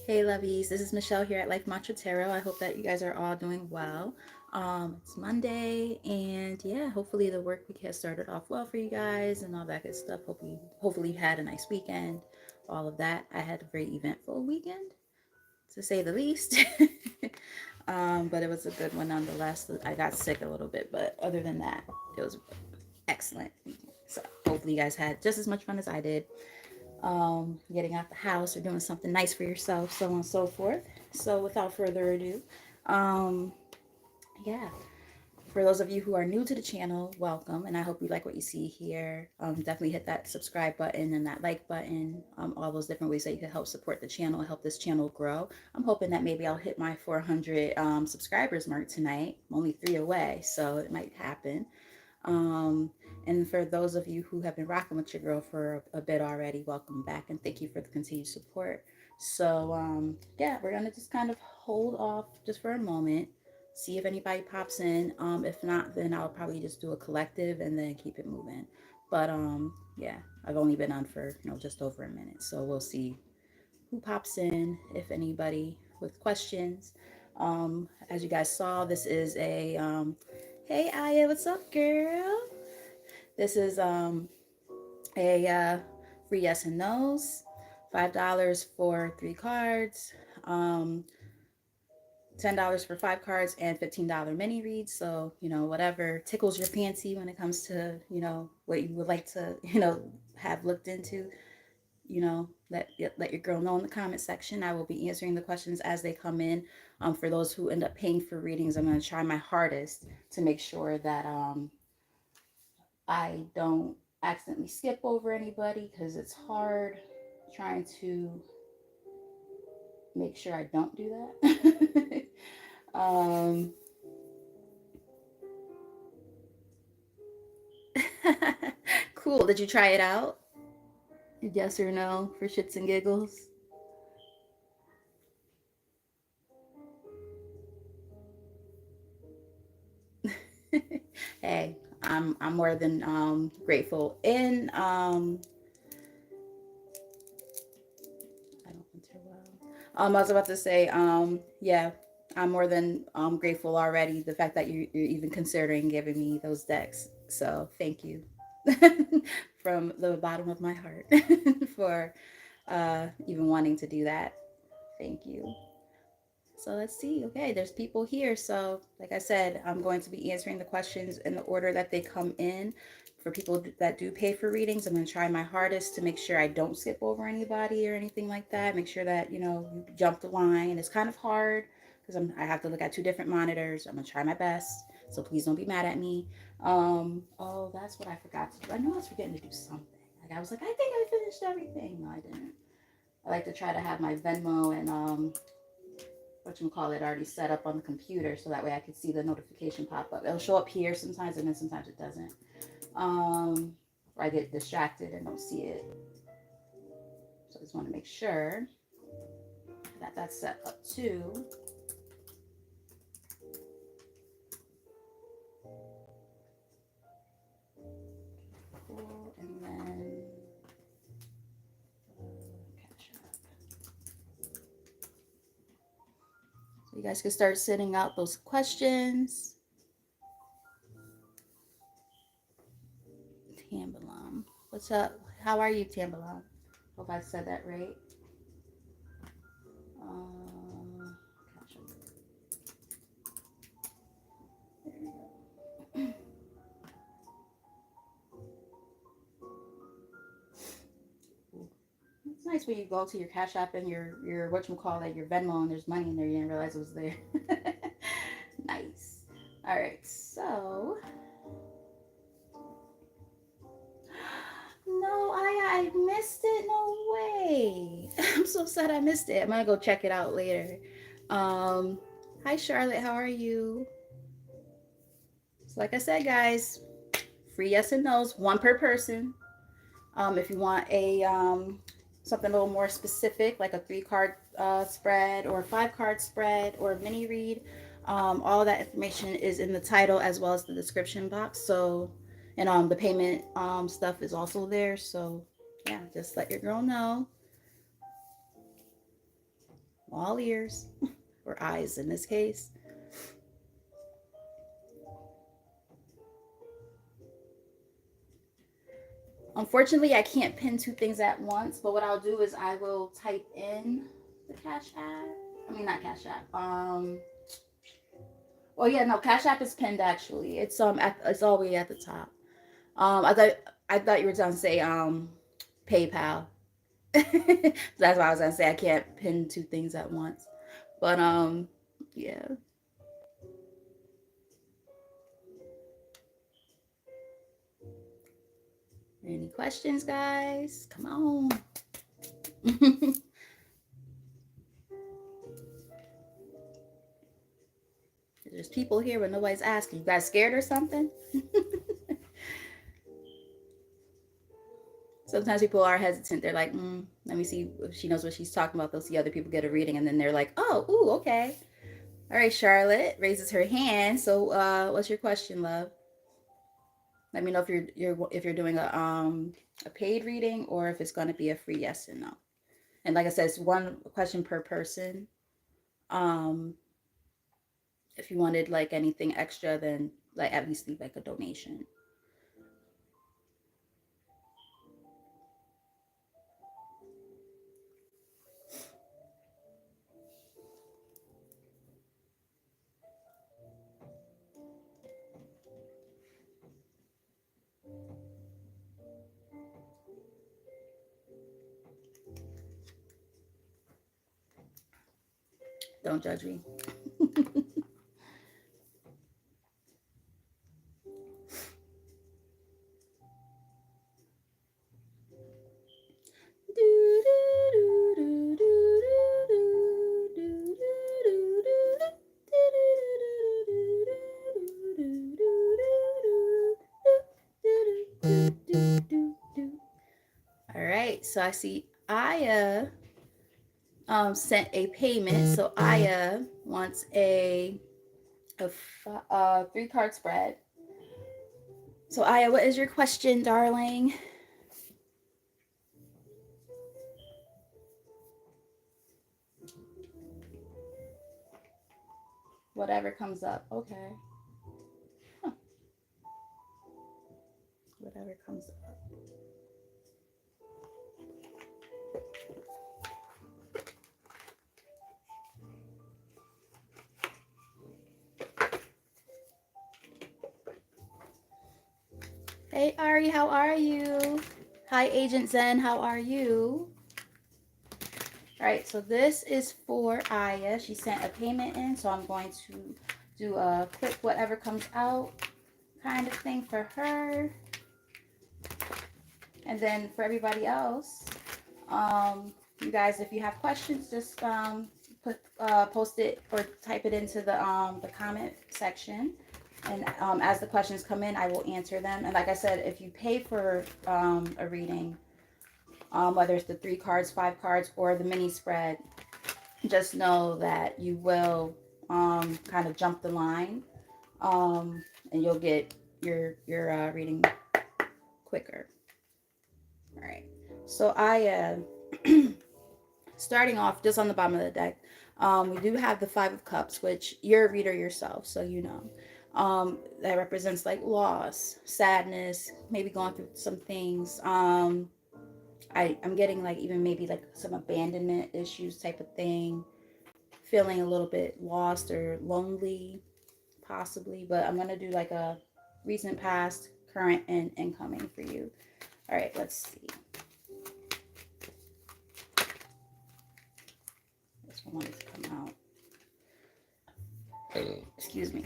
Hey lovies, this is Michelle here at Life Mantra Tarot. I hope that you guys are all doing well. It's Monday, and yeah, hopefully the work week has started off well for you guys and all that good stuff. Hopefully you had a nice weekend, all of that. I had a very eventful weekend, to say the least. But it was a good one nonetheless. I got sick a little bit, but other than that, it was excellent. So hopefully you guys had just as much fun as I did, getting out the house or doing something nice for yourself, so on and so forth. So without further ado, um, yeah, for those of you who are new to the channel, welcome, and I hope you like what you see here. Definitely hit that subscribe button and that like button, all those different ways that you can help support the channel, help this channel grow. I'm hoping that maybe I'll hit my 400 subscribers mark tonight. I'm only 3 away, so it might happen. Um, and for those of you who have been rocking with your girl for a bit already, welcome back and thank you for the continued support. So, yeah, we're going to just kind of hold off just for a moment, see if anybody pops in. If not, then I'll probably just do a collective and then keep it moving. But, yeah, I've only been on for, just over a minute. So we'll see who pops in, if anybody with questions. As you guys saw, this is a hey Aya, what's up, girl? This is a free yes and no's. $5 for 3 cards. Um, $10 for 5 cards and $15 mini reads. So, whatever tickles your fancy when it comes to, what you would like to, have looked into, let your girl know in the comment section. I will be answering the questions as they come in. For those who end up paying for readings, I'm going to try my hardest to make sure that I don't accidentally skip over anybody, because it's hard trying to make sure I don't do that. um, cool. Did you try it out? Yes or no for shits and giggles? Hey, I'm more than grateful. And I don't interrupt. I was about to say, yeah, I'm more than grateful already. The fact that you're even considering giving me those decks. So thank you from the bottom of my heart for even wanting to do that. Thank you. So let's see. Okay, there's people here. So, like I said, I'm going to be answering the questions in the order that they come in. For people that do pay for readings, I'm going to try my hardest to make sure I don't skip over anybody or anything like that. Make sure that, you jump the line. It's kind of hard because I have to look at 2 different monitors. I'm going to try my best. So please don't be mad at me. Oh, that's what I forgot to do. I knew I was forgetting to do something. Like I was like, I think I finished everything. No, I didn't. I like to try to have my Venmo and whatchamacallit already set up on the computer, so that way I can see the notification pop up. It'll show up here sometimes, and then sometimes it doesn't. Or I get distracted and don't see it. So I just want to make sure that that's set up too. Cool. And then Cash App. So you guys can start sending out those questions. Tambalam. What's up? How are you, Tambalam? Hope I said that right. Cash App. There we go. It's nice when you go to your Cash App and your whatchamacallit, your Venmo, and there's money in there. You didn't realize it was there. Nice. All right, so no, I missed it. No way. I'm so sad I missed it. I'm gonna go check it out later. Hi Charlotte, how are you? So like I said, guys, free yes and no's, one per person. If you want a something a little more specific, like a 3 card spread or a 5 card spread or a mini read, all of that information is in the title as well as the description box. So, and the payment stuff is also there. So, yeah, just let your girl know. All ears, or eyes in this case. Unfortunately, I can't pin two things at once, but what I'll do is I will type in the Cash App. I mean, not Cash App. Oh yeah, no, Cash App is pinned actually. It's all the way at the top. I thought you were going to say PayPal. That's why I was gonna say I can't pin two things at once. But yeah. Any questions, guys? Come on. There's people here, but nobody's asking. You guys scared or something? Sometimes people are hesitant. They're like, let me see if she knows what she's talking about. They'll see other people get a reading, and then they're like, oh, ooh, okay. All right, Charlotte raises her hand. So, what's your question, love? Let me know if you're doing a paid reading or if it's going to be a free yes and no. And like I said, it's one question per person. Um, if you wanted like anything extra, then like at least leave like a donation. Don't judge me. All right, so I see Aya sent a payment. So Aya wants a 3-card spread. So Aya, what is your question, darling? Whatever comes up. Okay. Huh. Whatever comes up. Hey Ari, how are you? Hi Agent Zen, how are you? All right, so this is for Aya. She sent a payment in, so I'm going to do a quick whatever comes out kind of thing for her. And then for everybody else, you guys, if you have questions, just post it or type it into the comment section. And as the questions come in, I will answer them. And like I said, if you pay for a reading, whether it's the 3 cards, 5 cards, or the mini spread, just know that you will kind of jump the line, and you'll get your reading quicker. All right. So I starting off just on the bottom of the deck, we do have the 5 of Cups, which you're a reader yourself, so you know. That represents like loss, sadness, maybe going through some things. I'm getting like even maybe like some abandonment issues type of thing, feeling a little bit lost or lonely, possibly. But I'm gonna do like a recent, past, current, and incoming for you. All right, let's see. This one wanted to come out. Excuse me.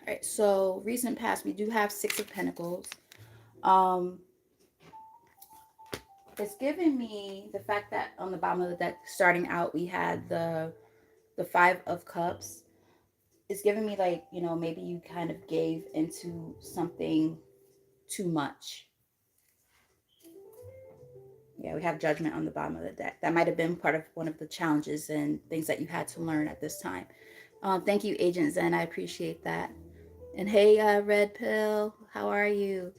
All right, so recent past, we do have 6 of Pentacles. It's giving me the fact that on the bottom of the deck, starting out, we had the 5 of Cups. It's giving me like, you know, maybe you kind of gave into something too much. Yeah, we have Judgment on the bottom of the deck. That might have been part of one of the challenges and things that you had to learn at this time. Thank you, Agent Zen. I appreciate that. And hey, Red Pill, how are you?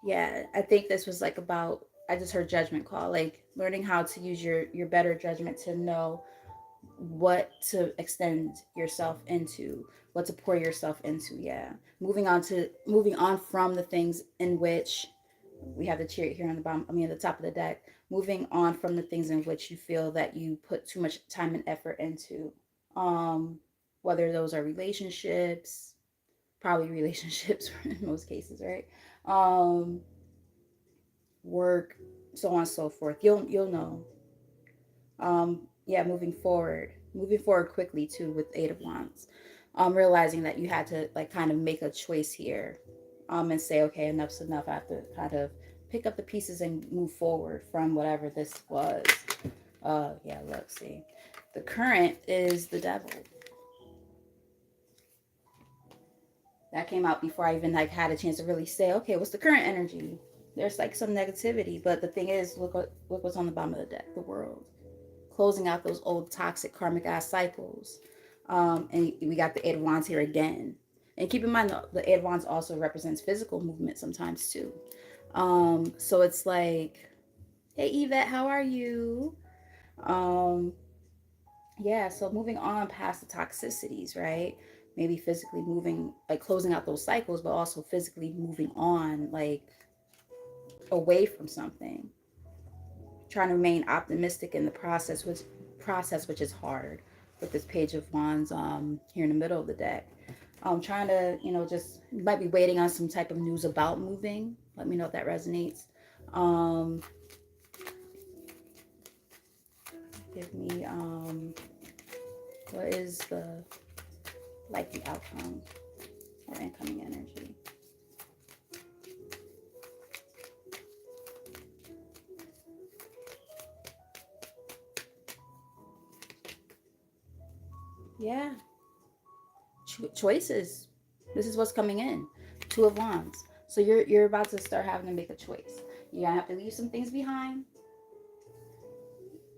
Yeah, I think this was like about I just heard judgment call, like learning how to use your better judgment to know what to extend yourself into, what to pour yourself into. Yeah, moving on from the things in which we have the chariot here on the bottom, I mean, at the top of the deck. Moving on from the things in which you feel that you put too much time and effort into, um, whether those are relationships, probably relationships in most cases, right? Um, Work, so on and so forth. You'll know. Yeah, moving forward quickly too with Eight of Wands. Realizing that you had to like kind of make a choice here, and say, okay, enough's enough. I have to kind of pick up the pieces and move forward from whatever this was. Yeah, let's see. The current is the devil. That came out before I even like had a chance to really say, okay, what's the current energy? There's like some negativity, but the thing is, look what's on the bottom of the deck, the world. Closing out those old toxic karmic ass cycles. And we got the Eight of Wands here again. And keep in mind, the Eight of Wands also represents physical movement sometimes too. So it's like, hey Yvette, how are you? Um, yeah, so moving on past the toxicities, right? Maybe physically moving, like closing out those cycles, but also physically moving on, like away from something. Trying to remain optimistic in the process which is hard with this Page of Wands here in the middle of the deck. Trying to, just might be waiting on some type of news about moving. Let me know if that resonates. Um, Give me what is the likely outcome or incoming energy? Yeah, choices. This is what's coming in. Two of Wands. So you're about to start having to make a choice. You're gonna have to leave some things behind.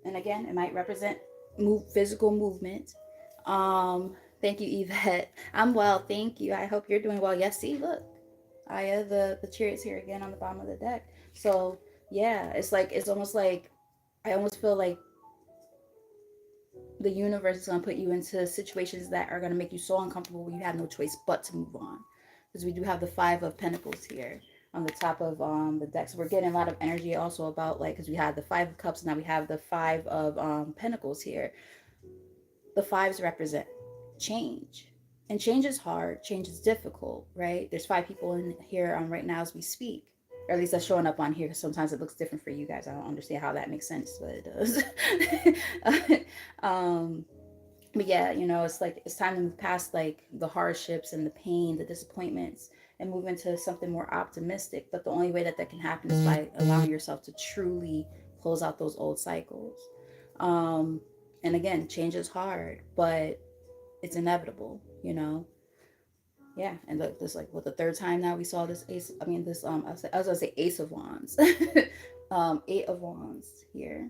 And again, it might represent physical movement. Thank you, Yvette. I'm well, thank you. I hope you're doing well. Yes, see, look. I have the chariots here again on the bottom of the deck. So yeah, it's almost like I almost feel like the universe is going to put you into situations that are going to make you so uncomfortable where you have no choice but to move on. Because we do have the Five of Pentacles here on the top of the deck. So we're getting a lot of energy also about, like, because we had the Five of Cups, now we have the Five of Pentacles here. The fives represent change. And change is hard. Change is difficult, right? There's five people in here right now as we speak. Or at least that's showing up on here, because sometimes it looks different for you guys. I don't understand how that makes sense, but it does. um, but yeah, it's like it's time to move past like the hardships and the pain, the disappointments, and move into something more optimistic. But the only way that can happen is by allowing yourself to truly close out those old cycles. Um, and again, change is hard, but it's inevitable, Yeah, and this like the third time now we saw this ace. I mean, this I was gonna say Ace of Wands, Eight of Wands here.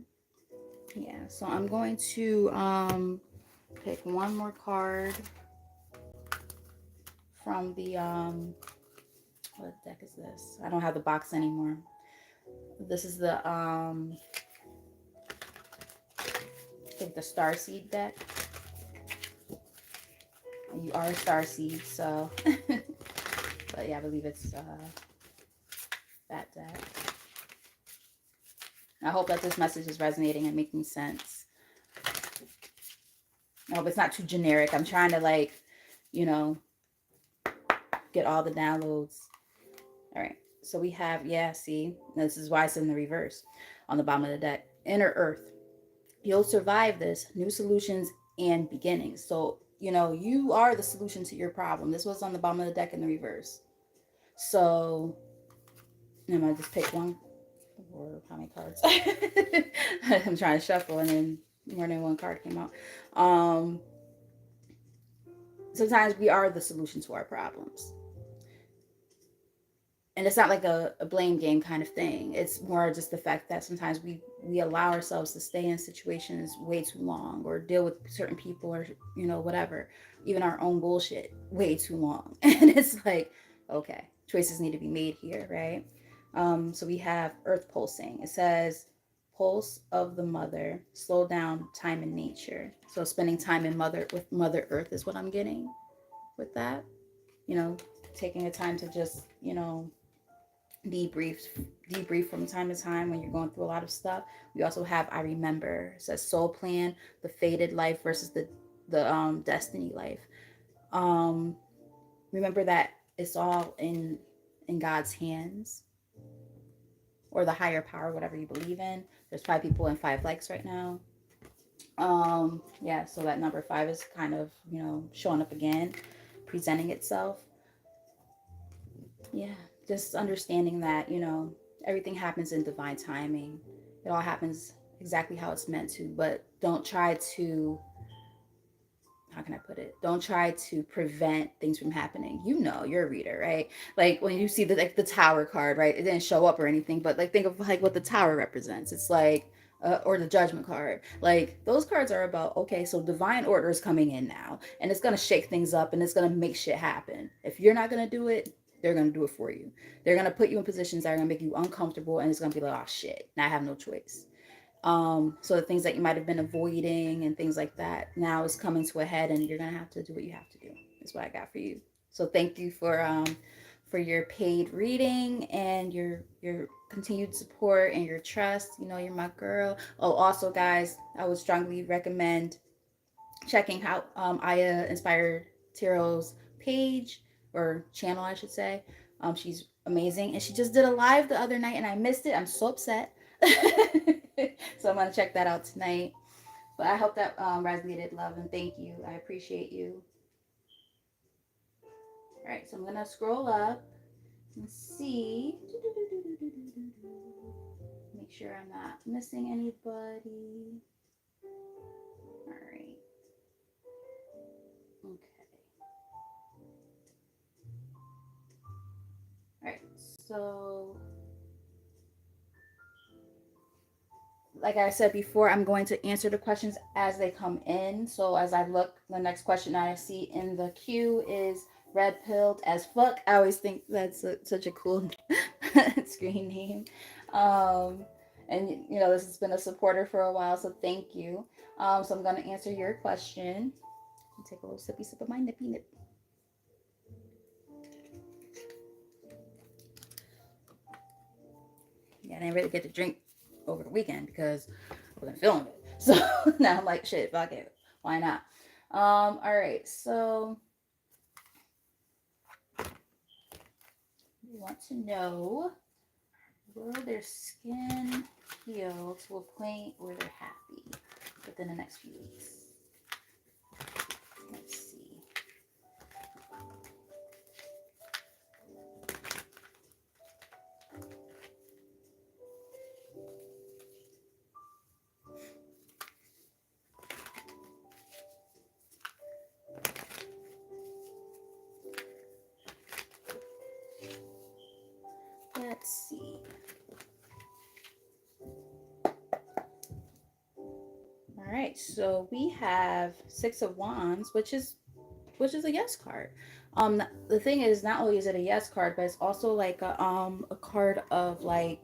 Yeah, so I'm going to pick one more card from the what deck is this? I don't have the box anymore. This is the I think the Starseed deck. You are a Starseed, so but yeah, I believe it's that deck. I hope that this message is resonating and making sense. I hope it's not too generic. I'm trying to like, get all the downloads. All right. So we have, yeah, see, this is why it's in the reverse on the bottom of the deck. Inner Earth. You'll survive this. New solutions and beginnings. So, you are the solution to your problem. This was on the bottom of the deck in the reverse. So, I'm going to just pick one. Or how many cards? I'm trying to shuffle and then more than one card came out. Sometimes we are the solution to our problems. And it's not like a blame game kind of thing. It's more just the fact that sometimes we allow ourselves to stay in situations way too long, or deal with certain people, or whatever, even our own bullshit way too long. And it's like, okay, choices need to be made here, right? So we have earth pulsing. It says pulse of the mother, slow down time in nature. So spending time in mother with Mother Earth is what I'm getting with that. You know, taking the time to just, debrief debrief from time to time when you're going through a lot of stuff. We also have I remember. It says soul plan, the fated life versus the destiny life. Um Remember that it's all in God's hands, or the higher power, whatever you believe in. There's 5 people and 5 likes right now. Yeah, so that number 5 is kind of, showing up again, presenting itself. Yeah, just understanding that, everything happens in divine timing. It all happens exactly how it's meant to, but don't try to, how can I put it? Don't try to prevent things from happening. You're a reader, right? Like when you see the tower card, right? It didn't show up or anything, but like think of like what the tower represents. It's like or the judgment card. Like those cards are about, okay, so divine order is coming in now, and it's gonna shake things up, and it's gonna make shit happen. If you're not gonna do it, they're gonna do it for you. They're gonna put you in positions that are gonna make you uncomfortable, and it's gonna be like, oh shit, now I have no choice. So the things that you might have been avoiding and things like that now is coming to a head, and you're gonna have to do what you have to do. That's what I got for you. So thank you for your paid reading and your continued support and your trust. You're my girl. Oh, also guys, I would strongly recommend checking out Aya Inspired Taro's page, or channel, I should say. She's amazing, and she just did a live the other night, and I missed it. I'm so upset. So I'm gonna check that out tonight. But I hope that resonated, love, and thank you. I appreciate you. All right, so I'm gonna scroll up and see. Make sure I'm not missing anybody. All right. Okay. All right. So like I said before, I'm going to answer the questions as they come in. So as I look, the next question I see in the queue is red pilled as fuck. I always think that's such a cool screen name. Um, and this has been a supporter for a while, so thank you. So I'm going to answer your question. Take a little sippy sip of my nippy nip. Yeah, I didn't really get to drink over the weekend because I wasn't feeling it. So now I'm like, shit, fuck it. Why not? All right, so we want to know, will their skin heal to a point where they're happy within the next few weeks? Let's see. Let's see. All right, so we have 6 of Wands, which is a yes card. The thing is, not only is it a yes card, but it's also like a card of like,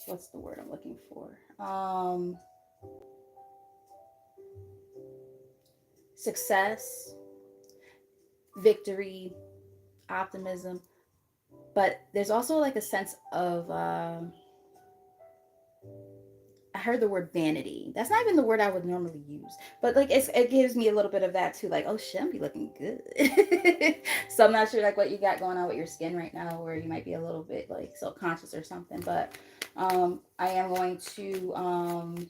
what's the word I'm looking for? Success, victory, optimism, but there's also like a sense of I heard the word vanity. That's not even the word I would normally use, but like it gives me a little bit of that too. Like, oh shit, I'm be looking good. So I'm not sure like what you got going on with your skin right now, where you might be a little bit like self conscious or something. But I am going to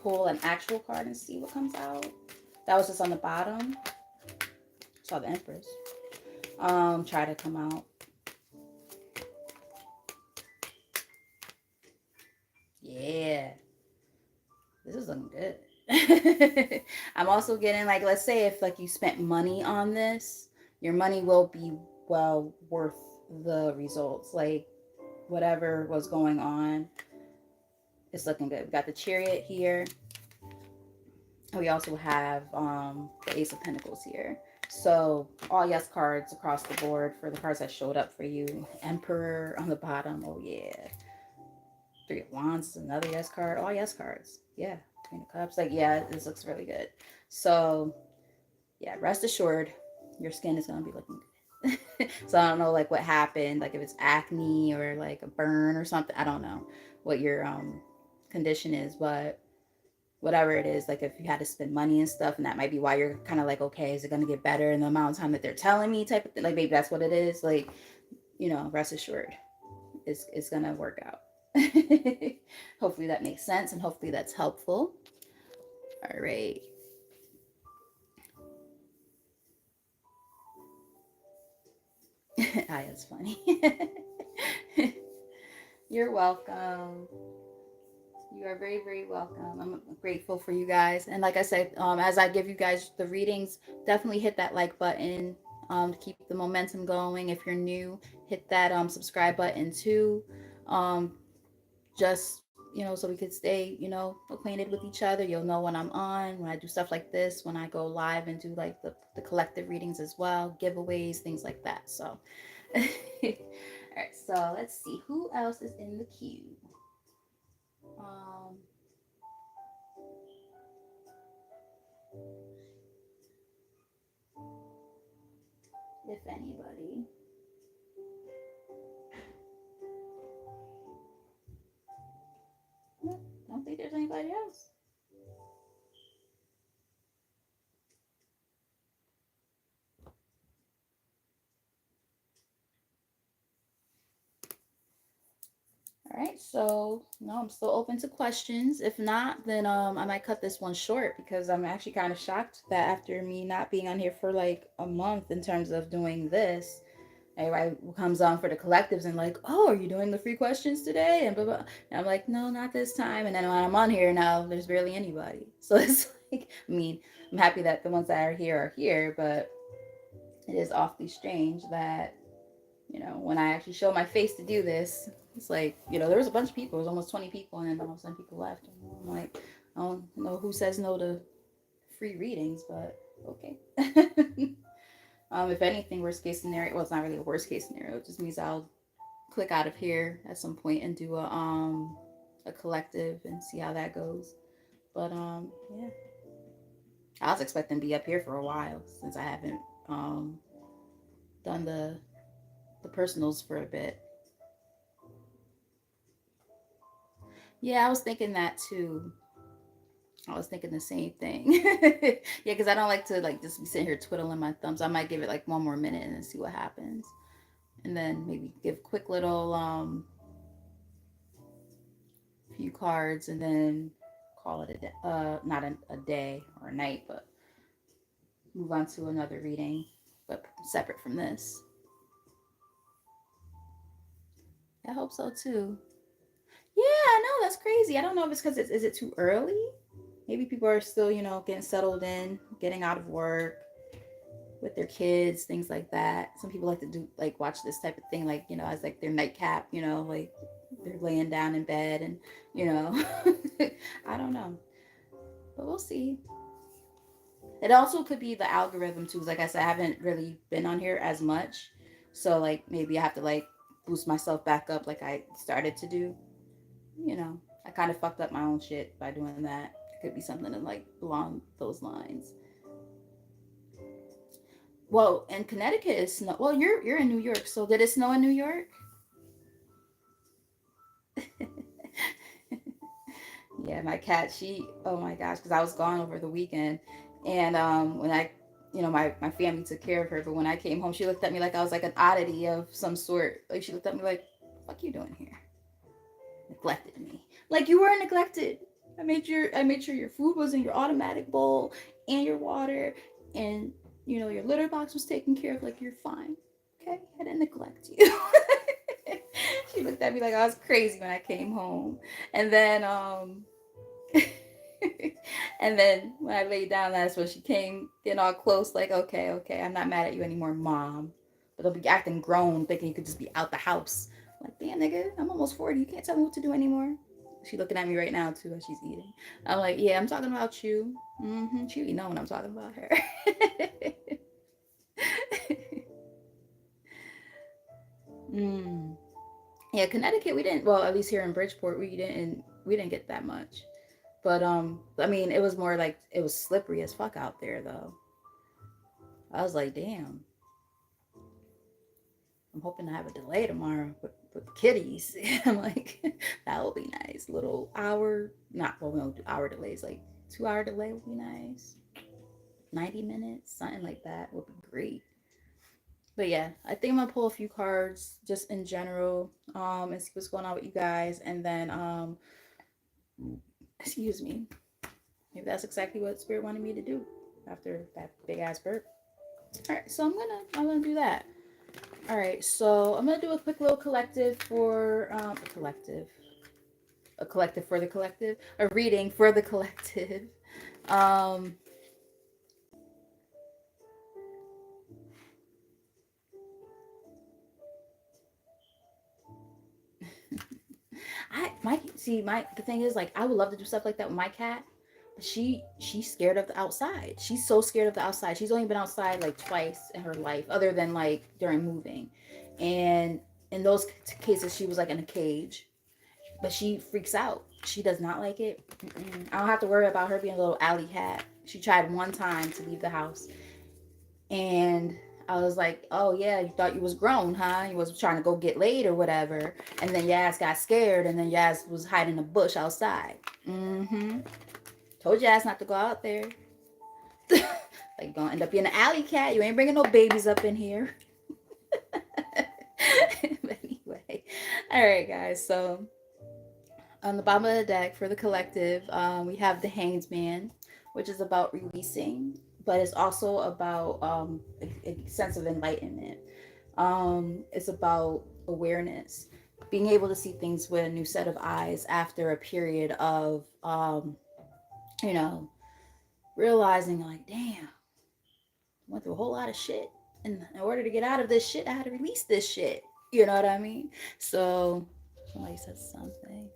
pull an actual card and see what comes out. That was just on the bottom. Saw the Empress. Try to come out. Yeah. This is looking good. I'm also getting like, let's say if like you spent money on this, your money will be well worth the results. Like whatever was going on, it's looking good. We got the Chariot here. We also have the Ace of Pentacles here. So all yes cards across the board for the cards that showed up for you. Emperor on the bottom. Oh yeah. Three of Wands, another yes card. All yes cards. Yeah. Queen of Cups. Like, yeah, this looks really good. So yeah, rest assured, your skin is gonna be looking good. So I don't know like what happened, like if it's acne or like a burn or something. I don't know what your condition is, but whatever it is, like if you had to spend money and stuff, and that might be why you're kind of like, okay, is it gonna get better in the amount of time that they're telling me, type of thing. Like maybe that's what it is. Like, rest assured, it's gonna work out. Hopefully that makes sense, and hopefully that's helpful. All right. Ah, it's funny. You're welcome. You are very, very welcome. I'm grateful for you guys. And like I said, as I give you guys the readings, definitely hit that like button to keep the momentum going. If you're new, hit that subscribe button too. Um, just, so we could stay, acquainted with each other. You'll know when I'm on, when I do stuff like this, when I go live and do like the collective readings as well, giveaways, things like that. So, all right. So let's see who else is in the queue. Um, if anybody. No, don't think there's anybody else. All right, so no, I'm still open to questions. If not, then I might cut this one short because I'm actually kind of shocked that after me not being on here for like a month in terms of doing this, everybody comes on for the collectives and like, oh, are you doing the free questions today? And blah blah. And I'm like, no, not this time. And then when I'm on here now, there's barely anybody. So it's like, I mean, I'm happy that the ones that are here, but it is awfully strange that when I actually show my face to do this, it's like, there was a bunch of people. It was almost 20 people, and then all of a sudden people left. And I'm like, I don't know who says no to free readings, but okay. If anything, worst case scenario, well, it's not really a worst case scenario. It just means I'll click out of here at some point and do a collective and see how that goes. But yeah, I was expecting to be up here for a while since I haven't done the personals for a bit. Yeah, I was thinking that too. I was thinking the same thing. Yeah, because I don't like to like just be sitting here twiddling my thumbs. I might give it like one more minute and then see what happens, and then maybe give quick little few cards, and then call it a day. Not a day or a night, but move on to another reading, but separate from this. I hope so too. Yeah, I know that's crazy. I don't know if it's because is it too early? Maybe people are still, getting settled in, getting out of work with their kids, things like that. Some people like to do like watch this type of thing, like as like their nightcap, like they're laying down in bed, and I don't know, but we'll see. It also could be the algorithm too. Like I said, I haven't really been on here as much, so like maybe I have to like boost myself back up, like I started to do. I kind of fucked up my own shit by doing that. It could be something like along those lines. Well, in Connecticut, it's snow. Well, you're in New York, so did it snow in New York? Yeah, my cat. She. Oh my gosh, because I was gone over the weekend, and when I, my family took care of her. But when I came home, she looked at me like I was like an oddity of some sort. Like she looked at me like, "What you doing here?" Neglected me. Like you were neglected. I made sure your food was in your automatic bowl and your water, and your litter box was taken care of. Like you're fine. Okay, I didn't neglect you. She looked at me like I was crazy when I came home, and then and then when I laid down, that's when she came in all close, like, okay, okay, I'm not mad at you anymore, mom. But they'll be acting grown, thinking you could just be out the house. I'm like, damn, nigga, I'm almost 40. You can't tell me what to do anymore. She looking at me right now too as she's eating. I'm like, yeah, I'm talking about you. She already know when I'm talking about her. Mm. Yeah, Connecticut, we didn't. Well, at least here in Bridgeport, we didn't get that much. But I mean, it was more like it was slippery as fuck out there, though. I was like, damn. I'm hoping to have a delay tomorrow with the kitties. I'm like, that will be nice. Little hour, not well, we don't do hour delays. Like 2 hour delay would be nice. 90 minutes, something like that would be great. But yeah, I think I'm gonna pull a few cards just in general, and see what's going on with you guys, and then excuse me, maybe that's exactly what Spirit wanted me to do after that big ass burp. All right, so I'm gonna do that. All right, so I'm gonna do a quick little collective for a collective for the collective, a reading for the collective. Um, my the thing is, like, I would love to do stuff like that with my cat, but she's scared of the outside. She's so scared of the outside. She's only been outside like twice in her life, other than like during moving, and in those cases she was like in a cage. But she freaks out. She does not like it. Mm-mm. I don't have to worry about her being a little alley cat. She tried one time to leave the house, and I was like, "Oh yeah, you thought you was grown, huh? You was trying to go get laid or whatever." And then Yaz got scared, and then Yaz was hiding in a bush outside. Mm-hmm. Told Yaz not to go out there. Like, gonna end up being an alley cat. You ain't bringing no babies up in here. But anyway, all right, guys. So on the bottom of the deck for the collective, we have the Hanged Man, which is about releasing, but it's also about a sense of enlightenment. It's about awareness, being able to see things with a new set of eyes after a period of, you know, realizing like, damn, I went through a whole lot of shit. And in order to get out of this shit, I had to release this shit. You know what I mean? So, somebody said something.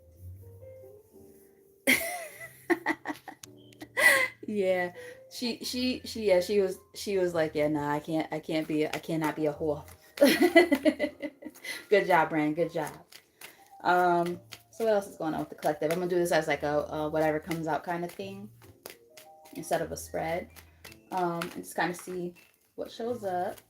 Yeah, she was like, yeah, nah, I cannot be a whore. Good job, Brand, good job. um so what else is going on with the collective? I'm gonna do this as like a whatever comes out kind of thing instead of a spread, and just kind of see what shows up.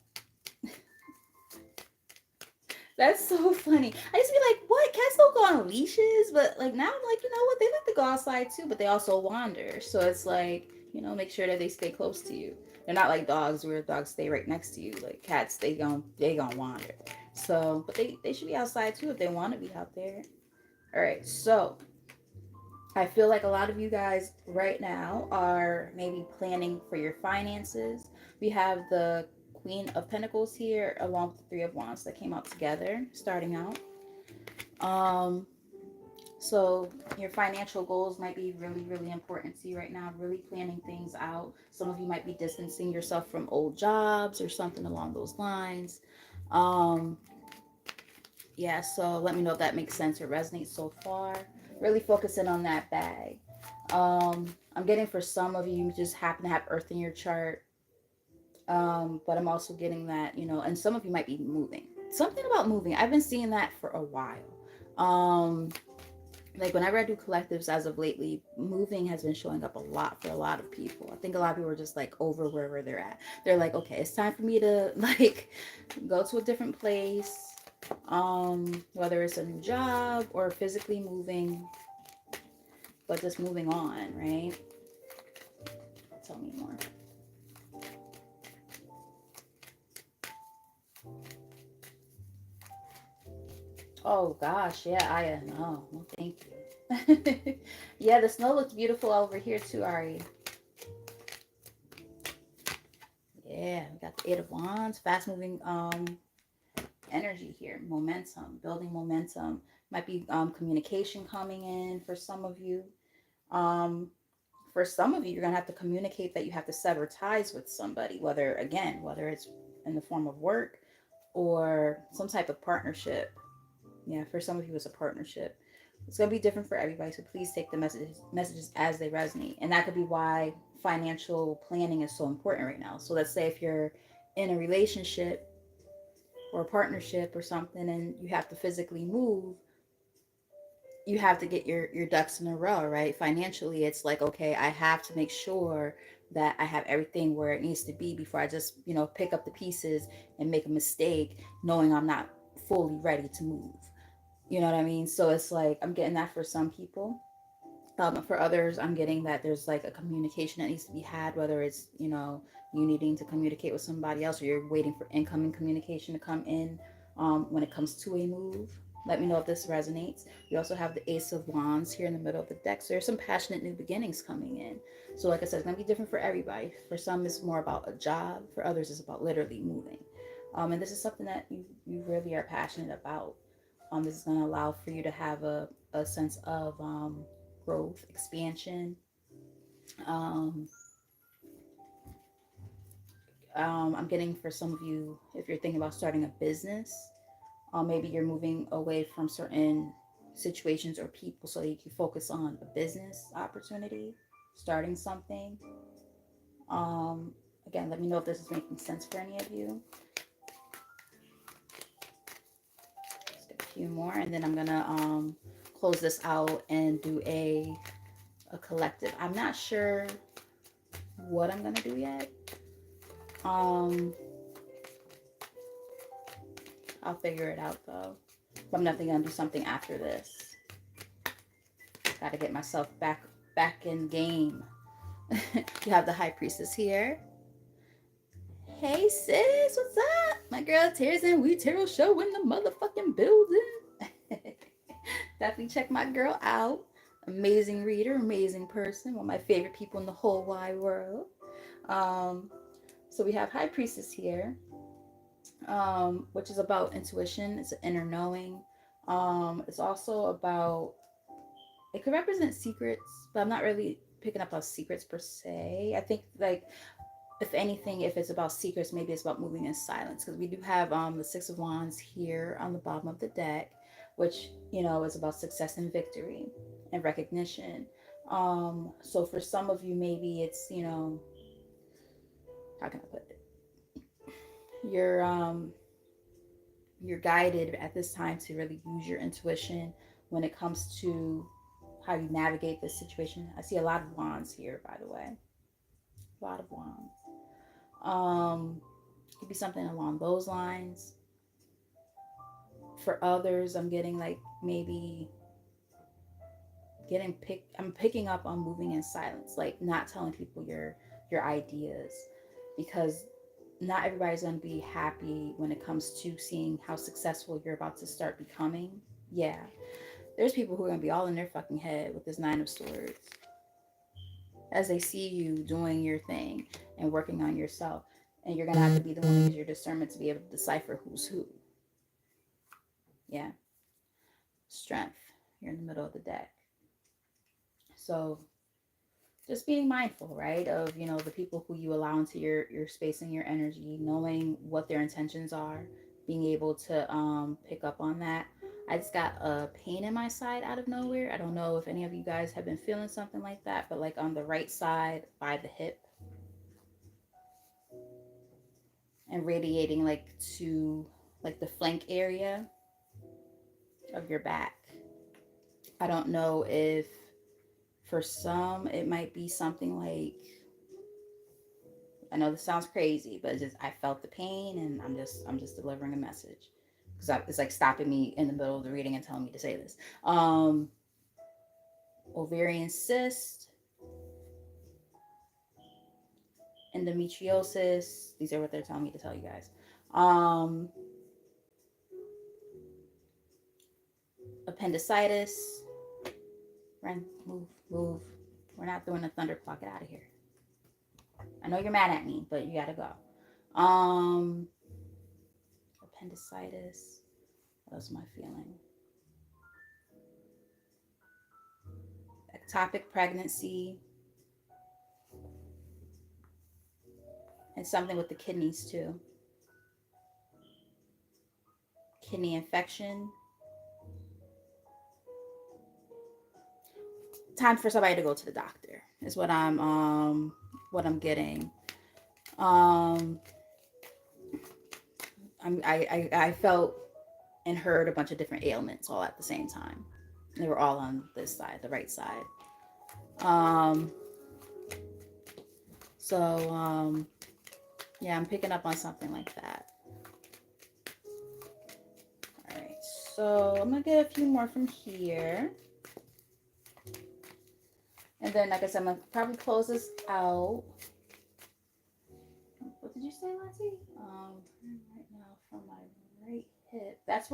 That's so funny. I used to be like, what? Cats don't go on leashes, but like now I'm like, you know what? They like to go outside too, but they also wander. So it's like, make sure that they stay close to you. They're not like dogs where dogs stay right next to you. Like cats, they gonna wander. So, but they should be outside too if they want to be out there. All right. So I feel like a lot of you guys right now are maybe planning for your finances. We have the Queen of Pentacles here along with the Three of Wands that came out together starting out. Um, so your financial goals might be really, really important to you right now, really planning things out. Some of you might be distancing yourself from old jobs or something along those lines. Um, yeah, so let me know if that makes sense or resonates so far. Really focusing on that bag. I'm getting for some of you just happen to have Earth in your chart. But I'm also getting that, and some of you might be moving. Something about moving. I've been seeing that for a while. Um, like whenever I do collectives as of lately, moving has been showing up a lot for a lot of people. I think a lot of people are just like over wherever they're at. They're like, okay, it's time for me to like go to a different place. Whether it's a new job or physically moving, but just moving on, right? Tell me more. Oh gosh, yeah, I know. Well, thank you. Yeah, the snow looks beautiful over here too, Ari. Yeah, we got the Eight of Wands, fast moving energy here, momentum, building momentum. Might be communication coming in for some of you. Um, for some of you, you're gonna have to communicate that you have to sever ties with somebody, whether it's in the form of work or some type of partnership. Yeah, for some of you, it's a partnership. It's gonna be different for everybody, so please take the messages as they resonate, and that could be why financial planning is so important right now. So let's say if you're in a relationship or a partnership or something, and you have to physically move, you have to get your ducks in a row, right? Financially, it's like, okay, I have to make sure that I have everything where it needs to be before I just, pick up the pieces and make a mistake knowing I'm not fully ready to move. You know what I mean? So it's like I'm getting that for some people. For others, I'm getting that there's like a communication that needs to be had, whether it's, you needing to communicate with somebody else or you're waiting for incoming communication to come in when it comes to a move. Let me know if this resonates. We also have the Ace of Wands here in the middle of the deck. So there's some passionate new beginnings coming in. So like I said, it's going to be different for everybody. For some, it's more about a job. For others, it's about literally moving. And this is something that you really are passionate about. This is going to allow for you to have a sense of growth, expansion. Um, I'm getting for some of you, if you're thinking about starting a business, maybe you're moving away from certain situations or people so you can focus on a business opportunity, starting something. Um, Again, let me know if this is making sense for any of you. Let's get a few more, and then I'm gonna close this out and do a collective. I'm not sure what I'm gonna do yet. Um, I'll figure it out though. But I'm definitely gonna do something after this. Got to get myself back in game. You have the High Priestess here. Hey sis, what's up? My girl Tears and We Tarot Show in the motherfucking building. Definitely check my girl out. Amazing reader, amazing person, one of my favorite people in the whole wide world. Um, so we have High Priestess here, which is about intuition. It's an inner knowing. It's also about, it could represent secrets, but I'm not really picking up on secrets per se. I think like if anything, if it's about secrets, maybe it's about moving in silence, because we do have the Six of Wands here on the bottom of the deck, which is about success and victory and recognition. So for some of you, maybe it's how can I put it? You're guided at this time to really use your intuition when it comes to how you navigate this situation. I see a lot of wands here, by the way. A lot of wands. Could be something along those lines. For others, I'm getting like maybe I'm picking up on moving in silence, like not telling people your ideas, because not everybody's going to be happy when it comes to seeing how successful you're about to start becoming. Yeah, there's people who are going to be all in their fucking head with this Nine of Swords as they see you doing your thing and working on yourself, and you're going to have to be the one to use your discernment to be able to decipher who's who. Yeah. Strength. You're in the middle of the deck. So just being mindful, right, of the people who you allow into your space and your energy, knowing what their intentions are, being able to pick up on that. I just got a pain in my side out of nowhere. I don't know if any of you guys have been feeling something like that, but like on the right side by the hip and radiating like to like the flank area of your back. I don't know if for some it might be something like, I know this sounds crazy, but it's just I felt the pain, and I'm just delivering a message because it's like stopping me in the middle of the reading and telling me to say this. Ovarian cyst, endometriosis. These are what they're telling me to tell you guys. Appendicitis. Run, move. We're not doing a thunder clock. Get out of here. I know you're mad at me, but you gotta go. Appendicitis. What else am I feeling? Ectopic pregnancy. And something with the kidneys too. Kidney infection. Time for somebody to go to the doctor is what I'm getting. I felt and heard a bunch of different ailments all at the same time. They were all on this side, the right side. Um, so yeah, I'm picking up on something like that. All right, so I'm gonna get a few more from here, and then like I said, I'm gonna probably close this out. What did you say, Lati? Right now from my right hip. That's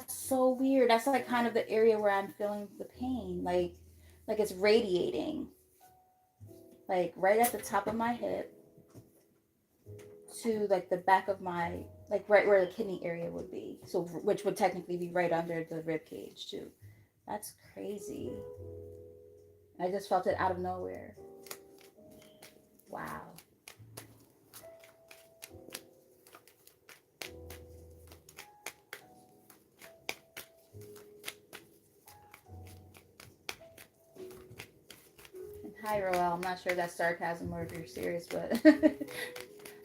so weird. That's like kind of the area where I'm feeling the pain, like it's radiating, like right at the top of my hip to like the back of my, like right where the kidney area would be. So which would technically be right under the rib cage too. That's crazy. I just felt it out of nowhere. Wow. And hi, Roel. I'm not sure if that's sarcasm or if you're serious, but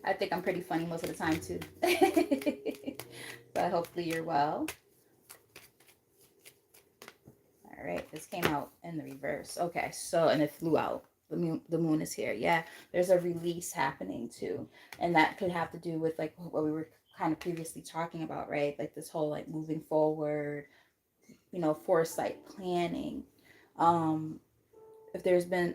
I think I'm pretty funny most of the time too. But hopefully you're well. All right, this came out in the reverse. Okay, so and it flew out. The moon is here. Yeah, there's a release happening too, and that could have to do with like what we were kind of previously talking about, right? Like this whole like moving forward, foresight, planning. Um, if there's been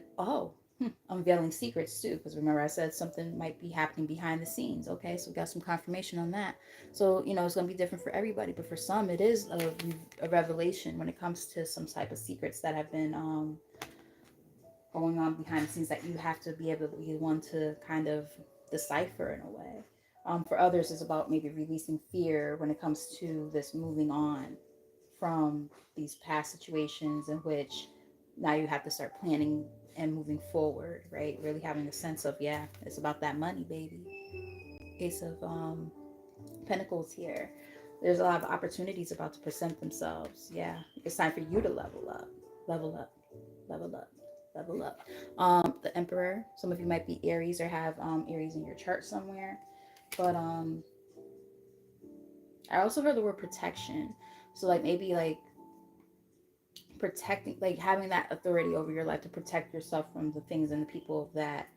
unveiling secrets too, because remember I said something might be happening behind the scenes. Okay, so we got some confirmation on that. So it's going to be different for everybody, but for some it is a revelation when it comes to some type of secrets that have been going on behind the scenes that you have to be able to be one to kind of decipher in a way. For others, it's about maybe releasing fear when it comes to this moving on from these past situations in which now you have to start planning and moving forward, right? Really having a sense of, yeah, it's about that money, baby. Ace of Pentacles here. There's a lot of opportunities about to present themselves. Yeah, it's time for you to level up, level up, level up, level up. The Emperor. Some of you might be Aries or have Aries in your chart somewhere, but I also heard the word protection. So like maybe like protecting, like having that authority over your life to protect yourself from the things and the people that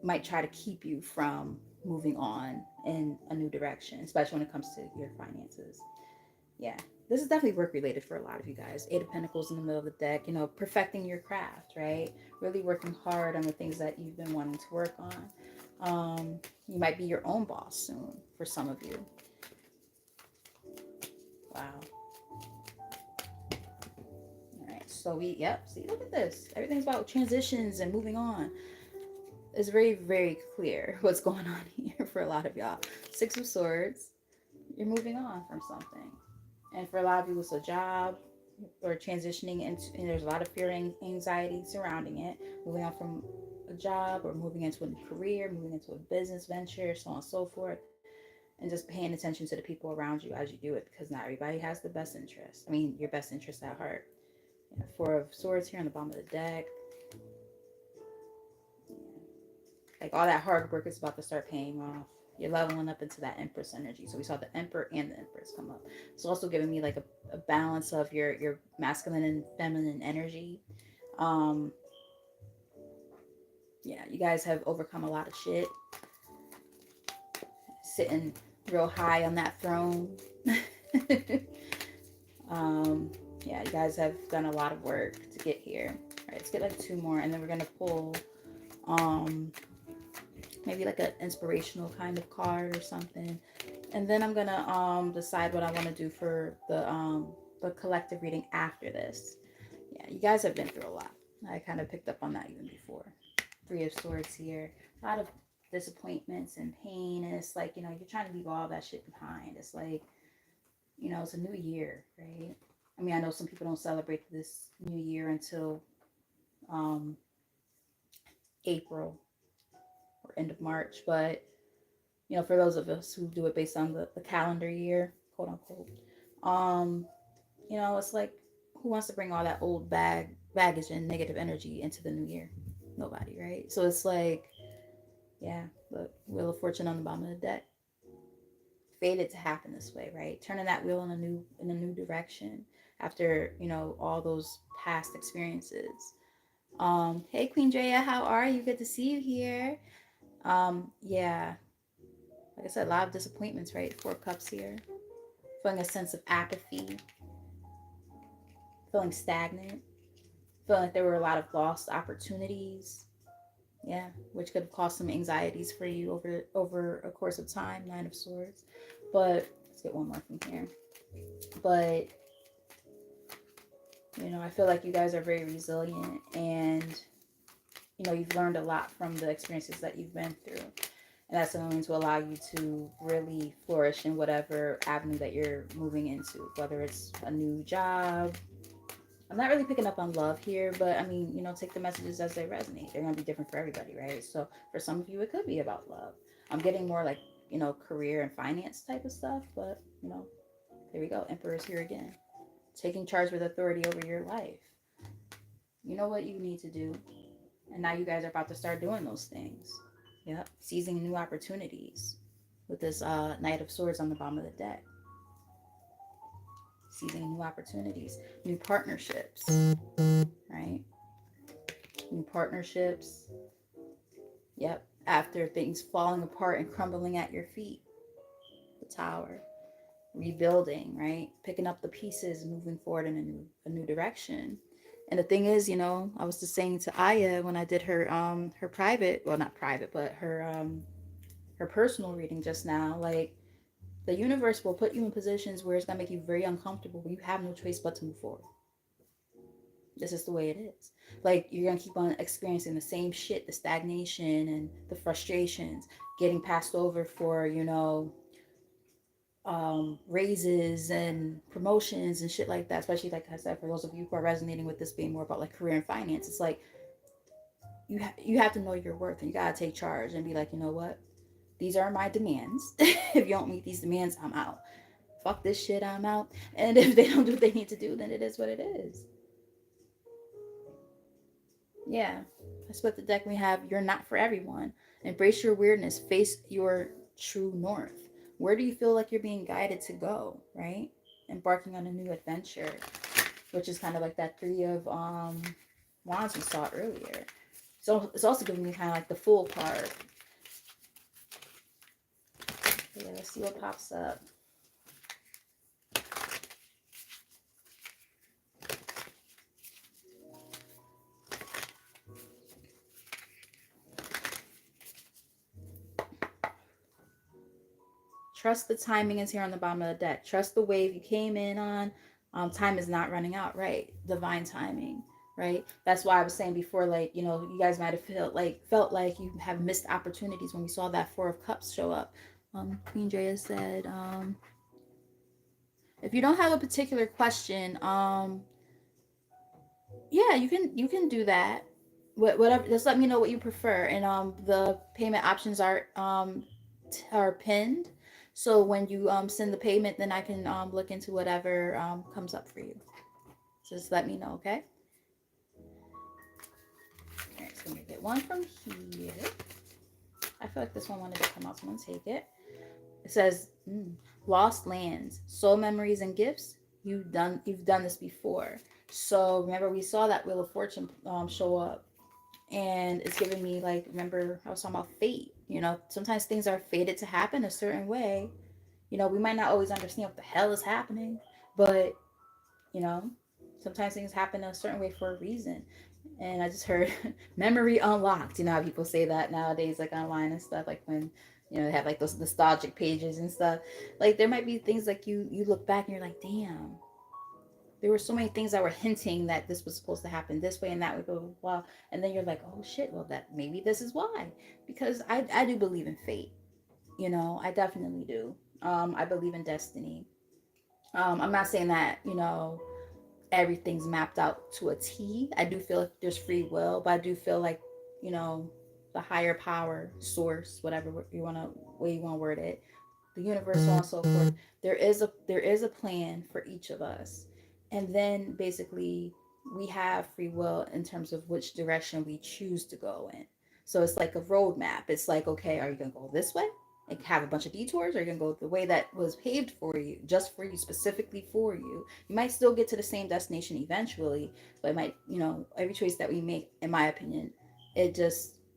might try to keep you from moving on in a new direction, especially when it comes to your finances. Yeah, this is definitely work related for a lot of you guys. Eight of Pentacles in the middle of the deck, perfecting your craft, right? Really working hard on the things that you've been wanting to work on. You might be your own boss soon for some of you. Wow. All right, so see, look at this. Everything's about transitions and moving on. It's very, very clear what's going on here for a lot of y'all. Six of Swords, you're moving on from something. And for a lot of you, it's a job or transitioning into, and there's a lot of fear and anxiety surrounding it. Moving on from a job or moving into a new career, moving into a business venture, so on and so forth. And just paying attention to the people around you as you do it, because not everybody has the best interest. I mean, your best interest at heart. Four of Swords here on the bottom of the deck. Like all that hard work is about to start paying off. You're leveling up into that Empress energy. So we saw the Emperor and the Empress come up. It's also giving me like a balance of your masculine and feminine energy. Um, yeah, you guys have overcome a lot of shit, sitting real high on that throne. um, yeah, you guys have done a lot of work to get here. All right, let's get like two more, and then we're gonna pull um maybe like an inspirational kind of card or something, and then I'm gonna decide what I want to do for the collective reading after this. Yeah, you guys have been through a lot. I kind of picked up on that even before. Three of Swords here, a lot of disappointments and pain, and it's like you're trying to leave all that shit behind. It's like it's a new year, right? I mean, I know some people don't celebrate this new year until um April or end of March, but for those of us who do it based on the calendar year, quote unquote, um, it's like who wants to bring all that old baggage and negative energy into the new year? Nobody, right? So it's like, yeah, look, Wheel of Fortune on the bottom of the deck. fated to happen this way, right? Turning that wheel in a new direction after, all those past experiences. Hey Queen Drea, how are you? Good to see you here. Yeah, like I said, a lot of disappointments, right? Four cups here. Feeling a sense of apathy, feeling stagnant, feeling like there were a lot of lost opportunities. Yeah, which could have caused some anxieties for you over a course of time. Nine of Swords, but let's get one more from here. But I feel like you guys are very resilient, and you've learned a lot from the experiences that you've been through, and that's going to allow you to really flourish in whatever avenue that you're moving into, whether it's a new job. I'm not really picking up on love here, but I mean, take the messages as they resonate. They're going to be different for everybody, right? So for some of you, it could be about love. I'm getting more like, career and finance type of stuff, but, here we go. Emperor's here again. Taking charge with authority over your life. You know what you need to do. And now you guys are about to start doing those things. Yep. Seizing new opportunities with this Knight of Swords on the bottom of the deck. Seizing new opportunities, new partnerships, right? New partnerships. Yep. After things falling apart and crumbling at your feet, the Tower, rebuilding, right? Picking up the pieces, moving forward in a new direction. And the thing is, I was just saying to Aya when I did her private, well, not private, but her personal reading just now, like the universe will put you in positions where it's gonna make you very uncomfortable, but you have no choice but to move forward. This is the way it is. Like you're gonna keep on experiencing the same shit, the stagnation and the frustrations, getting passed over for, raises and promotions and shit like that. Especially like I said, for those of you who are resonating with this being more about like career and finance, it's like you have to know your worth, and you gotta take charge and be like, you know what? These are my demands. If you don't meet these demands, I'm out. Fuck this shit, I'm out. And if they don't do what they need to do, then it is what it is. Yeah. I split the deck. We have You're Not For Everyone. Embrace your weirdness. Face your true north. Where do you feel like you're being guided to go, right? Embarking on a new adventure, which is kind of like that three of wands we saw earlier. So it's also giving me kind of like the Fool card. Yeah, let's see what pops up. Trust the timing is here on the bottom of the deck. Trust the wave you came in on. Time is not running out, right? Divine timing, right? That's why I was saying before, like, you guys might have felt like you have missed opportunities when we saw that Four of Cups show up. Queen Drea said, if you don't have a particular question, yeah, you can do that. Whatever, just let me know what you prefer, and the payment options are pinned. So when you send the payment, then I can look into whatever comes up for you. So just let me know, okay? All right, so let me get one from here. I feel like this one wanted to come out, so I'm gonna take it. It says, "Lost lands, soul memories, and gifts. You've done this before." So remember, we saw that Wheel of Fortune show up, and it's giving me like, remember I was talking about fate. Sometimes things are fated to happen a certain way. We might not always understand what the hell is happening, but you know, sometimes things happen a certain way for a reason. And I just heard memory unlocked. You know how people say that nowadays, like online and stuff, like when they have like those nostalgic pages and stuff. Like there might be things like you look back and you're like, damn, there were so many things that were hinting that this was supposed to happen this way and that way, blah blah blah. And then you're like, oh shit, well that maybe this is why. Because I do believe in fate. I definitely do. I believe in destiny. I'm not saying that everything's mapped out to a T. I do feel like there's free will, but I do feel like you know the higher power, source, whatever you want to way you want to word it, the universe, so on and so forth. There is a plan for each of us, and then basically we have free will in terms of which direction we choose to go in. So it's like a roadmap. It's like, okay, are you gonna go this way? like have a bunch of detours, or you're gonna go the way that was paved for you, just for you, specifically for you. You might still get to the same destination eventually, but it might, every choice that we make, in my opinion, it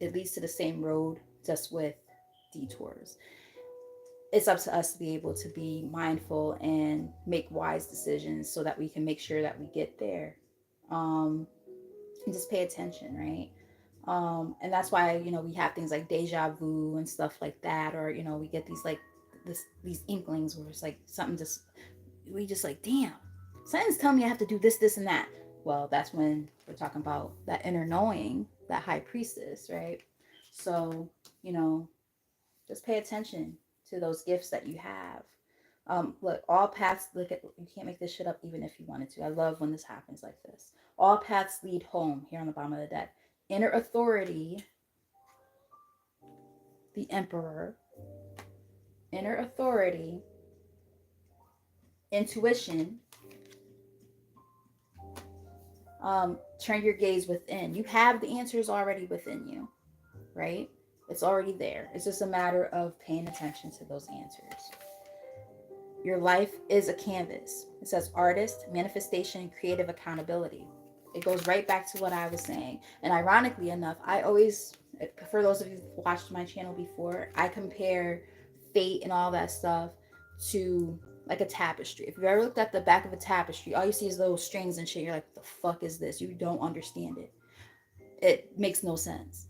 leads to the same road, just with detours. It's up to us to be able to be mindful and make wise decisions so that we can make sure that we get there. Um, and just pay attention, right? And that's why, we have things like deja vu and stuff like that, or we get these inklings where it's like something just we just like, damn, something's telling me I have to do this and that. Well, that's when we're talking about that inner knowing, that high priestess, right? So, you know, just pay attention to those gifts that you have. Look, all paths, look at, you can't make this shit up even if you wanted to. I love when this happens like this. All paths lead home, here on the bottom of the deck. Inner authority, the emperor. Inner authority, intuition. Turn your gaze within. You have the answers already within you, right? It's already there. It's just a matter of paying attention to those answers. Your life is a canvas. It says artist, manifestation, creative accountability. It goes right back to what I was saying. And ironically enough, I always, for those of you who watched my channel before, I compare fate and all that stuff to like a tapestry. If you've ever looked at the back of a tapestry, all you see is those strings and shit. You're like, what the fuck is this? You don't understand it. It makes no sense.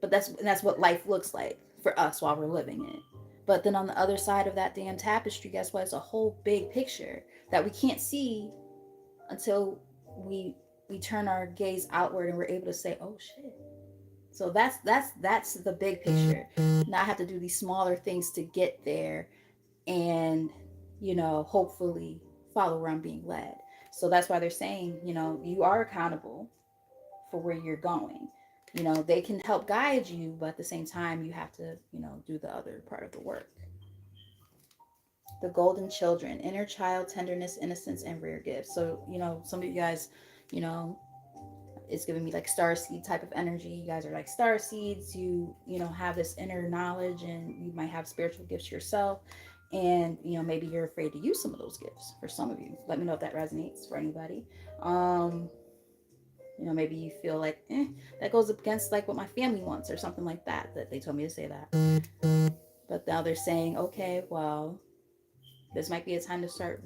But that's what life looks like for us while we're living it. But then on the other side of that damn tapestry, guess what? It's a whole big picture that we can't see until we turn our gaze outward and we're able to say, "Oh shit." So that's the big picture. Now I have to do these smaller things to get there, and hopefully follow where I'm being led. So that's why they're saying, you are accountable for where you're going. They can help guide you, but at the same time, you have to, do the other part of the work. The golden children, inner child, tenderness, innocence, and rare gifts. So, some of you guys, you know, it's giving me like star seed type of energy. You guys are like star seeds. You have this inner knowledge, and you might have spiritual gifts yourself. And, maybe you're afraid to use some of those gifts for some of you. Let me know if that resonates for anybody. Maybe you feel like, that goes against like what my family wants or something like that they told me to say that. But now they're saying, okay, well, this might be a time to start,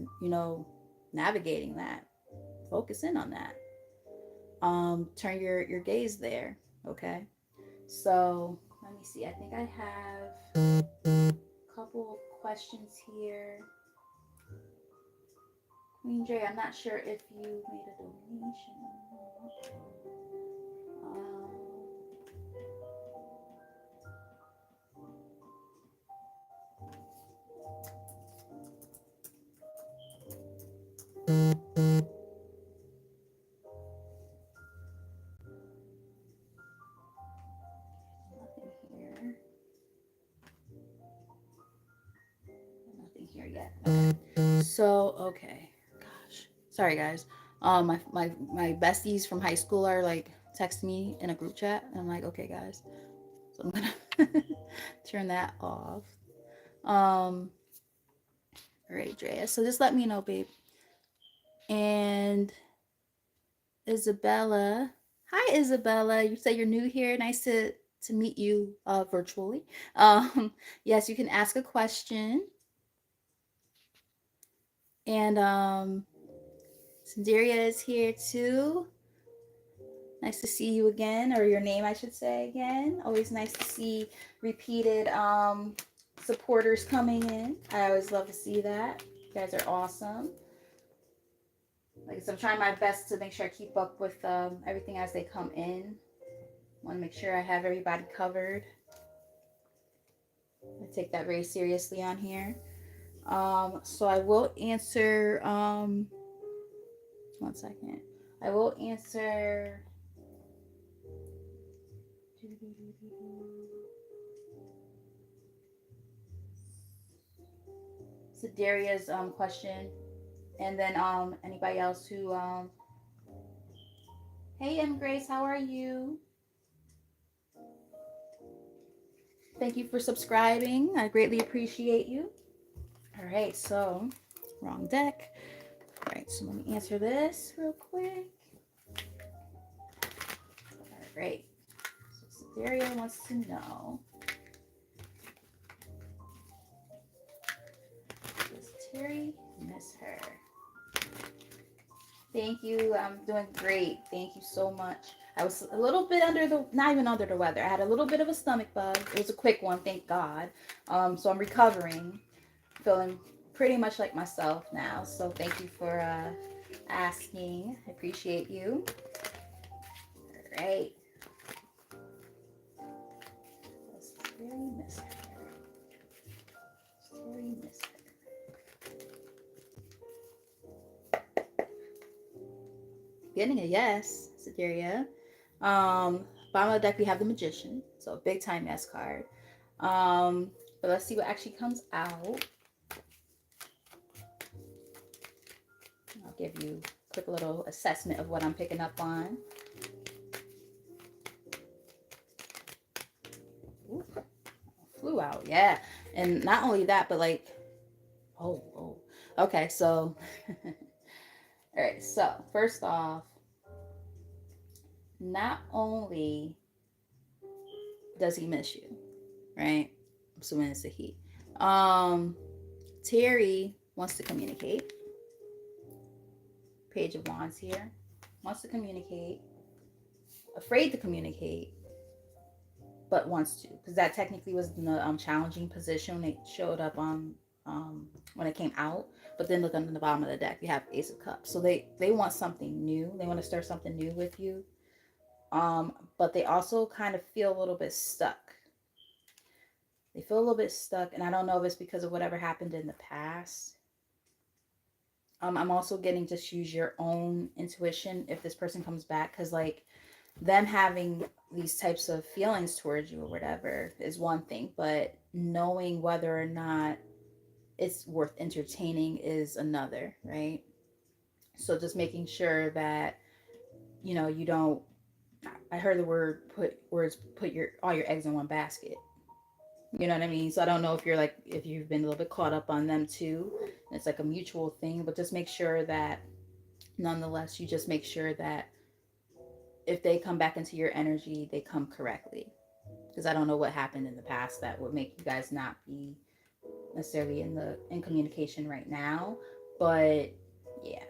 navigating that. Focus in on that. Turn your gaze there. Okay. So let me see. I think I have a couple of questions here. Queen Dre, I'm not sure if you made a donation or not. Nothing here yet. Okay. So, okay. Gosh. Sorry, guys. My besties from high school are like texting me in a group chat. And I'm like, okay, guys. So I'm gonna turn that off. All right, Drea. So just let me know, babe. And Isabella. Hi, Isabella. You say you're new here. Nice to meet you virtually. Yes, you can ask a question. And Sandaria is here too. Nice to see you again, or your name, I should say, again. Always nice to see repeated supporters coming in. I always love to see that. You guys are awesome. Like I said, I'm trying my best to make sure I keep up with everything as they come in. Want to make sure I have everybody covered. I take that very seriously on here. So I will answer. One second. I will answer. Daria's question, and then anybody else who hey, M Grace, how are you? Thank you for subscribing. I greatly appreciate you. All right, so wrong deck. All right, so let me answer this real quick. All right, so Daria wants to know, does Terry miss her? Thank you. I'm doing great. Thank you so much. I was a little bit under the, not even under the weather. I had a little bit of a stomach bug. It was a quick one, thank God. So I'm recovering, feeling pretty much like myself now. So thank you for asking. I appreciate you. All right. Let's very miss her. Very miss her. Getting a yes, Sideria. Bottom of the deck, we have the Magician. So big time yes card. But let's see what actually comes out. I'll give you a quick little assessment of what I'm picking up on. Ooh, flew out, yeah. And not only that, but like, oh. Okay, so, all right, so first off, not only does he miss you, right? I'm assuming it's the heat. Terry wants to communicate. Page of Wands here. Wants to communicate. Afraid to communicate, but wants to. Because that technically was in the challenging position when it showed up on when it came out. But then look on the bottom of the deck, you have Ace of Cups. So they want something new. They want to start something new with you. But they also kind of feel a little bit stuck. They feel a little bit stuck, and I don't know if it's because of whatever happened in the past. I'm also getting just use your own intuition if this person comes back, because like them having these types of feelings towards you or whatever is one thing, but knowing whether or not it's worth entertaining is another, right? So just making sure that you don't. I heard the words put your all your eggs in one basket. You know what I mean? So I don't know if you're like if you've been a little bit caught up on them too. It's like a mutual thing, but just make sure that nonetheless you just make sure that if they come back into your energy, they come correctly. Because I don't know what happened in the past that would make you guys not be necessarily in communication right now. But yeah.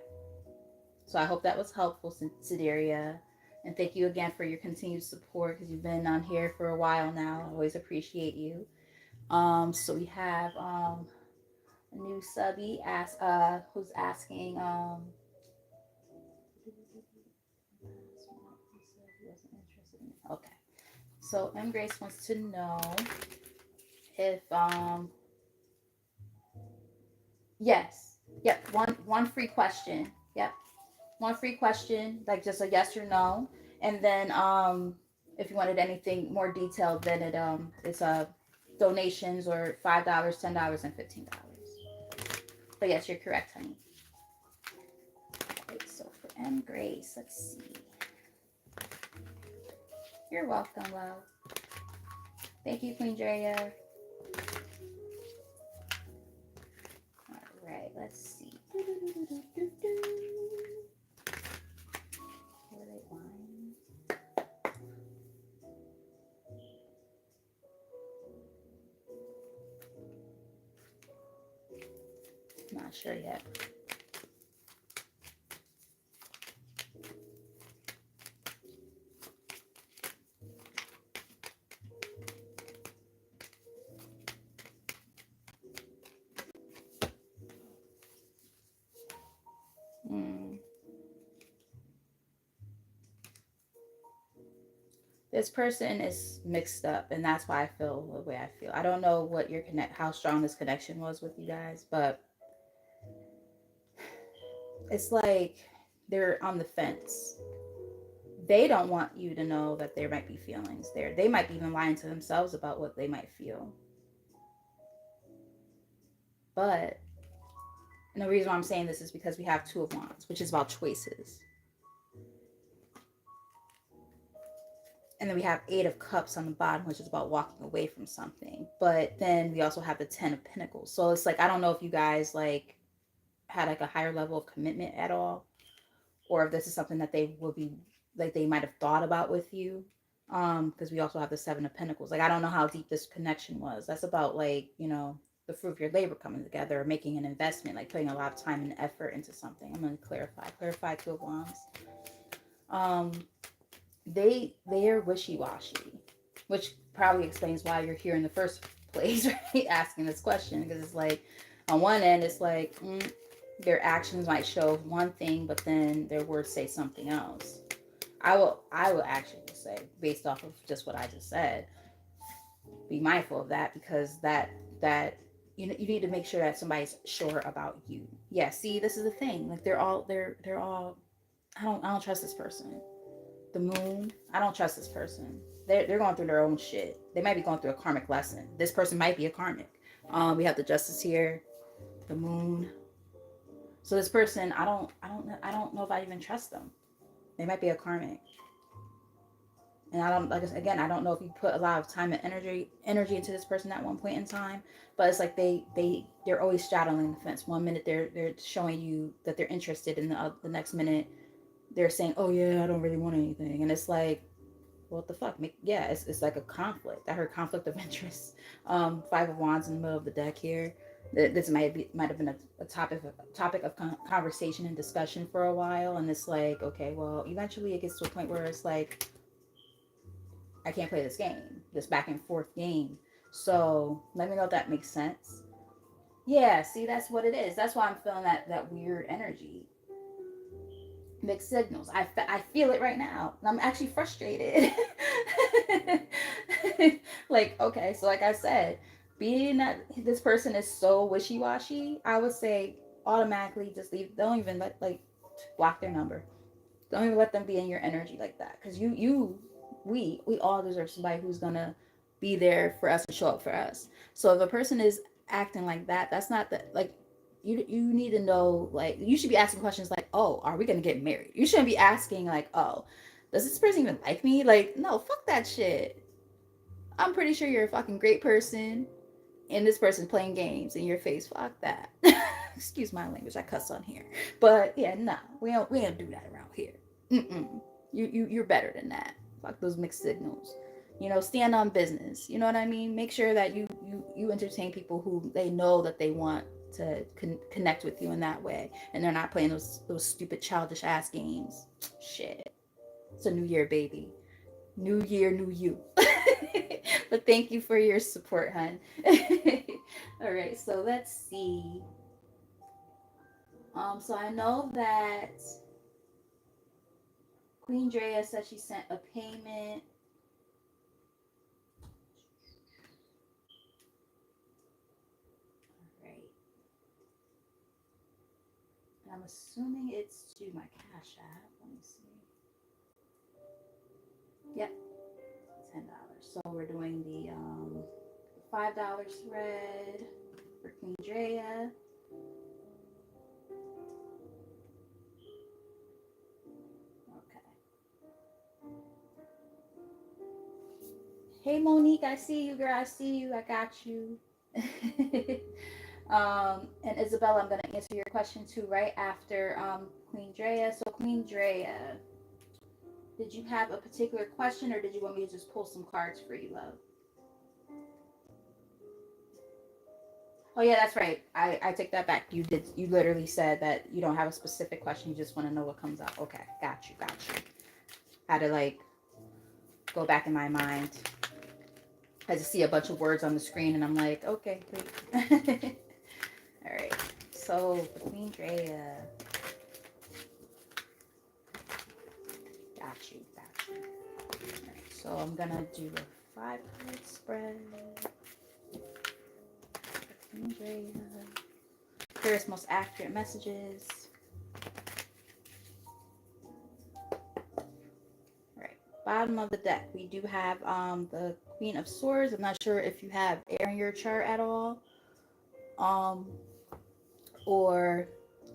So I hope that was helpful, Sideria. And thank you again for your continued support because you've been on here for a while now. I always appreciate you. So we have a new subby who's asking okay. So M Grace wants to know if yes. Yep, one free question. Yep. One free question, like just a yes or no. And then if you wanted anything more detailed, then it's donations or $5, $10 and $15. But yes, you're correct, honey. Okay, so for M Grace, let's see. You're welcome, love. Thank you, Queen Drea. All right, let's see. Not sure yet. This person is mixed up, and that's why I feel the way I feel. I don't know what your how strong this connection was with you guys, but it's like they're on the fence. They don't want you to know that there might be feelings there. They might be even lying to themselves about what they might feel. But and the reason why I'm saying this is because we have Two of Wands, which is about choices. And then we have Eight of Cups on the bottom, which is about walking away from something. But then we also have the Ten of Pentacles. So it's like, I don't know if you guys like had like a higher level of commitment at all, or if this is something that they will be like they might have thought about with you. Because we also have the Seven of Pentacles. Like, I don't know how deep this connection was. That's about like, the fruit of your labor coming together, or making an investment, like putting a lot of time and effort into something. I'm gonna clarify Two of Wands. um they are wishy-washy, which probably explains why you're here in the first place, right? Asking this question, because it's like, on one end it's like, their actions might show one thing, but then their words say something else. I will actually say, based off of just what I just said, be mindful of that, because that you need to make sure that somebody's sure about you. Yeah, see, this is the thing. Like, they're all, I don't trust this person. The Moon, I don't trust this person. They're going through their own shit. They might be going through a karmic lesson. This person might be a karmic. We have the Justice here, the Moon. So this person, I don't know if I even trust them. They might be a karmic. And I don't, like, again, I don't know if you put a lot of time and energy into this person at one point in time, but it's like they're always straddling the fence. One minute they're showing you that they're interested, and the next minute they're saying, "Oh yeah, I don't really want anything," and it's like, what the fuck? Yeah, it's like a conflict. I heard conflict of interest. Five of Wands in the middle of the deck here. This might have been a topic of conversation and discussion for a while, and it's like, okay, well, eventually it gets to a point where it's like, I can't play this game, this back and forth game. So let me know if that makes sense. Yeah, see, that's what it is. That's why I'm feeling that weird energy. Mixed signals. I feel it right now. I'm actually frustrated. Like, okay, so like I said, being that this person is so wishy-washy, I would say automatically just leave. Don't even block their number. Don't even let them be in your energy like that. Because we all deserve somebody who's gonna be there for us and show up for us. So if a person is acting like that, that's not that, like, you need to know, like, you should be asking questions like, oh, are we gonna get married? You shouldn't be asking like, oh, does this person even like me? Like, no, fuck that shit. I'm pretty sure you're a fucking great person, and this person's playing games in your face. Fuck that. Excuse my language. I cuss on here, but yeah, no, we don't do that around here. Mm-mm. You're better than that. Fuck those mixed signals. Stand on business. You know what I mean? Make sure that you entertain people who they know that they want to connect with you in that way, and they're not playing those stupid childish ass games. Shit. It's a new year, baby. New year, new you. But thank you for your support, hun. All right, so let's see. So I know that Queen Drea said she sent a payment. All right. And I'm assuming it's to my Cash App. Let me see. Yep, $10. So we're doing the $5 thread for Queen Drea. Okay. Hey Monique, I see you, girl. I see you. I got you. And Isabella, I'm going to answer your question too right after Queen Drea. So Queen Drea, did you have a particular question, or did you want me to just pull some cards for you, love? Oh yeah, that's right. I take that back. You literally said that you don't have a specific question. You just want to know what comes up. Okay, got you. Had to like go back in my mind. I just see a bunch of words on the screen, and I'm like, okay, great. All right. So Queen Drea, got you. All right. So I'm gonna do a 5-card spread. Queen Drea. Clearest, most accurate messages. Right. Bottom of the deck, we do have the Queen of Swords. I'm not sure if you have air in your chart at all. Or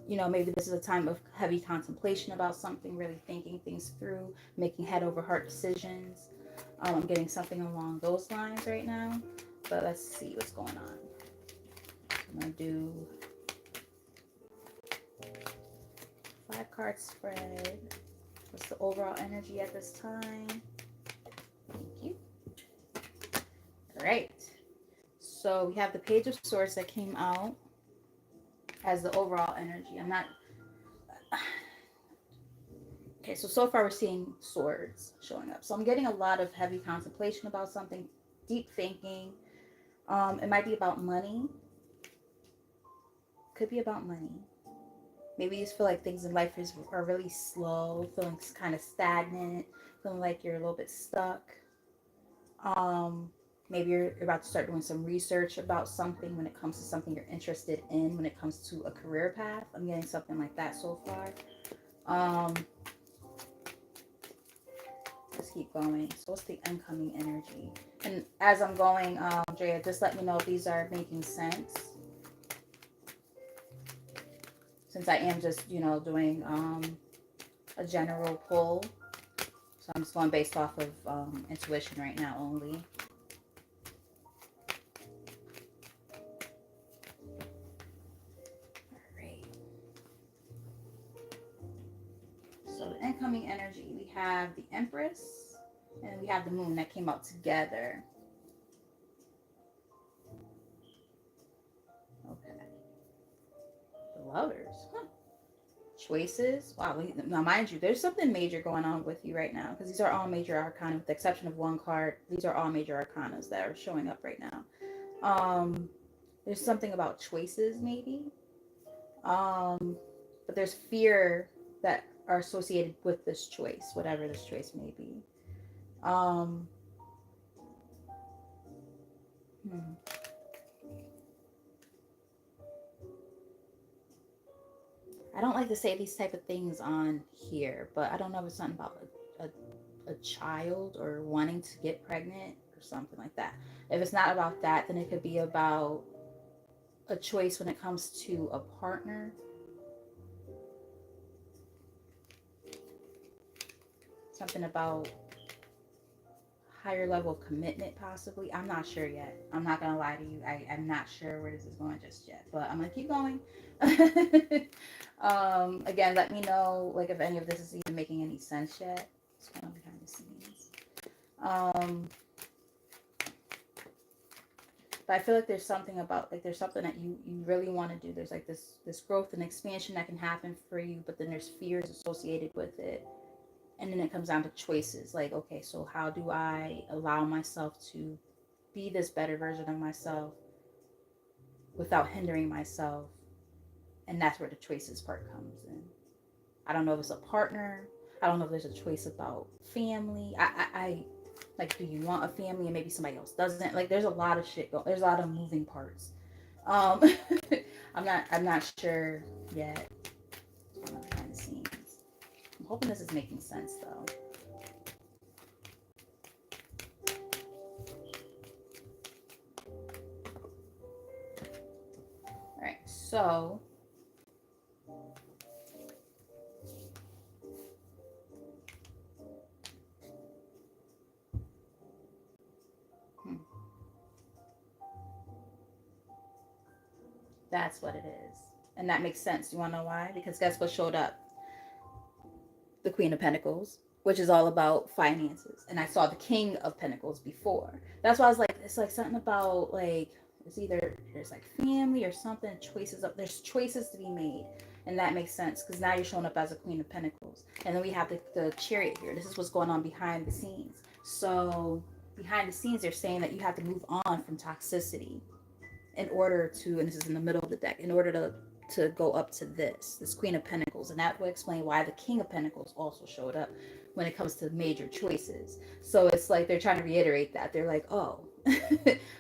maybe this is a time of heavy contemplation about something, really thinking things through, making head over heart decisions. I'm getting something along those lines right now. But let's see what's going on. I'm going to do 5 card spread. What's the overall energy at this time? Thank you. All right. So we have the Page of Swords that came out as the overall energy. I'm not. Okay, so far we're seeing swords showing up. So I'm getting a lot of heavy contemplation about something, deep thinking. It might be about money. Could be about money. Maybe you just feel like things in life are really slow, feeling kind of stagnant, feeling like you're a little bit stuck. Um, Maybe you're about to start doing some research about something when it comes to something you're interested in, when it comes to a career path. I'm getting something like that so far. Um, let's keep going. So what's the incoming energy? And as I'm going, Drea, just let me know if these are making sense. Since I am just, doing a general pull. So I'm just going based off of intuition right now only. So the incoming energy, we have the Empress and we have the Moon that came out together. Okay. The Lovers. Huh. Choices. Wow. Now, mind you, there's something major going on with you right now because these are all major arcana with the exception of one card. These are all major arcanas that are showing up right now. There's something about choices maybe. But there's fear that are associated with this choice, whatever this choice may be. Um, hmm. I don't like to say these type of things on here, but I don't know if it's something about a child or wanting to get pregnant or something like that. If it's not about that, then it could be about a choice when it comes to a partner. Something about higher level of commitment possibly. I'm not sure yet. I'm not gonna lie to you. I'm not sure where this is going just yet, but I'm gonna keep going. Again, let me know like if any of this is even making any sense yet. What's going on behind the scenes? But I feel like there's something about like there's something that you really want to do. There's like this growth and expansion that can happen for you, but then there's fears associated with it. And then it comes down to choices like, okay, so how do I allow myself to be this better version of myself without hindering myself? And that's where the choices part comes in. I don't know if it's a partner. I don't know if there's a choice about family. I like, do you want a family and maybe somebody else doesn't? Like, there's a lot of shit going. There's a lot of moving parts. Um, I'm not sure yet. Behind the scenes. I'm hoping this is making sense though. All right, so that's what it is. And that makes sense. You want to know why? Because guess what showed up? The Queen of Pentacles, which is all about finances. And I saw the King of Pentacles before. That's why I was like, it's like something about like, it's either there's like family or something, choices up. There's choices to be made. And that makes sense because now you're showing up as a Queen of Pentacles. And then we have the Chariot here. This is what's going on behind the scenes. So behind the scenes, they're saying that you have to move on from toxicity in order to, and this is in the middle of the deck, in order to go up to this Queen of Pentacles. And that will explain why the King of Pentacles also showed up when it comes to major choices. So it's like they're trying to reiterate that. They're like, oh,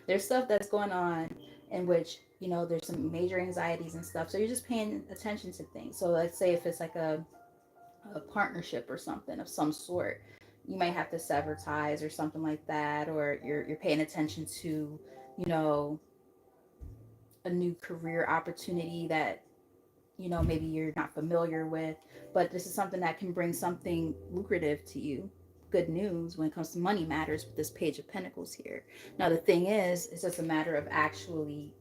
there's stuff that's going on in which, there's some major anxieties and stuff. So you're just paying attention to things. So let's say if it's like a partnership or something of some sort, you might have to sever ties or something like that, or you're paying attention to, you know, a new career opportunity that maybe you're not familiar with, but this is something that can bring something lucrative to you. good news when it comes to money matters with this Page of Pentacles here. Now, the thing is, it's just a matter of actually,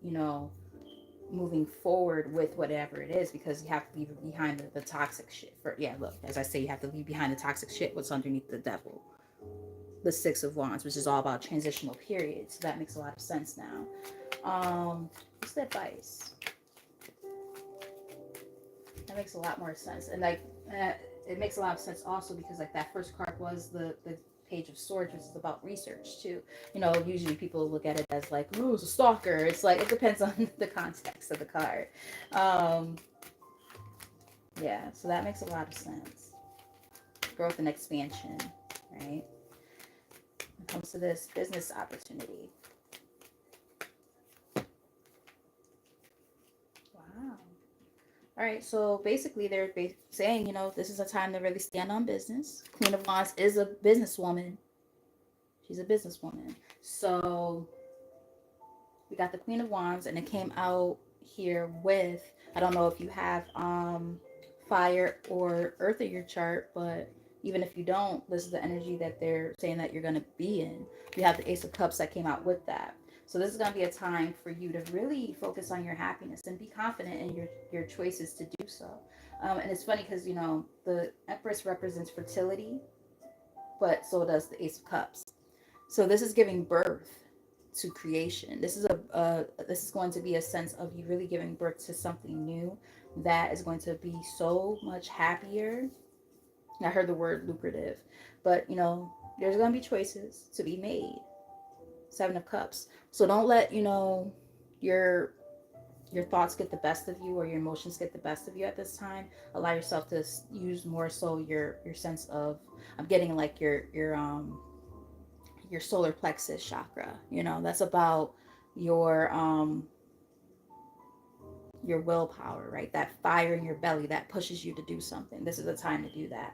moving forward with whatever it is, because you have to leave behind the toxic shit. Yeah, look, as I say, you have to leave behind the toxic shit, what's underneath the devil. The Six of Wands, which is all about transitional periods. So that makes a lot of sense now. What's the advice? That makes a lot more sense. And like, it makes a lot of sense also because like that first card was the Page of Swords, which is about research too. Usually people look at it as like, oh, it's a stalker. It's like, it depends on the context of the card. Yeah, so that makes a lot of sense. Growth and expansion, right? When it comes to this business opportunity. Wow. All right, so basically they're saying, this is a time to really stand on business. Queen of Wands is a businesswoman. She's a businesswoman. So we got the Queen of Wands, and it came out here with, I don't know if you have fire or earth in your chart, but even if you don't, this is the energy that they're saying that you're going to be in. You have the Ace of Cups that came out with that. So this is going to be a time for you to really focus on your happiness and be confident in your choices to do so. And it's funny because, the Empress represents fertility, but so does the Ace of Cups. So this is giving birth to creation. This is going to be a sense of you really giving birth to something new that is going to be so much happier. I heard the word lucrative, but there's going to be choices to be made. Seven of Cups. So don't let your thoughts get the best of you, or your emotions get the best of you at this time. Allow yourself to use more so your sense of, I'm getting like your solar plexus chakra. That's about your willpower, right? That fire in your belly that pushes you to do something. This is the time to do that.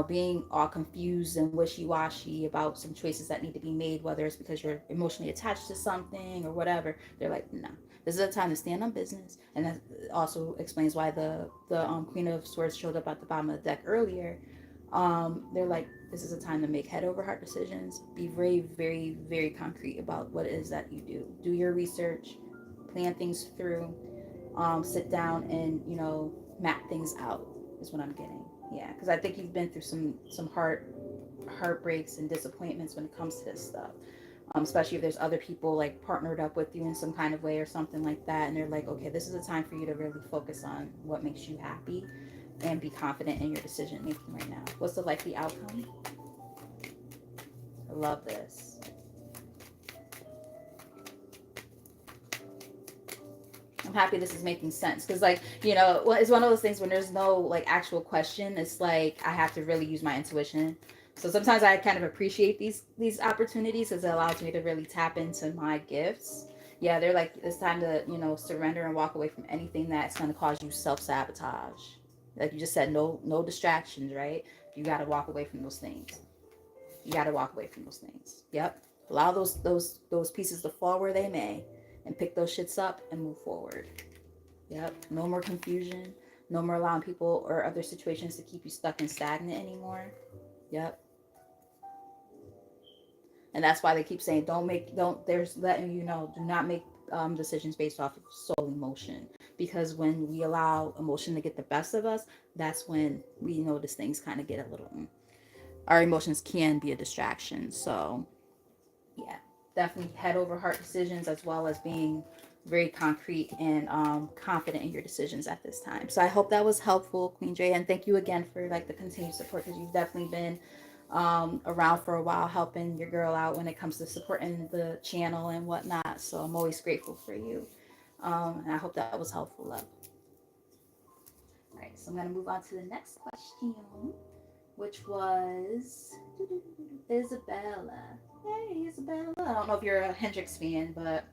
Being all confused and wishy-washy about some choices that need to be made, whether it's because you're emotionally attached to something or whatever. They're like, no, this is a time to stand on business. And that also explains why the Queen of Swords showed up at the bottom of the deck earlier. They're like, this is a time to make head over heart decisions. Be very, very, very concrete about what it is that you do. Do your research, plan things through, sit down and map things out is what I'm getting. Yeah, because I think you've been through some heartbreaks and disappointments when it comes to this stuff. Especially if there's other people like partnered up with you in some kind of way or something like that, and they're like, okay, this is a time for you to really focus on what makes you happy and be confident in your decision making right now. What's the likely outcome? I love this. I'm happy this is making sense because, like, it's one of those things when there's no like actual question. It's like I have to really use my intuition. So sometimes I kind of appreciate these opportunities because it allows me to really tap into my gifts. Yeah, they're like, it's time to surrender and walk away from anything that's going to cause you self-sabotage. Like you just said, no distractions, right? You got to walk away from those things. You got to walk away from those things. Yep. Allow those pieces to fall where they may, and pick those shits up and move forward. Yep. No more confusion. No more allowing people or other situations to keep you stuck and stagnant anymore. Yep. And that's why they keep saying there's letting you know, do not make decisions based off of soul emotion, because when we allow emotion to get the best of us, that's when we notice things kind of get a little our emotions can be a distraction. So yeah, definitely head over heart decisions, as well as being very concrete and confident in your decisions at this time. So I hope that was helpful, Queen Dre, and thank you again for like the continued support, because you've definitely been around for a while helping your girl out when it comes to supporting the channel and whatnot. So I'm always grateful for you, and I hope that was helpful, love. All right, so I'm going to move on to the next question, which was Isabella. Hey, Isabella. I don't know if you're a Hendrix fan, but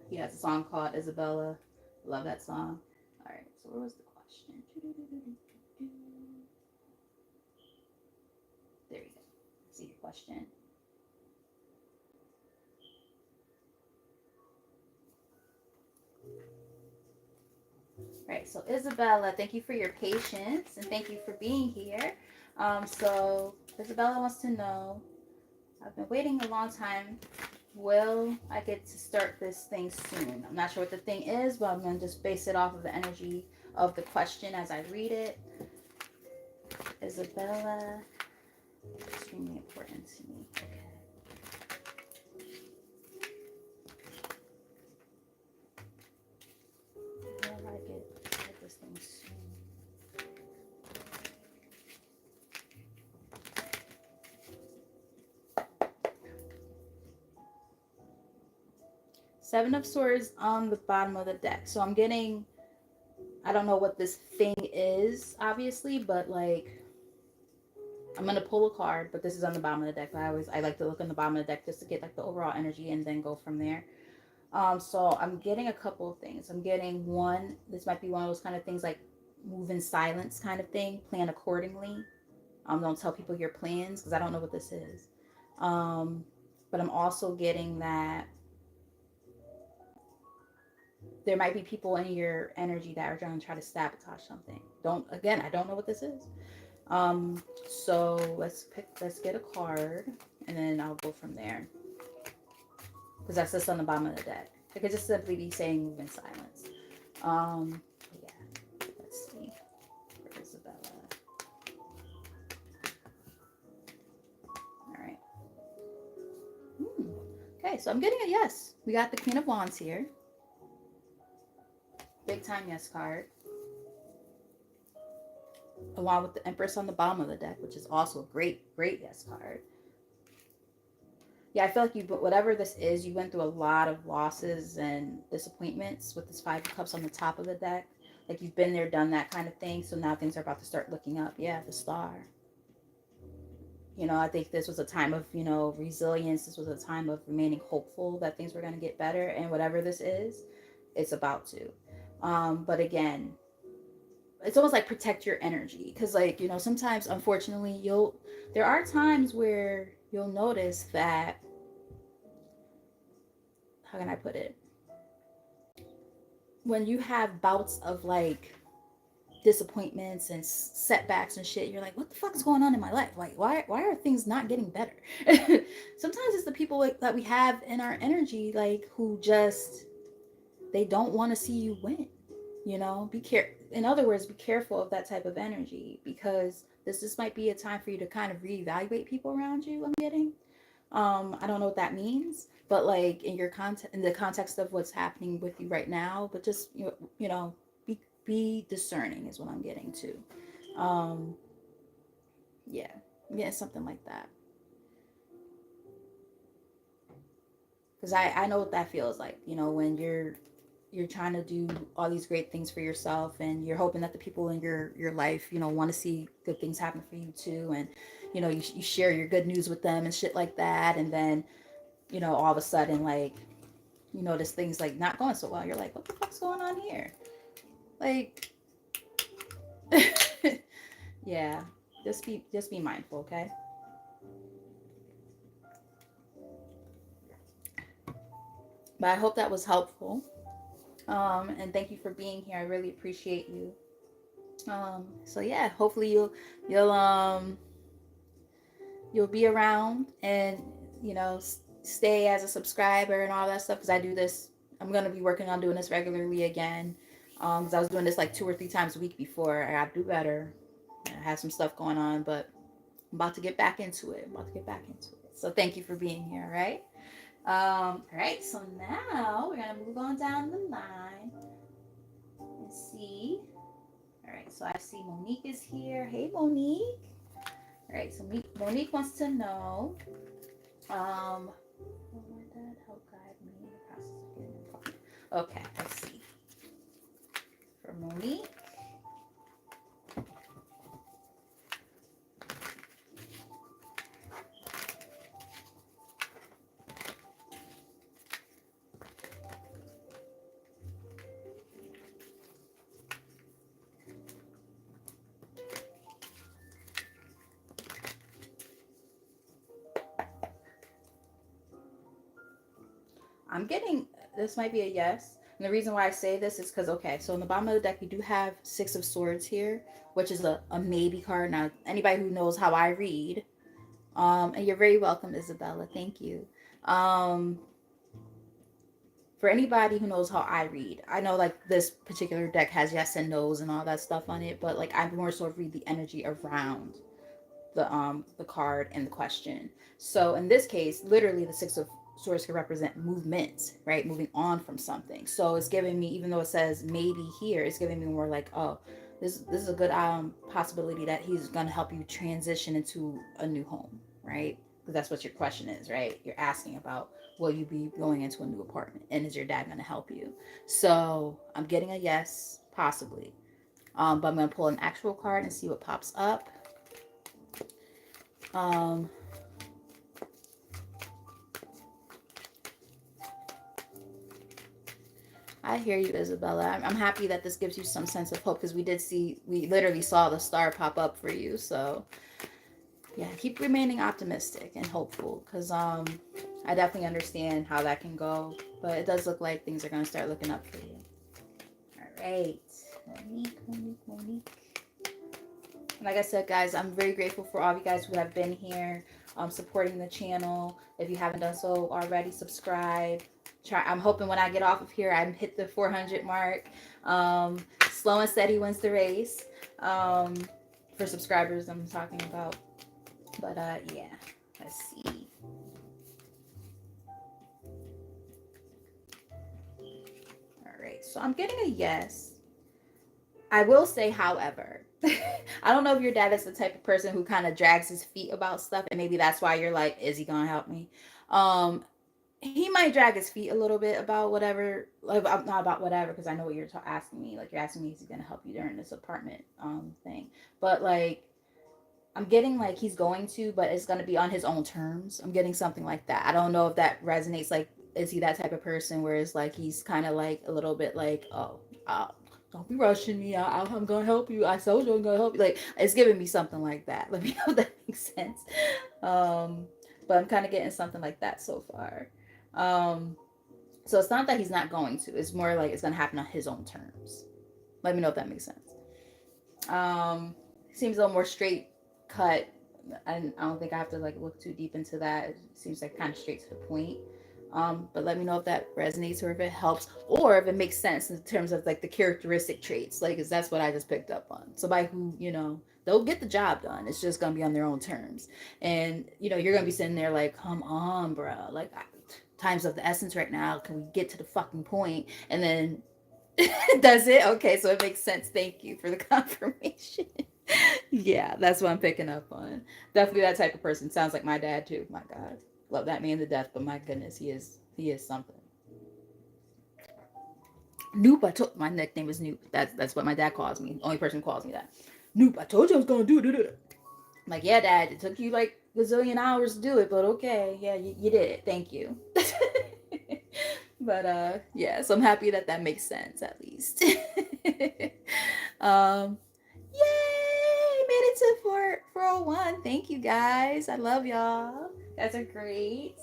he has a song called Isabella. Love that song. All right, so where was the question? There you go. See your question. Right, so Isabella, thank you for your patience and thank you for being here. So Isabella wants to know, I've been waiting a long time. Will I get to start this thing soon? I'm not sure what the thing is, but I'm going to just base it off of the energy of the question as I read it. Isabella, extremely important to me. Okay. Will I get to start this thing soon? Seven of Swords on the bottom of the deck. So I'm getting, I don't know what this thing is, obviously, but like, I'm gonna pull a card, but this is on the bottom of the deck. I like to look on the bottom of the deck just to get like the overall energy and then go from there. So I'm getting a couple of things. I'm getting one, this might be one of those kind of things like move in silence kind of thing, plan accordingly. Don't tell people your plans because I don't know what this is. But I'm also getting that there might be people in your energy that are trying to sabotage something. I don't know what this is. So let's get a card and then I'll go from there. Because that's just on the bottom of the deck. It could just simply be saying move in silence. Yeah. Let's see. For Isabella. Alright. Okay, so I'm getting a yes. We got the Queen of Wands here. Big time yes card. Along with the Empress on the bottom of the deck, which is also a great yes card. Yeah, I feel like whatever this is, you went through a lot of losses and disappointments with this Five of Cups on the top of the deck. Like you've been there, done that kind of thing. So now things are about to start looking up. Yeah, the Star. I think this was a time of, resilience. This was a time of remaining hopeful that things were going to get better. And whatever this is, it's about to. But again, it's almost like protect your energy. Because, like, sometimes, unfortunately, there are times where you'll notice that, how can I put it? When you have bouts of, like, disappointments and setbacks and shit, you're like, what the fuck is going on in my life? Like, why are things not getting better? Sometimes it's the people that we have in our energy, like, who just, they don't want to see you win. Be careful. In other words, be careful of that type of energy, because this might be a time for you to kind of reevaluate people around you. I'm getting. I don't know what that means, but like in the context of what's happening with you right now, but just be discerning is what I'm getting to. Yeah, something like that. Because I know what that feels like. When you're trying to do all these great things for yourself and you're hoping that the people in your life want to see good things happen for you too, and you share your good news with them and shit like that, and then all of a sudden, like, this thing's like not going so well. You're like, what the fuck's going on here? Like, yeah, just be mindful, okay? But I hope that was helpful. And thank you for being here. I really appreciate you. So yeah, hopefully you'll be around and stay as a subscriber and all that stuff, because I do this. I'm gonna be working on doing this regularly again. Because I was doing this like 2 or 3 times a week before. I gotta do better. I have some stuff going on, but I'm about to get back into it. So thank you for being here. All right. All right. So now we're gonna move on down the line and see. All right. So I see Monique is here. Hey, Monique. All right. So Monique wants to know. Will my dad help guide me in the process of getting involved? Okay. Let's see. For Monique. I'm getting, this might be a yes. And the reason why I say this is because, okay, so in the bottom of the deck, we do have Six of Swords here, which is a maybe card. Now, anybody who knows how I read, And you're very welcome, Isabella. Thank you. Um, for anybody who knows how I read, I know like this particular deck has yes and no's and all that stuff on it, but like I more so read the energy around the card and the question. So in this case, literally the Six of Swords could represent movement, right? Moving on from something. So it's giving me, even though it says maybe here, it's giving me more like, oh, this is a good possibility that he's gonna help you transition into a new home, right? Because that's what your question is, right? You're asking about, will you be going into a new apartment, and is your dad gonna help you? So I'm getting a yes, possibly. But I'm gonna pull an actual card and see what pops up. Um, I hear you, Isabella. I'm happy that this gives you some sense of hope because we literally saw the star pop up for you. So, yeah, keep remaining optimistic and hopeful because I definitely understand how that can go, but it does look like things are going to start looking up for you. All right. Monique, Monique, Monique. Like I said, guys, I'm very grateful for all of you guys who have been here supporting the channel. If you haven't done so already, subscribe. I'm hoping when I get off of here, I hit the 400 mark. Slow and steady wins the race. For subscribers, I'm talking about. But yeah, let's see. All right, so I'm getting a yes. I will say, however, I don't know if your dad is the type of person who kind of drags his feet about stuff, and maybe that's why you're like, is he gonna help me? Um, he might drag his feet a little bit about whatever, like not about whatever, because I know what you're asking me. Like you're asking me, is he gonna help you during this apartment thing? But like, I'm getting like he's going to, but it's gonna be on his own terms. I'm getting something like that. I don't know if that resonates. Like, is he that type of person where it's like he's kind of like a little bit like, oh, don't be rushing me. I'm gonna help you. I told you I'm gonna help you. Like it's giving me something like that. Let me know if that makes sense. But I'm kind of getting something like that so far. Um, so it's not that he's not going to. It's more like it's gonna happen on his own terms. Let me know if that makes sense. Seems a little more straight cut. And I don't think I have to like look too deep into that. It seems like kind of straight to the point. But let me know if that resonates or if it helps or if it makes sense in terms of like the characteristic traits. Like, cause that's what I just picked up on. Somebody who, they'll get the job done. It's just gonna be on their own terms. And you're gonna be sitting there like, come on, bro. Like, time's of the essence right now. Can we get to the fucking point? And then does it? Okay, so it makes sense. Thank you for the confirmation. Yeah, that's what I'm picking up on. Definitely that type of person. Sounds like my dad too. My God, love that man to death. But my goodness, he is something. Noop. My nickname is Noop. That's what my dad calls me. The only person who calls me that. Noop. I told you I was gonna do it. I'm like, yeah, Dad. It took you like a gazillion hours to do it, but okay, yeah, you did it. Thank you. But yeah, so I'm happy that makes sense at least. um, Yay! Made it to 401. Thank you guys. I love y'all. You guys are great.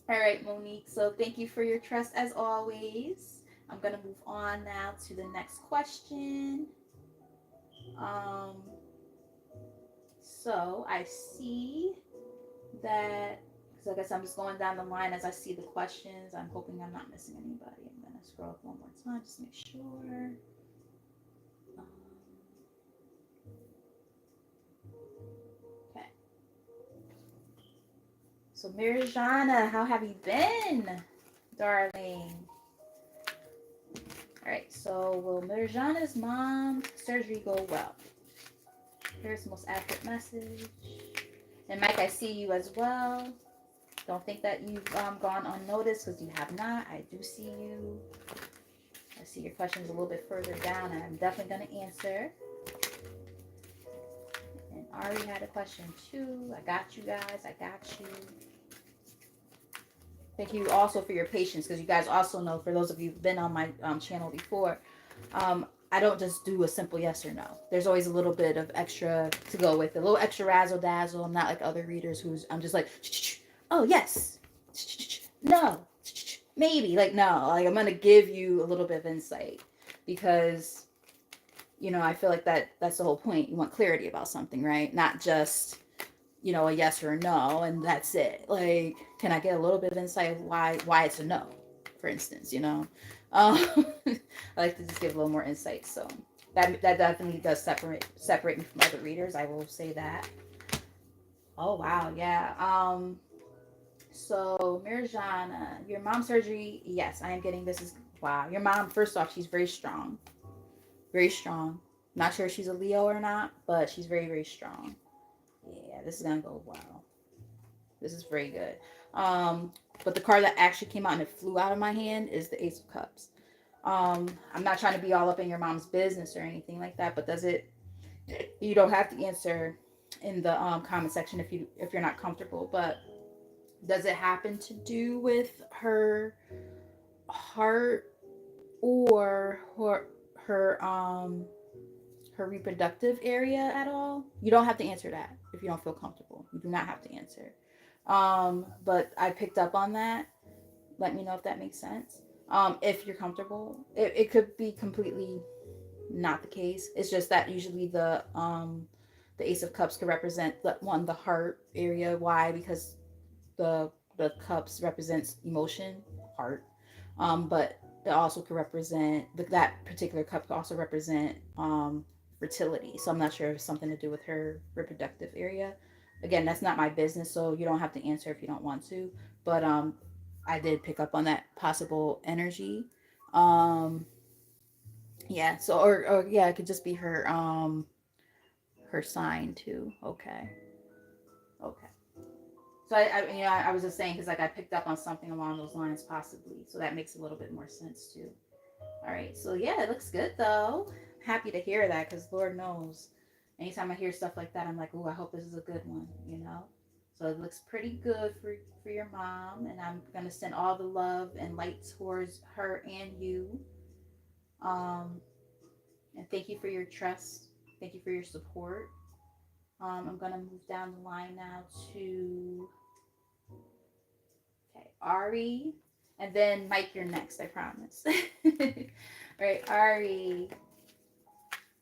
All right, Monique. So thank you for your trust as always. I'm gonna move on now to the next question. Um, so I see that because I guess I'm just going down the line as I see the questions. I'm hoping I'm not missing anybody. I'm gonna scroll up one more time just to make sure. Um, okay. So Mirjana, how have you been, darling? All right. So will Mirjana's mom's surgery go well? Here's the most accurate message. And Mike, I see you as well. Don't think that you've gone unnoticed because you have not. I do see you. I see your questions a little bit further down, and I'm definitely going to answer. And Ari had a question too. I got you guys. I got you. Thank you also for your patience because you guys also know, for those of you who've been on my channel before, I don't just do a simple yes or no. There's always a little bit of extra to go with it. A little extra razzle dazzle. I'm not like other readers I'm just like, oh, yes. No. Maybe. Like, no. Like, I'm going to give you a little bit of insight because, I feel like that's the whole point. You want clarity about something, right? Not just a yes or a no, and that's it. Like, can I get a little bit of insight of why it's a no, for instance? Um, I like to just give a little more insight. So that definitely does separate me from other readers. I will say that. Oh wow, yeah. So Mirjana, your mom surgery, yes, I am getting this is wow. Your mom, first off, she's very strong. Very strong. Not sure if she's a Leo or not, but she's very, very strong. Yeah, this is gonna go well. This is very good. Um, but the card that actually came out and it flew out of my hand is the Ace of Cups. I'm not trying to be all up in your mom's business or anything like that, but does it? You don't have to answer in the comment section if you're not comfortable. But does it happen to do with her heart or her reproductive area at all? You don't have to answer that if you don't feel comfortable. You do not have to answer. But I picked up on that. Let me know if that makes sense. If you're comfortable, it could be completely not the case. It's just that usually the Ace of Cups could represent the heart area. Why? Because the cups represents emotion, heart. But it also could represent that particular cup could also represent fertility. So I'm not sure if it's something to do with her reproductive area. Again, that's not my business, so you don't have to answer if you don't want to. But I did pick up on that possible energy. Um, yeah. So or yeah, it could just be her sign too. Okay. Okay. So I was just saying because like I picked up on something along those lines possibly, so that makes a little bit more sense too. All right, so yeah, it looks good though. Happy to hear that because Lord knows, anytime I hear stuff like that, I'm like, oh, I hope this is a good one. So it looks pretty good for your mom, and I'm gonna send all the love and light towards her and you. Um, and thank you for your trust. Thank you for your support. I'm gonna move down the line now to okay, Ari, and then Mike, you're next. I promise. All right, Ari.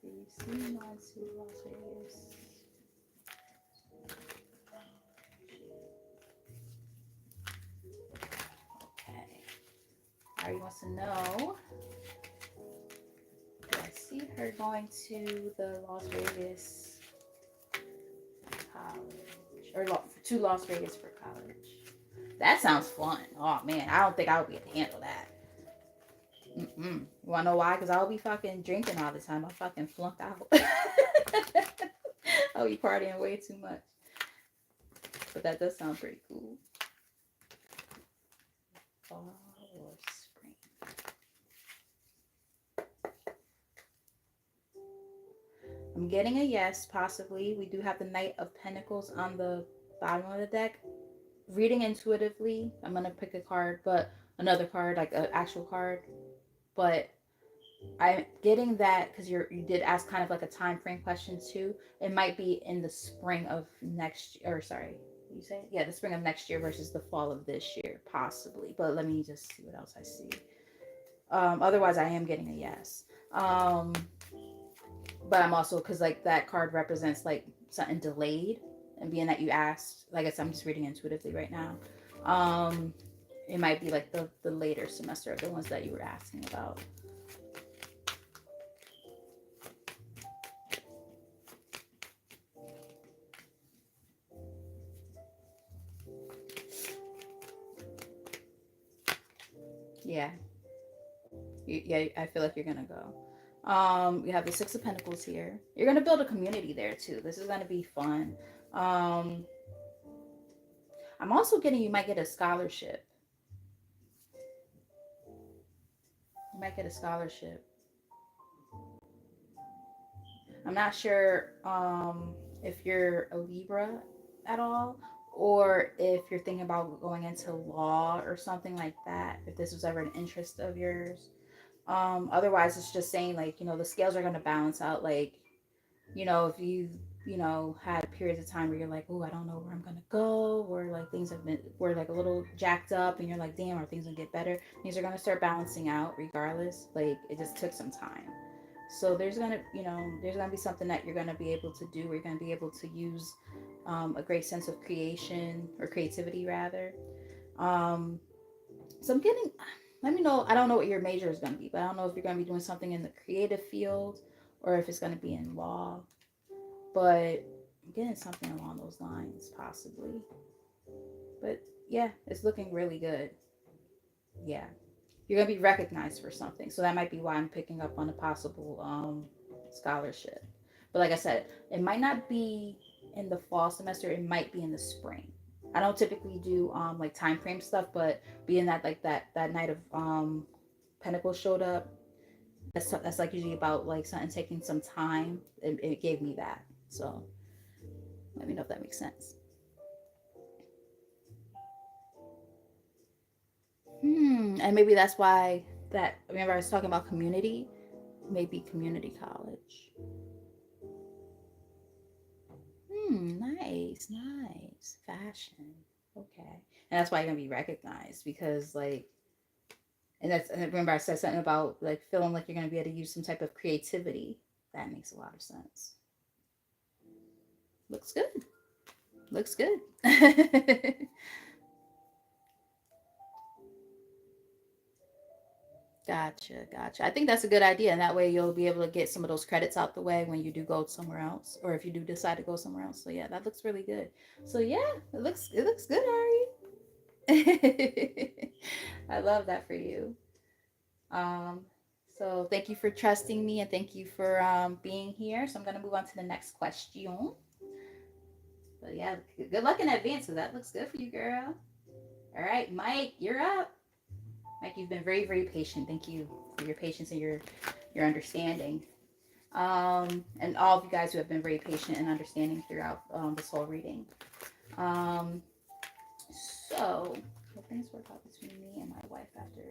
Do you see my two Las Vegas? Okay. Ari wants to know. Do I see her going to the Las Vegas college or to Las Vegas for college? That sounds fun. Oh man, I don't think I would be able to handle that. Mm-mm. You wanna know why? Because I'll be fucking drinking all the time. I'll fucking flunk out. I'll be partying way too much. But that does sound pretty cool. Fall or spring. I'm getting a yes, possibly. We do have the Knight of Pentacles on the bottom of the deck. Reading intuitively, I'm gonna pick a card, but another card, like an actual card. But I'm getting that because you did ask kind of like a time frame question too. It might be in the spring of next or sorry, you say yeah, the spring of next year versus the fall of this year, possibly. But let me just see what else I see. Otherwise, I am getting a yes. But I'm also because like that card represents like something delayed, and being that you asked, like I said, I'm just reading intuitively right now. Um, it might be like the later semester, the ones that you were asking about. Yeah, yeah, I feel like you're gonna go. We have the Six of Pentacles here. You're gonna build a community there too. This is gonna be fun. Um, I'm also getting you might get a scholarship. You might get a scholarship. I'm not sure if you're a Libra at all, or if you're thinking about going into law or something like that. If this was ever an interest of yours. Otherwise, it's just saying like the scales are going to balance out. Like if you had periods of time where you're like, oh, I don't know where I'm gonna go, or like things have been were like a little jacked up, and you're like, damn, are things gonna get better? Things are gonna start balancing out regardless. Like it just took some time. So there's gonna, there's gonna be something that you're gonna be able to do, or you're gonna be able to use a great sense of creation or creativity rather. Um, so I'm getting, let me know. I don't know what your major is gonna be, but I don't know if you're gonna be doing something in the creative field or if it's gonna be in law. But I'm getting something along those lines, possibly. But yeah, it's looking really good. Yeah, you're gonna be recognized for something, so that might be why I'm picking up on a possible scholarship. But like I said, it might not be in the fall semester. It might be in the spring. I don't typically do like time frame stuff, but being that like that night of Pentacles showed up, that's like usually about like something taking some time. It gave me that. So let me know if that makes sense. And maybe that's why that. Remember, I was talking about community. Maybe community college. Nice, nice. Fashion. Okay. And that's why you're gonna be recognized because like, and remember I said something about like feeling like you're gonna be able to use some type of creativity. That makes a lot of sense. Looks good. Looks good. Gotcha, gotcha. I think that's a good idea, and that way you'll be able to get some of those credits out the way when you do go somewhere else, or if you do decide to go somewhere else. So yeah, that looks really good. So yeah, it looks good, Ari. I love that for you. Um, so thank you for trusting me, and thank you for being here. So I'm gonna move on to the next question. But yeah, good luck in advance, because that looks good for you, girl. All right, Mike, you're up. Mike, you've been very, very patient. Thank you for your patience and your understanding. And all of you guys who have been very patient and understanding throughout this whole reading. Um, so, how things work out between me and my wife after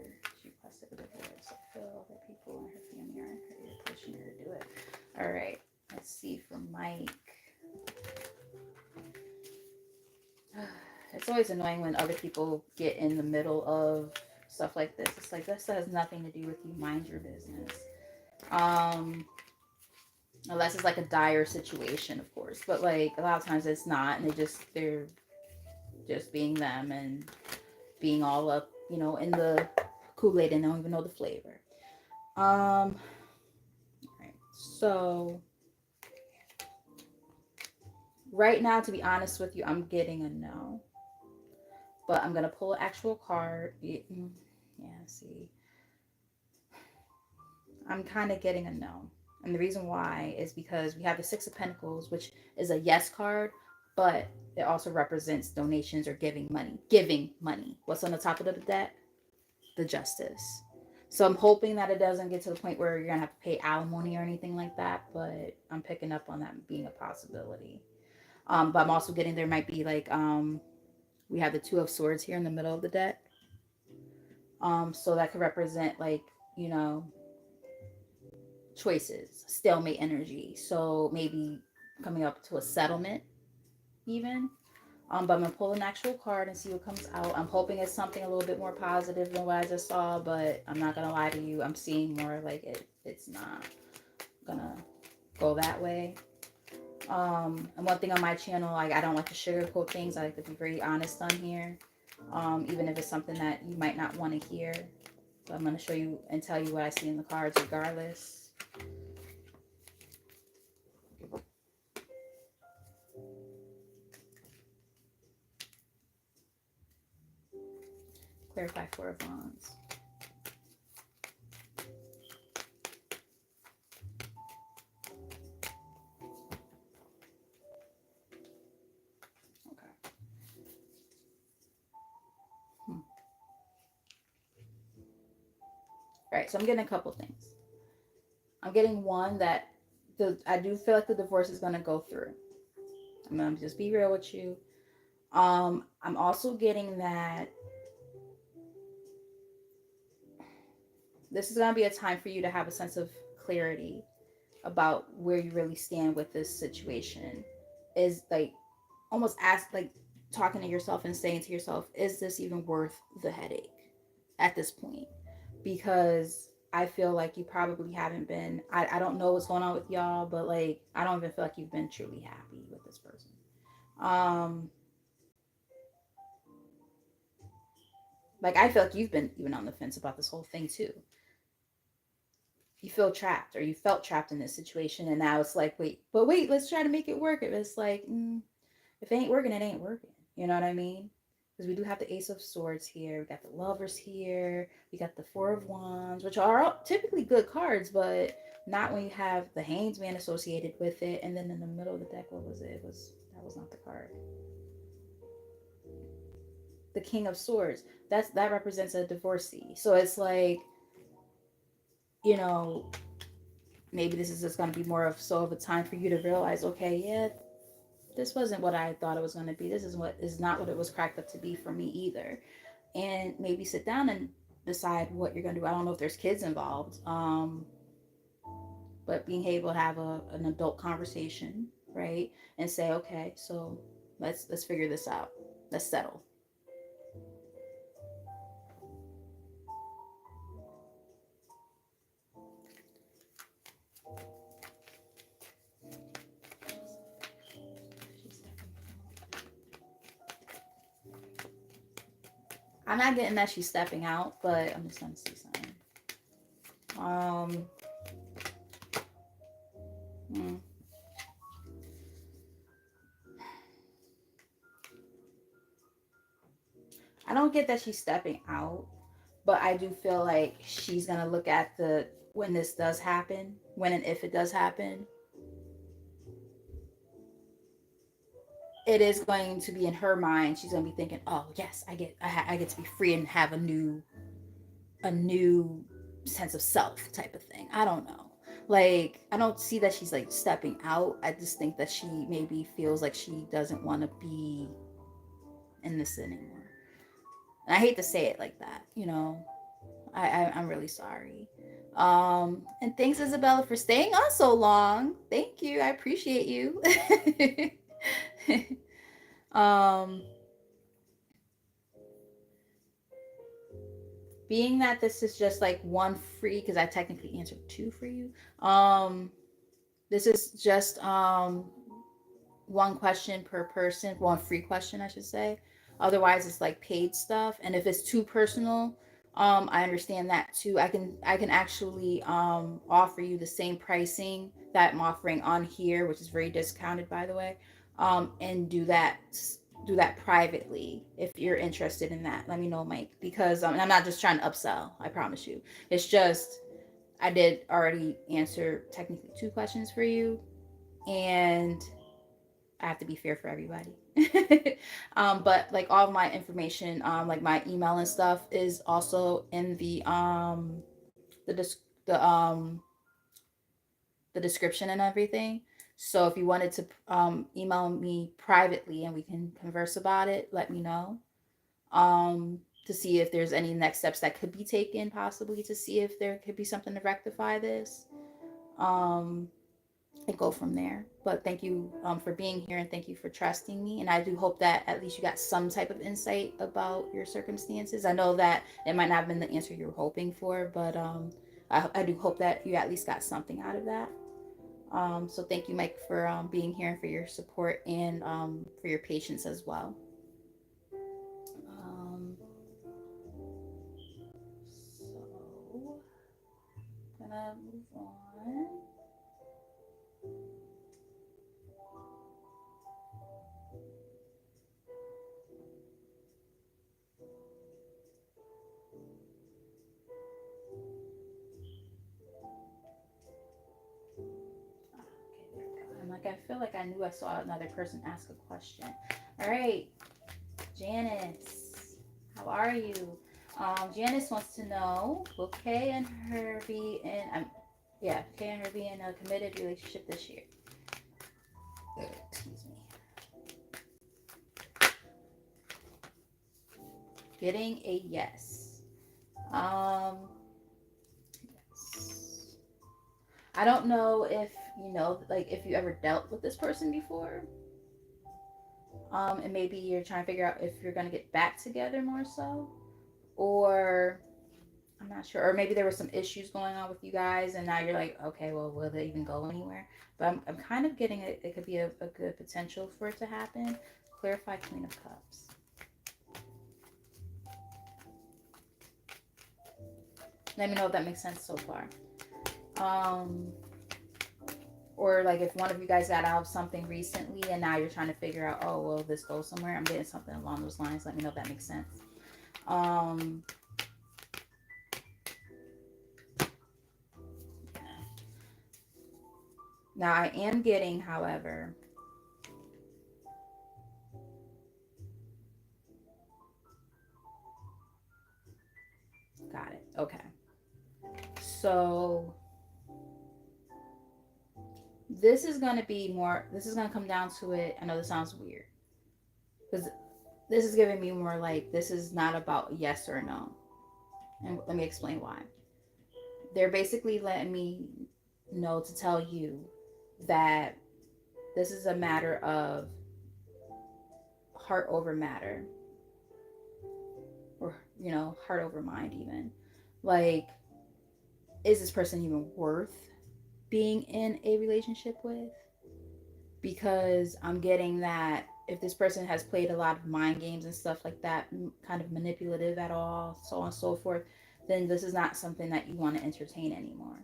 she requested a divorce. I feel other people in her family are in her ear pushing her to do it. All right, let's see from Mike. It's always annoying when other people get in the middle of stuff like this. It's like this has nothing to do with you. Mind your business. Um, unless it's like a dire situation, of course. But like a lot of times it's not, and they're just being them and being all up, in the Kool Aid and don't even know the flavor. All right. So right now, to be honest with you, I'm getting a no, but I'm gonna pull an actual card. Yeah, see, I'm kind of getting a no. And the reason why is because we have the Six of Pentacles, which is a yes card, but it also represents donations or giving money. Giving money. What's on the top of the deck? The Justice. So I'm hoping that it doesn't get to the point where you're gonna have to pay alimony or anything like that, but I'm picking up on that being a possibility. But I'm also getting there might be like we have the Two of Swords here in the middle of the deck. So that could represent like, you know, choices, stalemate energy. So maybe coming up to a settlement even. But I'm gonna pull an actual card and see what comes out. I'm hoping it's something a little bit more positive than what I just saw, but I'm not gonna lie to you. I'm seeing more like it's not gonna go that way. And one thing on my channel, like I don't like to sugarcoat things. I like to be very honest on here. Even if it's something that you might not want to hear. But I'm gonna show you and tell you what I see in the cards regardless. Clarify Four of Wands. Okay. All right, so I'm getting a couple things. I'm getting one that I do feel like the divorce is gonna go through. I'm gonna just be real with you. I'm also getting that this is gonna be a time for you to have a sense of clarity about where you really stand with this situation. Is like almost ask like talking to yourself and saying to yourself, is this even worth the headache at this point? Because I feel like you probably haven't been. I don't know what's going on with y'all, but like I don't even feel like you've been truly happy with this person. Um, like I feel like you've been even on the fence about this whole thing too. You feel trapped, or you felt trapped in this situation, and now it's like, wait, but wait, let's try to make it work. It's like, if it ain't working, it ain't working. You know what I mean? Because we do have the Ace of Swords here. We got the Lovers here. We got the Four of Wands, which are typically good cards, but not when you have the Hanged Man associated with it. And then in the middle of the deck, what was it? It was that was not the card. The King of Swords. That represents a divorcee. So it's like, you know, maybe this is just going to be more of so of a time for you to realize, okay, yeah, this wasn't what I thought it was going to be. This is not what it was cracked up to be for me either. And maybe sit down and decide what you're going to do. I don't know if there's kids involved, but being able to have an adult conversation, right, and say, okay, so let's figure this out. Let's settle. I'm not getting that she's stepping out, but I'm just gonna see something. Um, hmm. I don't get that she's stepping out, but I do feel like she's gonna look at the when this does happen, when and if it does happen, it is going to be in her mind. She's gonna be thinking, "Oh yes, I get to be free and have a new sense of self type of thing." I don't know. Like I don't see that she's like stepping out. I just think that she maybe feels like she doesn't want to be in this anymore. And I hate to say it like that, you know. I'm really sorry. And thanks Isabella for staying on so long. Thank you. I appreciate you. um Being that this is just like one free, because I technically answered two for you. This is just one question per person, one free question, I should say. Otherwise, it's like paid stuff. And if it's too personal, I understand that too. I can actually offer you the same pricing that I'm offering on here, which is very discounted, by the way, and do that privately if you're interested in that. Let me know, Mike, because I'm not just trying to upsell. I promise you. It's just I did already answer technically two questions for you, and I have to be fair for everybody. But like all of my information, like my email and stuff, is also in the the the description and everything. So if you wanted to email me privately and we can converse about it, let me know. To see if there's any next steps that could be taken, possibly to see if there could be something to rectify this. Um, and go from there. But thank you for being here, and thank you for trusting me. And I do hope that at least you got some type of insight about your circumstances. I know that it might not have been the answer you were hoping for, but I do hope that you at least got something out of that. So thank you, Mike, for being here and for your support and for your patience as well. Um, so, gonna move on. Okay, there we go. I'm like, I feel like I knew I saw another person ask a question. All right, Janice, how are you? Janice wants to know, will Kay and her be in, yeah, Kay and her be in a committed relationship this year? Excuse me. Getting a yes. Um, yes. I don't know if you know, like, if you ever dealt with this person before. And maybe you're trying to figure out if you're gonna get back together more so, or I'm not sure. Or maybe there were some issues going on with you guys, and now you're like, okay, well, will it even go anywhere? But I'm kind of getting it. It could be a good potential for it to happen. Clarify Queen of Cups. Let me know if that makes sense so far. Um, or like if one of you guys got out of something recently and now you're trying to figure out, oh, will this go somewhere? I'm getting something along those lines. Let me know if that makes sense. Um, Now I am getting, however, got it. Okay. So this is going to be more, this is going to come down to it. I know this sounds weird because this is giving me more like this is not about yes or no. And let me explain why. They're basically letting me know to tell you that this is a matter of heart over matter, or, heart over mind, even. Like, is this person even worth being in a relationship with? Because I'm getting that if this person has played a lot of mind games and stuff like that, kind of manipulative at all, so on and so forth, then this is not something that you want to entertain anymore,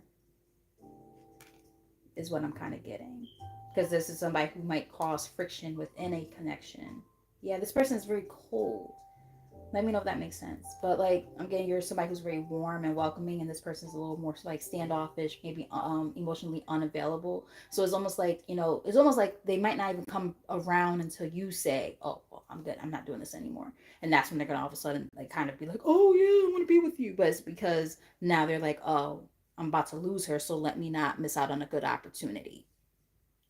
is what I'm kind of getting. Because this is somebody who might cause friction within a connection. Yeah, this person is very cold. Let me know if that makes sense. But like, I'm getting you're somebody who's very warm and welcoming, and this person's a little more like standoffish, maybe emotionally unavailable. So it's almost like, it's almost like they might not even come around until you say, "Oh, well, I'm good. I'm not doing this anymore." And that's when they're gonna all of a sudden like kind of be like, "Oh yeah, I want to be with you," but it's because now they're like, "Oh, I'm about to lose her, so let me not miss out on a good opportunity."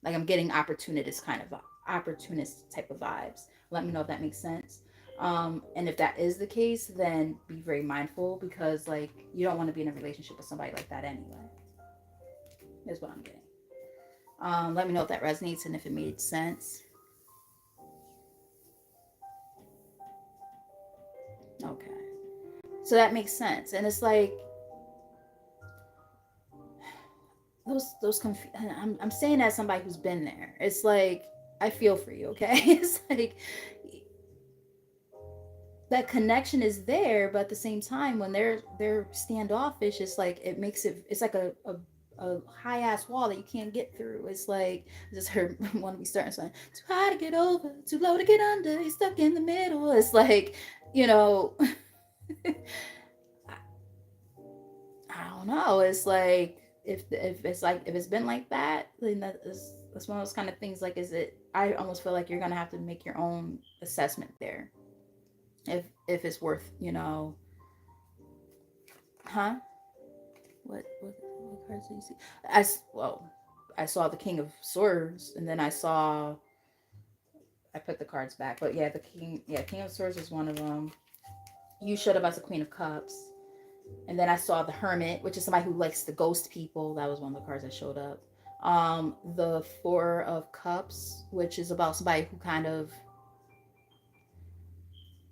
Like I'm getting opportunist type of vibes. Let me know if that makes sense. And if that is the case, then be very mindful because like you don't want to be in a relationship with somebody like that anyway. Is what I'm getting. Let me know if that resonates and if it made sense. Okay, so that makes sense, and it's like I'm saying as somebody who's been there. It's like I feel for you. Okay, it's like that connection is there, but at the same time, when they're standoffish, it's like it's like a high ass wall that you can't get through. It's like I just heard one of me starting saying, "Too high to get over, too low to get under. You're stuck in the middle." It's like, you know, I don't know. It's like if it's been like that, then that's one of those kind of things. Like, is it? I almost feel like you're gonna have to make your own assessment there. If it's worth, huh? What cards do you see? Well, I saw the King of Swords, and then I put the cards back, but yeah, King of Swords is one of them. You showed up as a Queen of Cups, and then I saw the Hermit, which is somebody who likes to ghost people. That was one of the cards that showed up. The Four of Cups, which is about somebody who kind of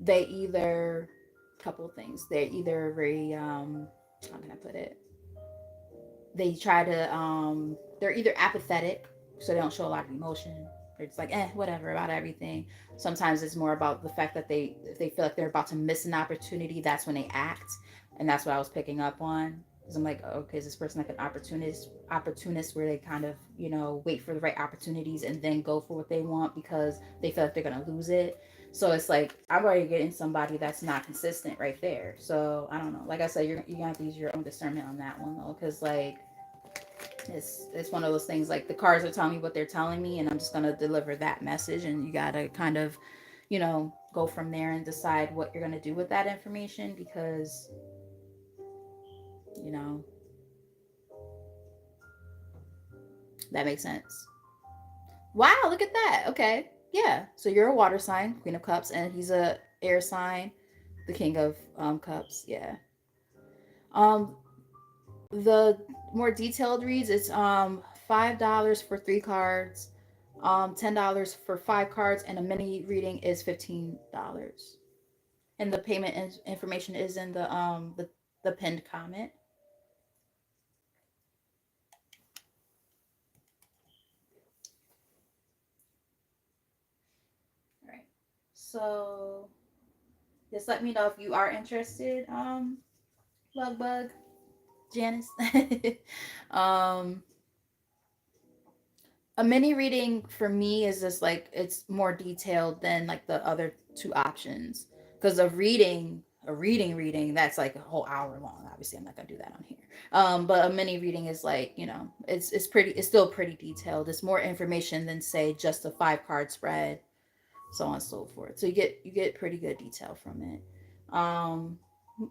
they either couple of things. They're either very how can I put it? They try to they're either apathetic, so they don't show a lot of emotion. They're just like whatever about everything. Sometimes it's more about the fact that they feel like they're about to miss an opportunity, that's when they act. And that's what I was picking up on, because I'm like, okay, is this person like an opportunist where they kind of wait for the right opportunities and then go for what they want because they feel like they're gonna lose it. So it's like I'm already getting somebody that's not consistent right there. So I don't know. Like I said, you're gonna have to use your own discernment on that one though, because like it's one of those things. Like the cards are telling me what they're telling me, and I'm just gonna deliver that message, and you gotta kind of, go from there and decide what you're gonna do with that information because you know that makes sense. Wow, look at that. Okay, yeah. So you're a water sign, Queen of Cups, and he's a air sign, the King of Cups. Yeah. Um, the more detailed reads, it's $5 for 3 cards, $10 for 5 cards, and a mini reading is $15. And the payment information is in the the pinned comment. All right. So just let me know if you are interested, Love Bug, Janice. um, a mini reading for me is just like it's more detailed than like the other two options. Because a reading that's like a whole hour long. Obviously, I'm not gonna do that on here. But a mini reading is like, it's still pretty detailed. It's more information than say just a 5 card spread, so on and so forth. So you get pretty good detail from it.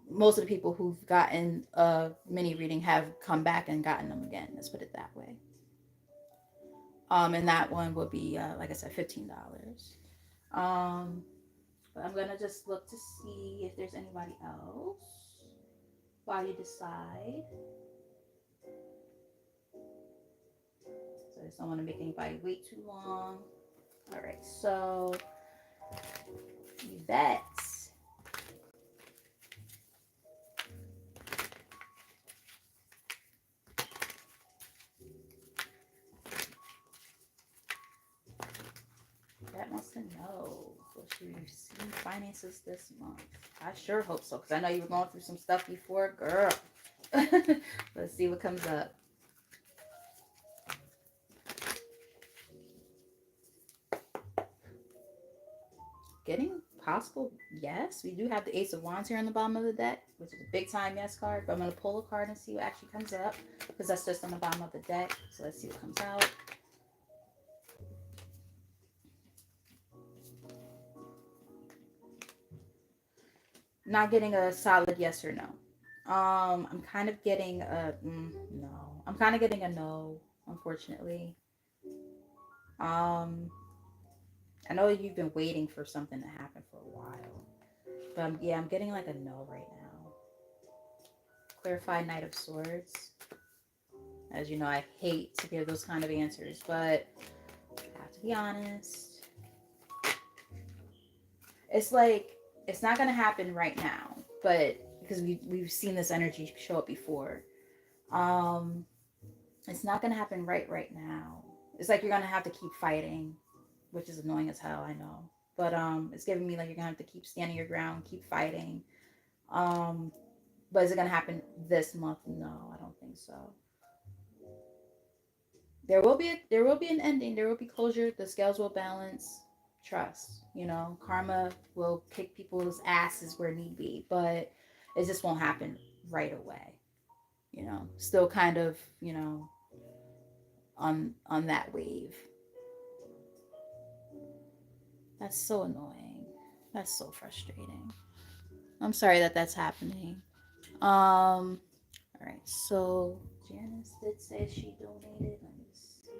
Most of the people who've gotten a mini reading have come back and gotten them again. Let's put it that way. And that one would be, like I said, $15. But I'm gonna just look to see if there's anybody else while you decide. So I just don't want to make anybody wait too long. All right, so you bet. That wants to know, will she receive finances this month? I sure hope so, because I know you were going through some stuff before, girl. Let's see what comes up. Getting possible yes. We do have the Ace of Wands here on the bottom of the deck, which is a big time yes card. But I'm going to pull a card and see what actually comes up, because that's just on the bottom of the deck. So let's see what comes out. Not getting a solid yes or no. I'm kind of getting a no. I'm kind of getting a no, unfortunately. Um, I know you've been waiting for something to happen for a while, but yeah, I'm getting like a no right now. Clarified Knight of Swords. As you know, I hate to give those kind of answers, but I have to be honest. It's like it's not gonna happen right now, but because we've seen this energy show up before. Um, it's not gonna happen right now. It's like you're gonna have to keep fighting, which is annoying as hell, I know. But it's giving me like you're gonna have to keep standing your ground, keep fighting. Um, but is it gonna happen this month? No, I don't think so. There will be an ending. There will be closure. The scales will balance. Trust. Karma will kick people's asses where need be, but it just won't happen right away. Still kind of on that wave. That's so annoying. That's so frustrating. I'm sorry that that's happening. All right. So Janice did say she donated. Let me see.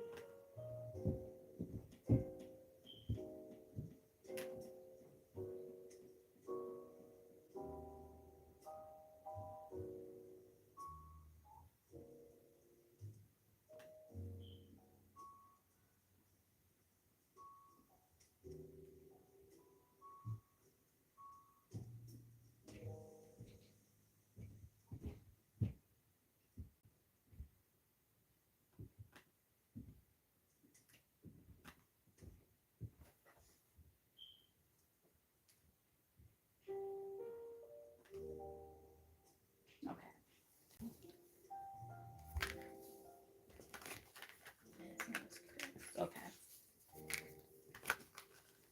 Okay. Okay.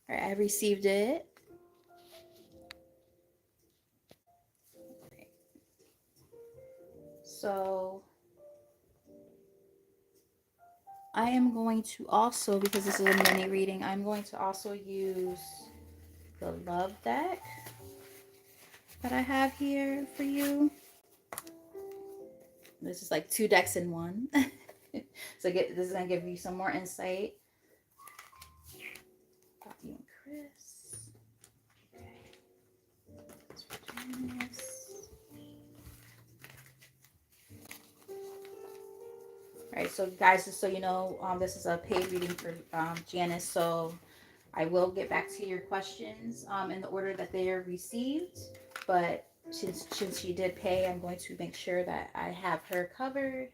All right. I received it. Okay. So I am going to also, because this is a mini reading, I'm going to also use the love deck that I have here for you. This is like 2 decks in one. So this is going to give you some more insight. Got you and Chris. Okay. That's for Janice. All right, so guys, just so you know, this is a paid reading for Janice. So I will get back to your questions in the order that they are received, but since she did pay, I'm going to make sure that I have her covered.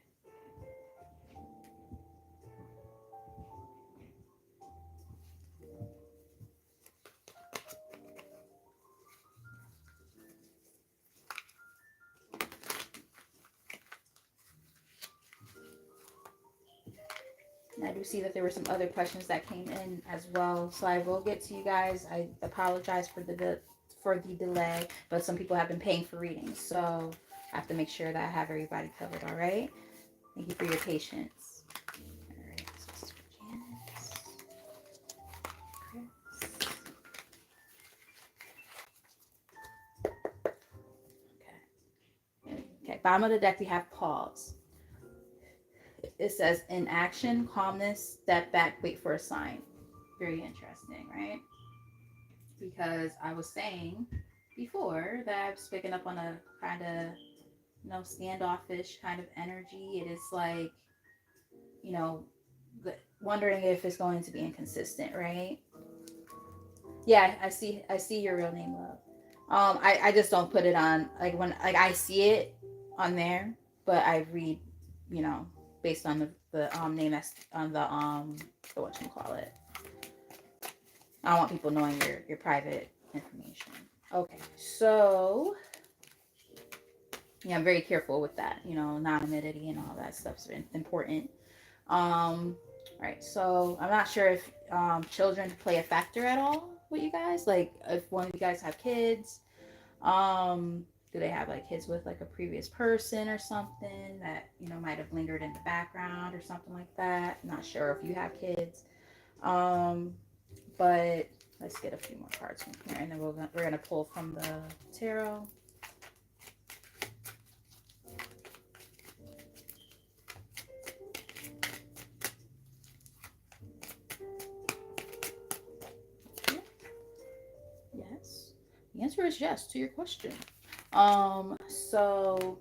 And I do see that there were some other questions that came in as well, so I will get to you guys. I apologize for the delay, but some people have been paying for readings, so I have to make sure that I have everybody covered. All right. Thank you for your patience. All right. So this is for Janice. Chris. Okay. Okay. Bottom of the deck we have pause. It says in action, calmness, step back, wait for a sign. Very interesting, right? Because I was saying before that I was picking up on a kind of, standoffish kind of energy. It is like, you know, wondering if it's going to be inconsistent, right? Yeah, I see your real name, love. I just don't put it on like when like I see it on there, but I read, you know, based on the name that's on the what you call it. I don't want people knowing your private information. Okay, so yeah, I'm very careful with that. Anonymity and all that stuff's important. All right, so I'm not sure if children play a factor at all with you guys. Like, if one of you guys have kids, do they have like kids with like a previous person or something that might have lingered in the background or something like that? I'm not sure if you have kids, but let's get a few more cards from here, and then we're gonna pull from the tarot. Yes. The answer is yes to your question. So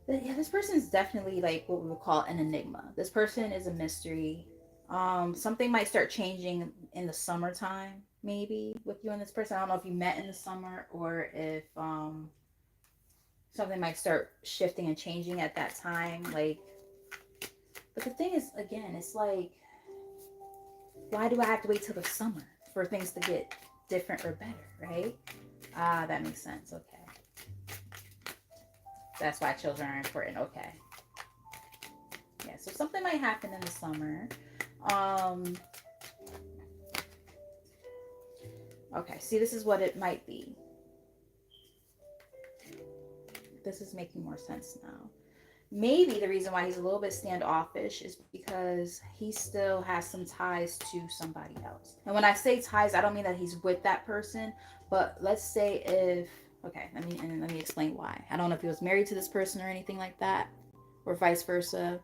yeah, this person is definitely like what we would call an enigma. This person is a mystery. Something might start changing in the summertime, maybe with you and this person. I don't know if you met in the summer or if something might start shifting and changing at that time. Like, but the thing is, again, it's like, why do I have to wait till the summer for things to get different or better, right? That makes sense. Okay. That's why children are important. Okay. Yeah, so something might happen in the summer. Okay, see, this is what it might be. This is making more sense now. Maybe the reason why he's a little bit standoffish is because he still has some ties to somebody else. And when I say ties, I don't mean that he's with that person, but let's say if, okay, let me explain why. I don't know if he was married to this person or anything like that, or vice versa.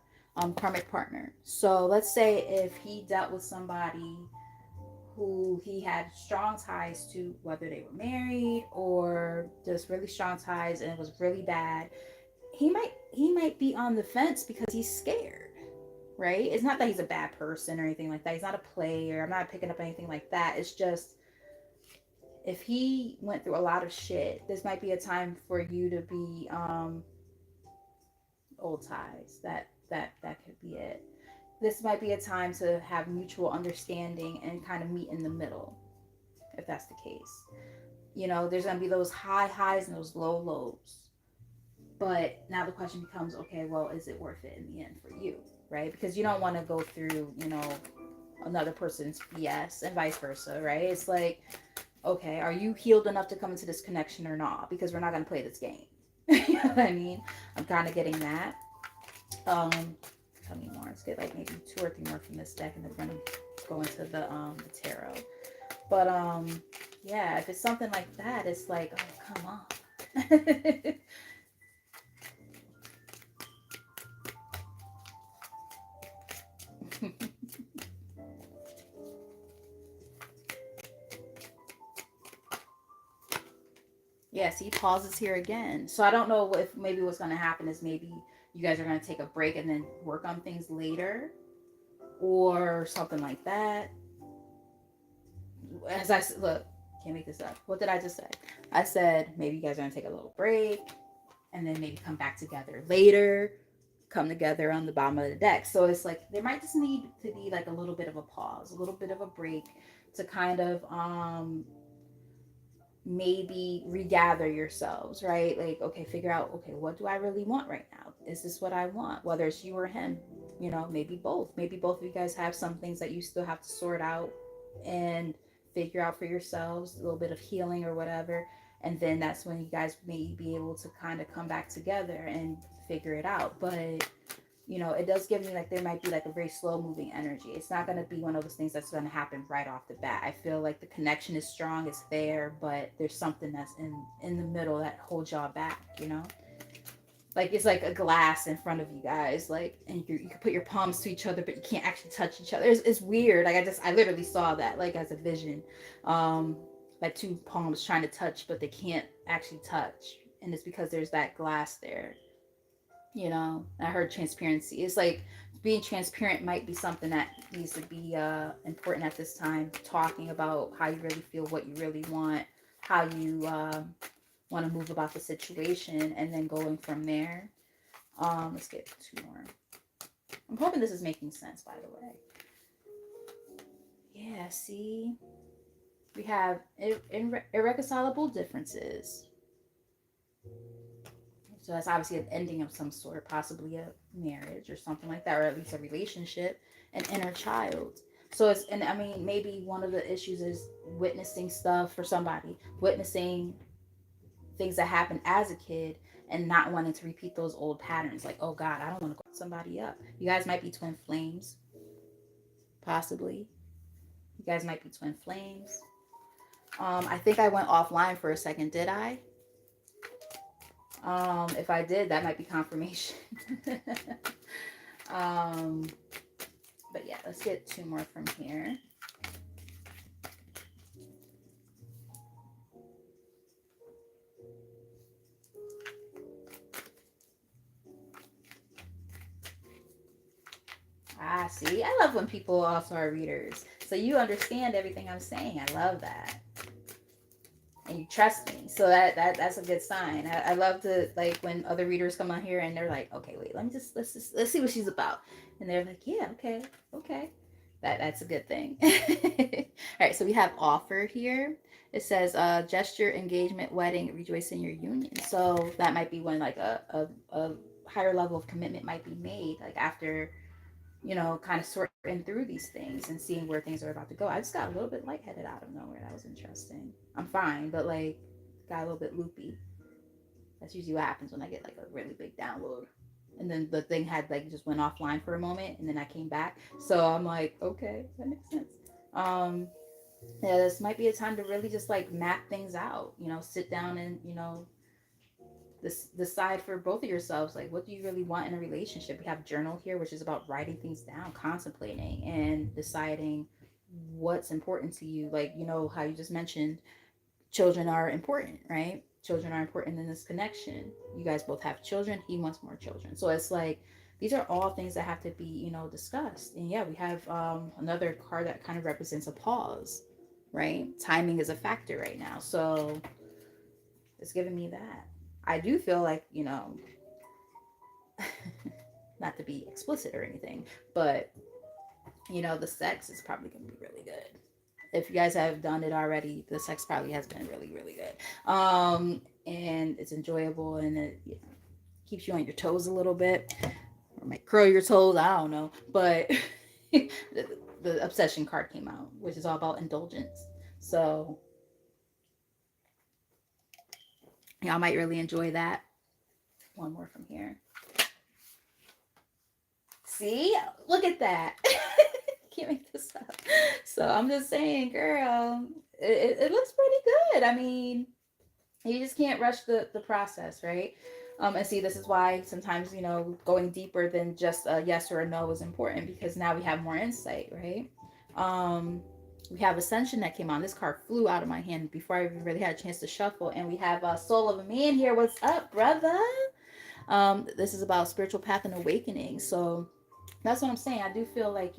Karmic partner. So let's say if he dealt with somebody who he had strong ties to, whether they were married or just really strong ties, and it was really bad, he might be on the fence because he's scared, right? It's not that he's a bad person or anything like that. He's not a player. I'm not picking up anything like that. It's just, if he went through a lot of shit, this might be a time for you to be old ties. That could be it. This might be a time to have mutual understanding and kind of meet in the middle, if that's the case. There's going to be those high highs and those low lows. But now the question becomes, okay, well, is it worth it in the end for you, right? Because you don't want to go through, another person's BS and vice versa, right? It's like, okay, are you healed enough to come into this connection or not? Because we're not going to play this game. You know what I mean? I'm kind of getting that. Tell me more. Let's get like maybe 2 or 3 more from this deck, and then we're gonna go into the tarot. But yeah, if it's something like that, it's like, oh, come on. Yes, he pauses here again. So I don't know if maybe what's going to happen is maybe you guys are going to take a break and then work on things later, or something like that. As I look, can't make this up. What did I just say? I said maybe you guys are gonna take a little break and then maybe come back together later, come together on the bottom of the deck. So it's like there might just need to be like a little bit of a pause, a little bit of a break to kind of maybe regather yourselves, right? Like, okay, figure out, okay, what do I really want right now? Is this what I want? Whether it's you or him, maybe both. Maybe both of you guys have some things that you still have to sort out and figure out for yourselves, a little bit of healing or whatever. And then that's when you guys may be able to kind of come back together and figure it out. But it does give me like there might be like a very slow moving energy. It's not going to be one of those things that's going to happen right off the bat. I feel like the connection is strong, it's there, but there's something that's in the middle that holds y'all back. Like it's like a glass in front of you guys, like, and you can put your palms to each other, but you can't actually touch each other. It's weird. Like I literally saw that like as a vision, like two palms trying to touch, but they can't actually touch, and it's because there's that glass there. I heard transparency. It's like being transparent might be something that needs to be important at this time. Talking about how you really feel, what you really want, how you want to move about the situation, and then going from there. Let's get two more. I'm hoping this is making sense, by the way. Yeah, see, we have irreconcilable differences. So that's obviously an ending of some sort, possibly a marriage or something like that, or at least a relationship, an inner child. So and I mean, maybe one of the issues is witnessing stuff for somebody, witnessing things that happened as a kid and not wanting to repeat those old patterns. Like, oh God, I don't want to go somebody up. You guys might be twin flames, possibly. You guys might be twin flames. I think I went offline for a second, did I? If I did, that might be confirmation. um, but yeah, let's get two more from here. Ah, see, I love when people also are readers. So you understand everything I'm saying. I love that. And you trust me. So that's a good sign. I love to like when other readers come on here and they're like, okay, wait, let's see what she's about. And they're like, yeah, okay. That's a good thing. All right, so we have offer here. It says gesture, engagement, wedding, rejoice in your union. So that might be when like a higher level of commitment might be made, like after kind of sorting through these things and seeing where things are about to go. I just got a little bit lightheaded out of nowhere. That was interesting. I'm fine, but like got a little bit loopy. That's usually what happens when I get like a really big download. And then the thing had like just went offline for a moment and then I came back. So I'm like, okay, that makes sense. Um yeah, this might be a time to really just like map things out, sit down and, this decide for both of yourselves, like what do you really want in a relationship. We have journal here, which is about writing things down, contemplating and deciding what's important to you. Like how you just mentioned children are important, right? Children are important in this connection. You guys both have children, he wants more children, so it's like these are all things that have to be discussed. And yeah, we have another card that kind of represents a pause, right? Timing is a factor right now, so it's giving me that. I do feel like, not to be explicit or anything, but the sex is probably going to be really good. If you guys have done it already, the sex probably has been really, really good. And it's enjoyable and it keeps you on your toes a little bit, or might curl your toes. I don't know, but the obsession card came out, which is all about indulgence. So y'all might really enjoy that. One more from here. See, look at that. Can't make this up. So I'm just saying, girl, it looks pretty good. I mean, you just can't rush the process, right? And see, this is why sometimes, going deeper than just a yes or a no is important, because now we have more insight, right? We have Ascension that came on. This card flew out of my hand before I even really had a chance to shuffle. And we have Soul of a Man here. What's up, brother? This is about spiritual path and awakening. So That's what I'm saying. I do feel like,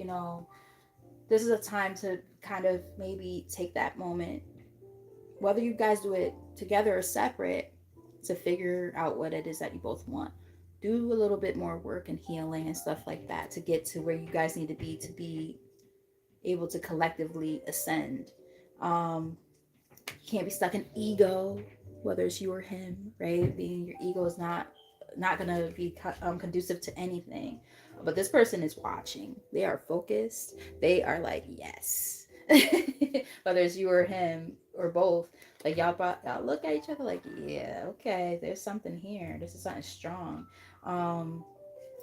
this is a time to kind of maybe take that moment, whether you guys do it together or separate, to figure out what it is that you both want. Do a little bit more work and healing and stuff like that to get to where you guys need to be able to collectively ascend. You can't be stuck in ego, whether it's you or him, right? Being your ego is not gonna be conducive to anything. But this person is watching. They are focused. They are like, yes. Whether it's you or him or both, like y'all look at each other like, yeah, okay, there's something here. This is something strong. Um,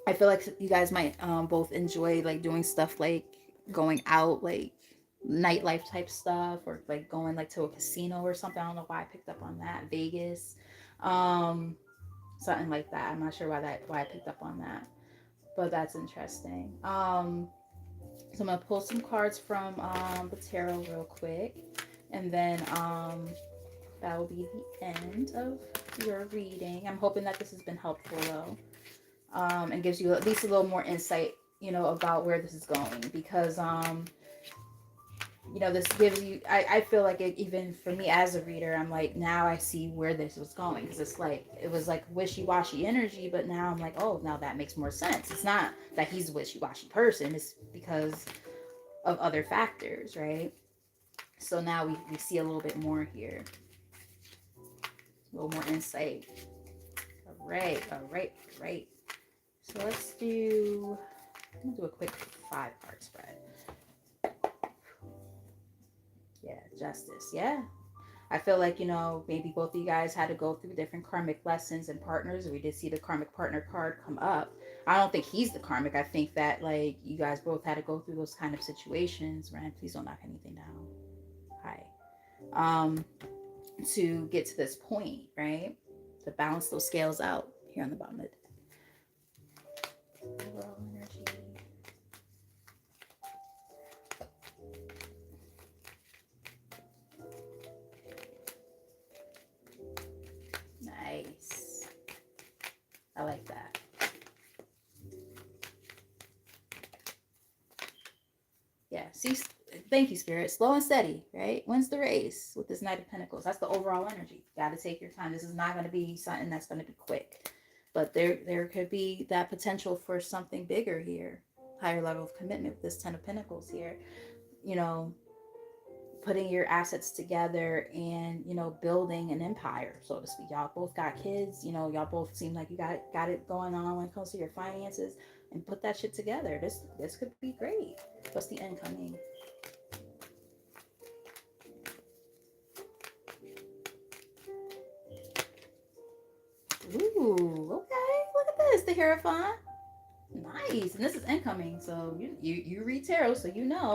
I feel like you guys might both enjoy like doing stuff like going out, like nightlife type stuff, or like going like to a casino or something. I don't know why I picked up on that. Vegas, um, something like that. I'm not sure why I picked up on that, but that's interesting. So I'm gonna pull some cards from the tarot real quick, and then that will be the end of your reading. I'm hoping that this has been helpful though, and gives you at least a little more insight, about where this is going, because this gives you, I feel like even for me as a reader, I'm like, now I see where this was going, because it's like it was like wishy-washy energy, but now I'm like, oh, now that makes more sense. It's not that he's a wishy-washy person, it's because of other factors, right? So now we see a little bit more here, a little more insight. All right, all right, all right. So I'm gonna do a quick 5-part spread. Yeah, justice. Yeah. I feel like, maybe both of you guys had to go through different karmic lessons and partners. We did see the karmic partner card come up. I don't think he's the karmic. I think that, like, you guys both had to go through those kind of situations. Ryan, please don't knock anything down. Hi. Um, to get to this point, right? To balance those scales out here on the bottom of the overall energy. Nice. I like that. Yeah. See, thank you, Spirit. Slow and steady, right? Wins the race with this Knight of Pentacles. That's the overall energy. Got to take your time. This is not going to be something that's going to be quick, but there could be that potential for something bigger here, higher level of commitment with this Ten of Pentacles here. You know, putting your assets together and building an empire, so to speak. Y'all both got kids. Y'all both seem like you got it going on when it comes to your finances, and put that shit together. This could be great. What's the incoming? Ooh, okay. Look at this, the Hierophant. Nice, and this is incoming. So you read tarot, so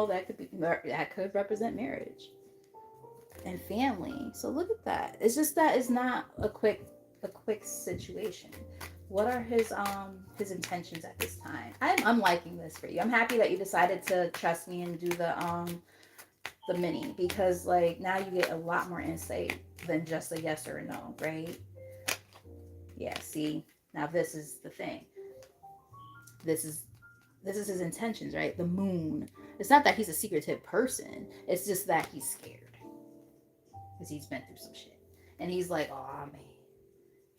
that could represent marriage and family. So look at that. It's just that it's not a quick situation. What are his intentions at this time? I'm liking this for you. I'm happy that you decided to trust me and do the mini, because like now you get a lot more insight than just a yes or a no, right? Yeah, see, now this is the thing. This is his intentions, right? The moon. It's not that he's a secretive person. It's just that he's scared because he's been through some shit, and he's like, oh man.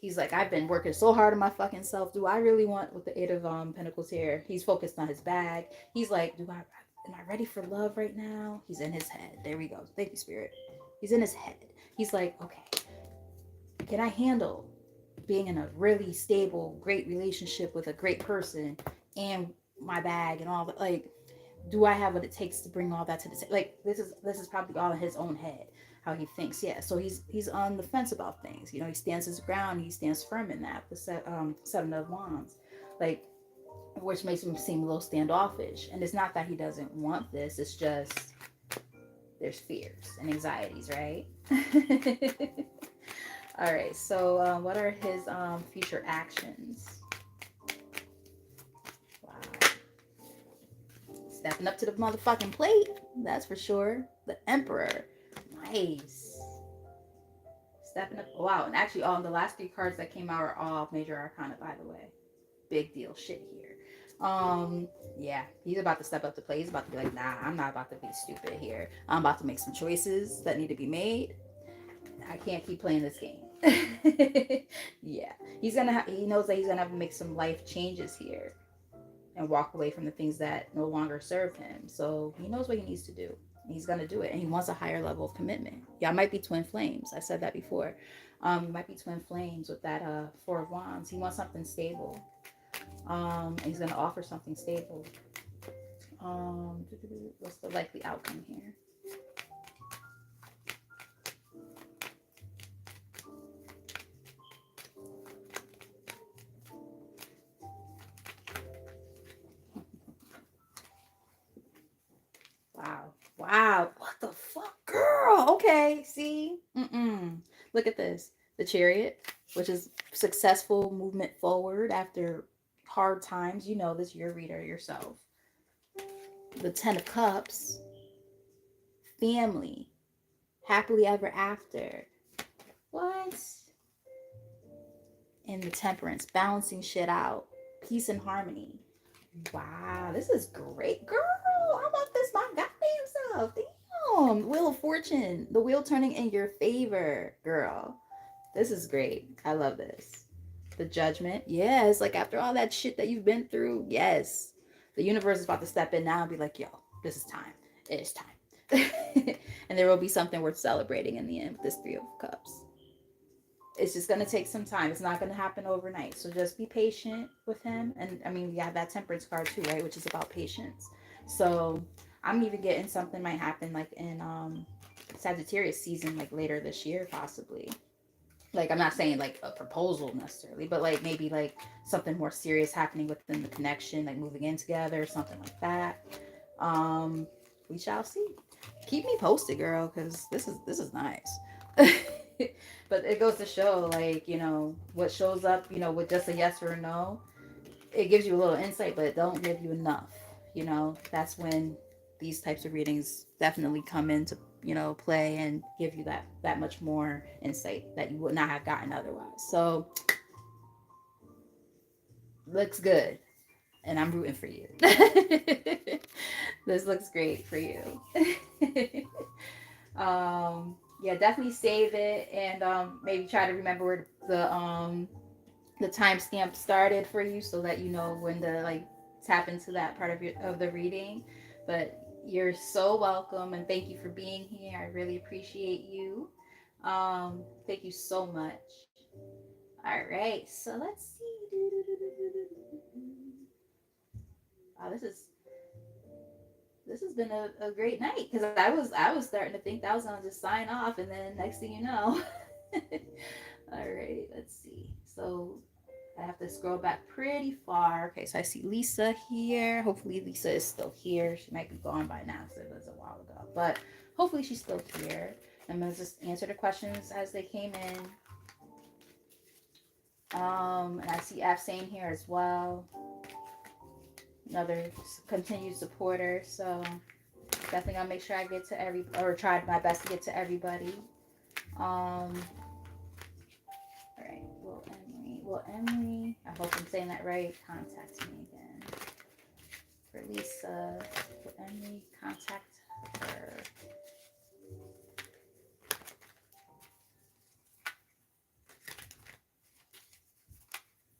He's like, I've been working so hard on my fucking self. Do I really want, with the Eight of Pentacles here? He's focused on his bag. He's like, am I ready for love right now? He's in his head. There we go. Thank you, Spirit. He's in his head. He's like, okay, can I handle being in a really stable, great relationship with a great person and my bag and all that? Like, do I have what it takes to bring all that to the table? Like, this is probably all in his own head, how he thinks. Yeah, so he's on the fence about things. He stands his ground. He stands firm in that. The Seven of Wands, like, which makes him seem a little standoffish. And it's not that he doesn't want this. It's just there's fears and anxieties, right? All right. So what are his future actions? Stepping up to the motherfucking plate, that's for sure. The Emperor. Nice. Stepping up. Wow. And actually, the last 3 cards that came out are all major arcana, by the way. Big deal shit here. Um, yeah, he's about to step up to play. He's about to be like, nah, I'm not about to be stupid here. I'm about to make some choices that need to be made. I can't keep playing this game. Yeah, he knows that he's gonna have to make some life changes here and walk away from the things that no longer serve him. So he knows what he needs to do. He's gonna do it, and he wants a higher level of commitment. Yeah, I might be twin flames. I said that before. You might be twin flames with that Four of Wands. He wants something stable. And he's gonna offer something stable. What's the likely outcome here? Wow. Wow. What the fuck, girl? Okay. See? Look at this. The Chariot, which is successful movement forward after hard times. You know this. You're a reader yourself. The Ten of Cups, family, happily ever after. What? And the Temperance, balancing shit out, peace and harmony. Wow, this is great, girl. I love this my goddamn self. Damn. Wheel of Fortune, the wheel turning in your favor, girl. This is great. I love this. The Judgment. Yes, like after all that shit that you've been through, yes. The universe is about to step in now and be like, yo, this is time. It is time. And there will be something worth celebrating in the end with this Three of Cups. It's just going to take some time. It's not going to happen overnight. So just be patient with him. And I mean, we have that Temperance card too, right? Which is about patience. So I'm even getting something might happen like in Sagittarius season, like later this year, possibly. Like, I'm not saying like a proposal necessarily, but like maybe like something more serious happening within the connection, like moving in together, something like that. Um, we shall see. Keep me posted, girl, because this is nice. But it goes to show, like, what shows up, with just a yes or a no. It gives you a little insight, but it don't give you enough. That's when these types of readings definitely come into play and give you that much more insight that you would not have gotten otherwise. So looks good, and I'm rooting for you. This looks great for you. Yeah, definitely save it, and maybe try to remember where the timestamp started for you, so that you know when to like tap into that part of the reading. But you're so welcome, and thank you for being here. I really appreciate you. Thank you so much. All right, so let's see. Wow, this has been a great night, because I was starting to think that I was gonna just sign off, and then next thing you know. All right, let's see. So I have to scroll back pretty far. Okay, so I see Lisa here. Hopefully Lisa is still here. She might be gone by now because it was a while ago. But hopefully she's still here. I'm going to just answer the questions as they came in. And I see F saying here as well. Another continued supporter. So definitely going to make sure I get to or try my best to get to everybody. All right, Will Emily, I hope I'm saying that right, contact me again. For Lisa, will Emily contact her?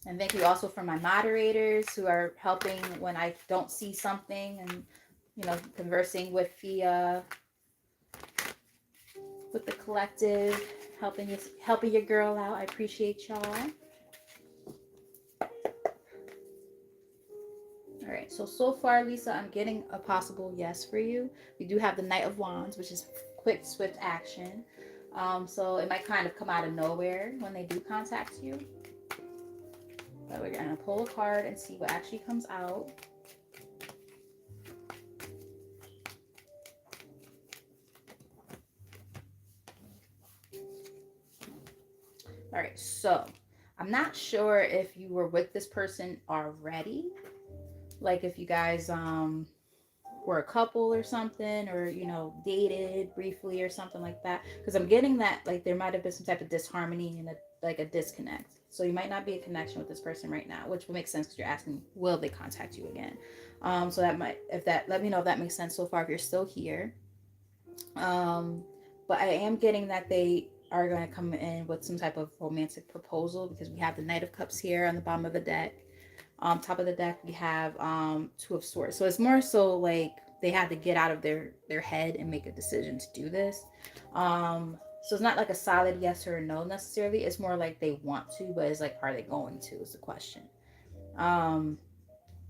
And thank you also for my moderators who are helping when I don't see something, and conversing with the collective, helping your girl out. I appreciate y'all. All right, so far, Lisa, I'm getting a possible yes for you. We do have the Knight of Wands, which is quick, swift action. So it might kind of come out of nowhere when they do contact you. But we're going to pull a card and see what actually comes out. All right, so I'm not sure if you were with this person already. Like if you guys were a couple or something, or dated briefly or something like that, because I'm getting that like there might have been some type of disharmony and a disconnect. So you might not be in connection with this person right now, which will make sense because you're asking, will they contact you again? So that might, if that, let me know if that makes sense so far, if you're still here. Um, but I am getting that they are going to come in with some type of romantic proposal because we have the Knight of Cups here on the bottom of the deck. Top of the deck we have Two of Swords. So it's more so like they had to get out of their head and make a decision to do this. So it's not like a solid yes or no necessarily. It's more like they want to, but it's like, are they going to is the question. Um,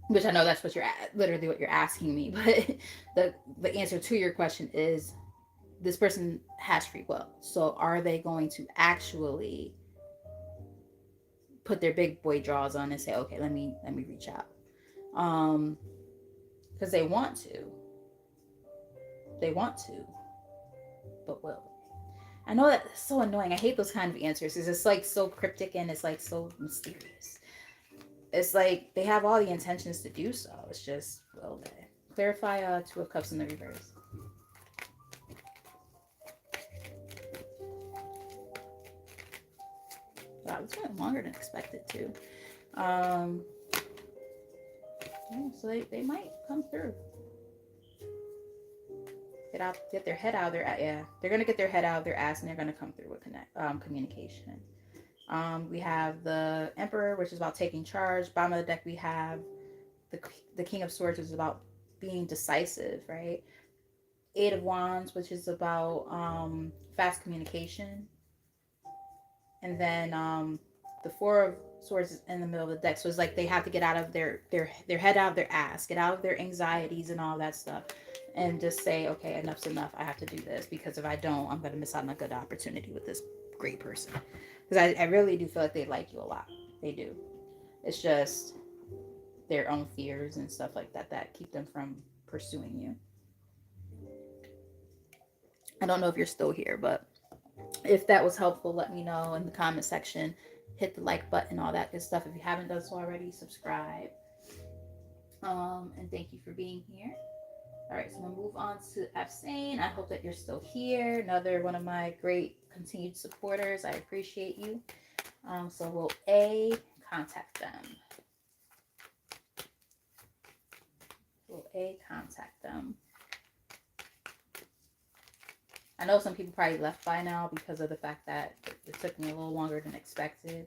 which I know that's what you're literally what you're asking me, but the answer to your question is this person has free will. So are they going to actually put their big boy draws on and say, okay, let me reach out? Because they want to. They want to, but will. I know that's so annoying. I hate those kind of answers because it's like so cryptic and it's like so mysterious. It's like they have all the intentions to do so. It's just, will they? Clarify Two of Cups in the reverse. Wow, this went longer than expected too. So they might come through. Get their head out of their, yeah, they're gonna get their head out of their ass and they're gonna come through with communication. We have the Emperor, which is about taking charge. Bottom of the deck we have the King of Swords, which is about being decisive, right? Eight of Wands, which is about fast communication. And then the Four of Swords is in the middle of the deck. So it's like they have to get out of their head out of their ass, get out of their anxieties and all that stuff, and just say, okay, enough's enough. I have to do this because if I don't, I'm going to miss out on a good opportunity with this great person. Because I really do feel like they like you a lot. They do. It's just their own fears and stuff like that that keep them from pursuing you. I don't know if you're still here, but if that was helpful, let me know in the comment section. Hit the like button, all that good stuff. If you haven't done so already, subscribe. And thank you for being here. All right, so I'm gonna move on to Abstain. I hope that you're still here. Another one of my great continued supporters. I appreciate you. So will A contact them? Will A contact them? I know some people probably left by now because of the fact that it took me a little longer than expected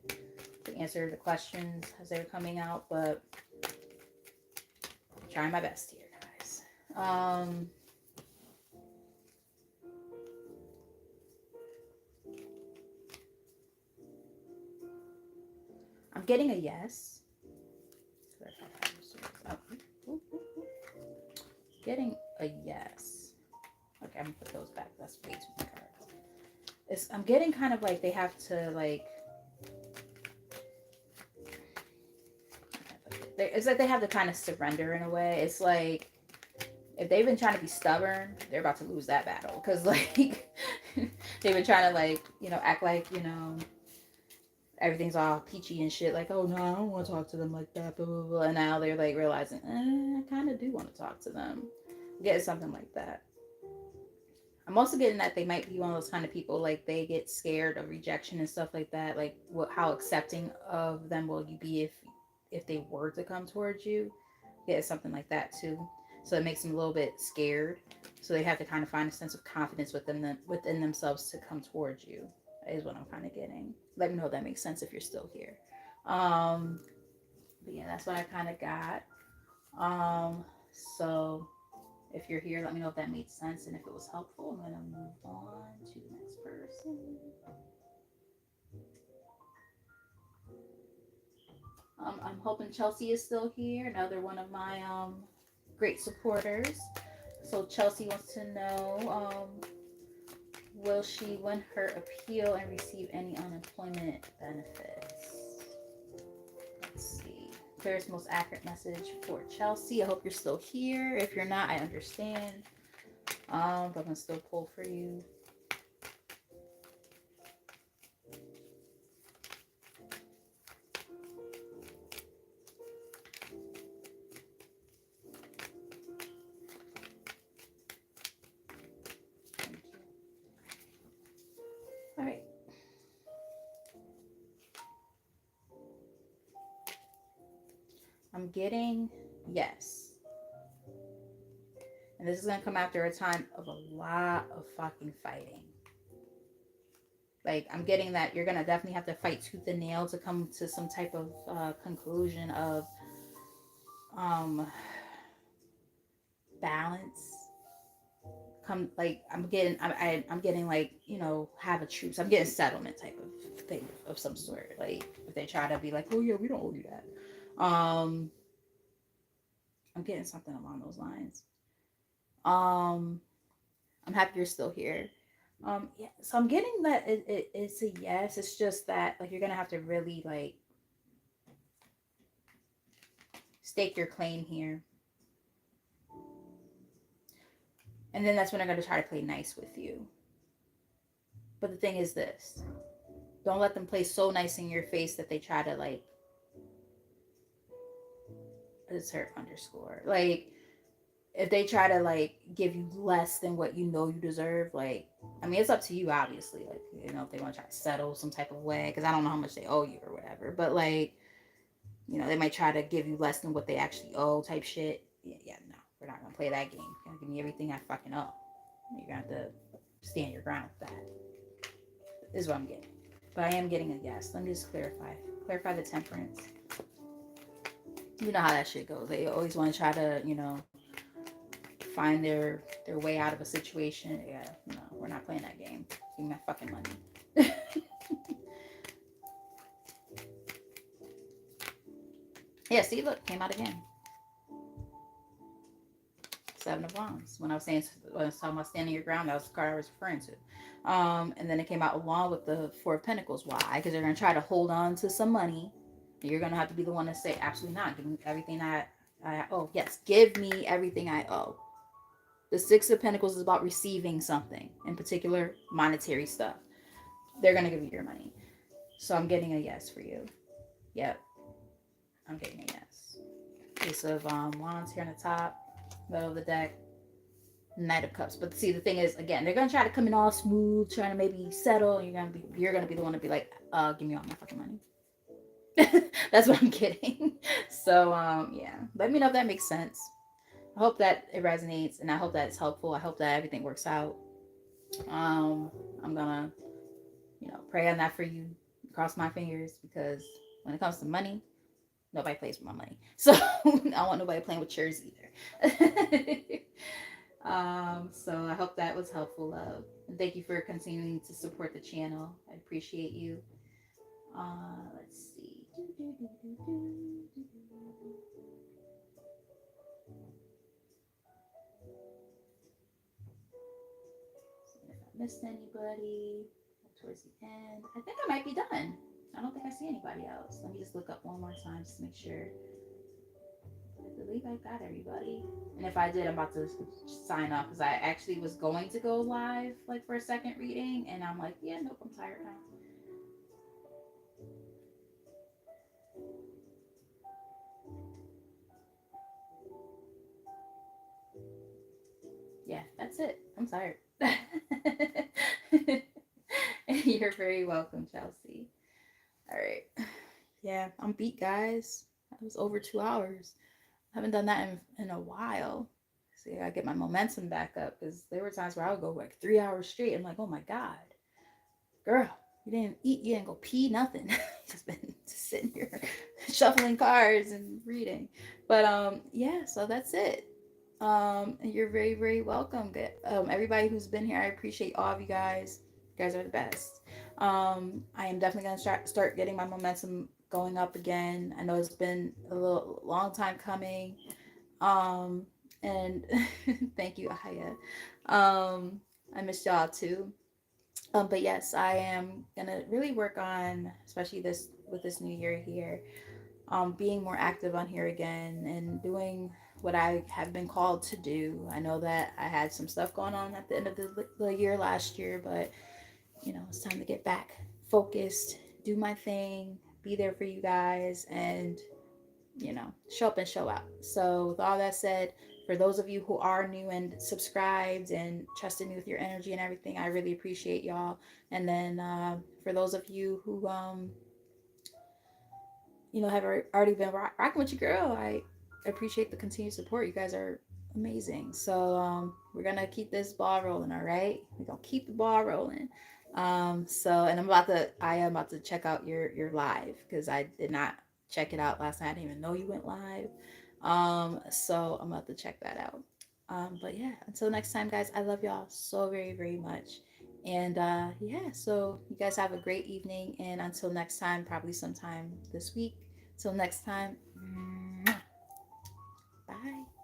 to answer the questions as they were coming out, but I'm trying my best here, guys. I'm getting a yes. Getting a yes. Okay, I'm gonna put those back. That's way too many cards. I'm getting kind of like they have to like. It's like they have to kind of surrender in a way. It's like if they've been trying to be stubborn, they're about to lose that battle because like they've been trying to like act like everything's all peachy and shit. Like, oh no, I don't want to talk to them like that. Blah blah blah. And now they're like realizing, I kind of do want to talk to them. Getting something like that. I'm also getting that they might be one of those kind of people like they get scared of rejection and stuff like that. Like, how accepting of them will you be if they were to come towards you? Yeah, something like that too. So it makes them a little bit scared. So they have to kind of find a sense of confidence within themselves to come towards you. Is what I'm kind of getting. Let me know if that makes sense if you're still here. But yeah, that's what I kind of got. So if you're here, let me know if that made sense and if it was helpful. I'm gonna move on to the next person. I'm hoping Chelsea is still here. Another one of my great supporters. So Chelsea wants to know, will she win her appeal and receive any unemployment benefits? Let's see. Clearest, most accurate message for Chelsea. I hope you're still here. If you're not, I understand. But I'm gonna still pull for you. All right. I'm getting yes. And this is going to come after a time of a lot of fucking fighting. Like, I'm getting that you're going to definitely have to fight tooth and nail to come to some type of conclusion of um, balance. Come, like, I'm getting, like, have a truce. I'm getting settlement type of thing of some sort. Like, if they try to be like, oh, yeah, we don't owe you that. I'm getting something along those lines. Um, I'm happy you're still here. Yeah, so I'm getting that it's a yes. It's just that like you're gonna have to really like stake your claim here, and then that's when they're gonna try to play nice with you. But the thing is this: don't let them play so nice in your face that they try to like assert underscore like if they try to like give you less than what you know you deserve. Like, I mean, it's up to you, obviously. Like, if they want to try to settle some type of way, because I don't know how much they owe you or whatever. But like, they might try to give you less than what they actually owe, type shit. Yeah, no, we're not gonna play that game. You're gonna give me everything I fucking owe. You're gonna have to stand your ground with that. Is what I'm getting. But I am getting a yes. Let me just clarify. Clarify the temperance. You know how that shit goes. They always want to try to, find their way out of a situation. Yeah, no, we're not playing that game. Give me my fucking money. Yeah, see, look, came out again. Seven of Wands. When I was talking about standing your ground, that was the card I was referring to. And then it came out along with the Four of Pentacles. Why? Because they're gonna try to hold on to some money. You're gonna have to be the one to say, absolutely not. Give me everything I owe. Yes, give me everything I owe. The Six of Pentacles is about receiving something, in particular, monetary stuff. They're gonna give you your money. So I'm getting a yes for you. Yep, I'm getting a yes. Ace of Wands here on the top, middle of the deck. Knight of Cups. But see, the thing is, again, they're gonna try to come in all smooth, trying to maybe settle. You're gonna be the one to be like, give me all my fucking money. That's what I'm getting. So yeah, let me know if that makes sense. I hope that it resonates, and I hope that it's helpful. I hope that everything works out. I'm gonna, pray on that for you. Cross my fingers, because when it comes to money, nobody plays with my money. So I don't want nobody playing with yours either. So I hope that was helpful, love. And thank you for continuing to support the channel. I appreciate you. Let's see. See if I missed anybody towards the end. I think I might be done. I don't think I see anybody else. Let me just look up one more time just to make sure. I believe I got everybody. And if I did, I'm about to sign off, because I actually was going to go live like for a second reading, and I'm like, yeah, nope, I'm tired now. Yeah, that's it. I'm tired. You're very welcome, Chelsea. All right. Yeah, I'm beat, guys. That was over 2 hours. I haven't done that in a while. See, I gotta get my momentum back up, because there were times where I would go like 3 hours straight. I'm like, oh my God, girl, you didn't eat, you didn't go pee, nothing. Just been sitting here shuffling cards and reading. But yeah, so that's it. You're very, very welcome. Everybody who's been here, I appreciate all of you guys. You guys are the best. I am definitely gonna start getting my momentum going up again. I know it's been a long time coming. And thank you, Aya. I missed y'all too. But yes, I am gonna really work on, especially this new year here, being more active on here again and doing what I have been called to do. I know that I had some stuff going on at the end of the year last year, but it's time to get back focused, do my thing, be there for you guys, and show up and show out. So with all that said, for those of you who are new and subscribed and trusted me with your energy and everything, I really appreciate y'all. And then for those of you who have already been rocking with your girl. I appreciate the continued support. You guys are amazing. So we're gonna keep this ball rolling. All right, we're gonna keep the ball rolling. And I am about to check out your live because I did not check it out last night. I didn't even know you went live. So I'm about to check that out. But yeah, until next time, guys, I love y'all so very, very much. And yeah, so you guys have a great evening. And until next time, probably sometime this week. Till next time, bye.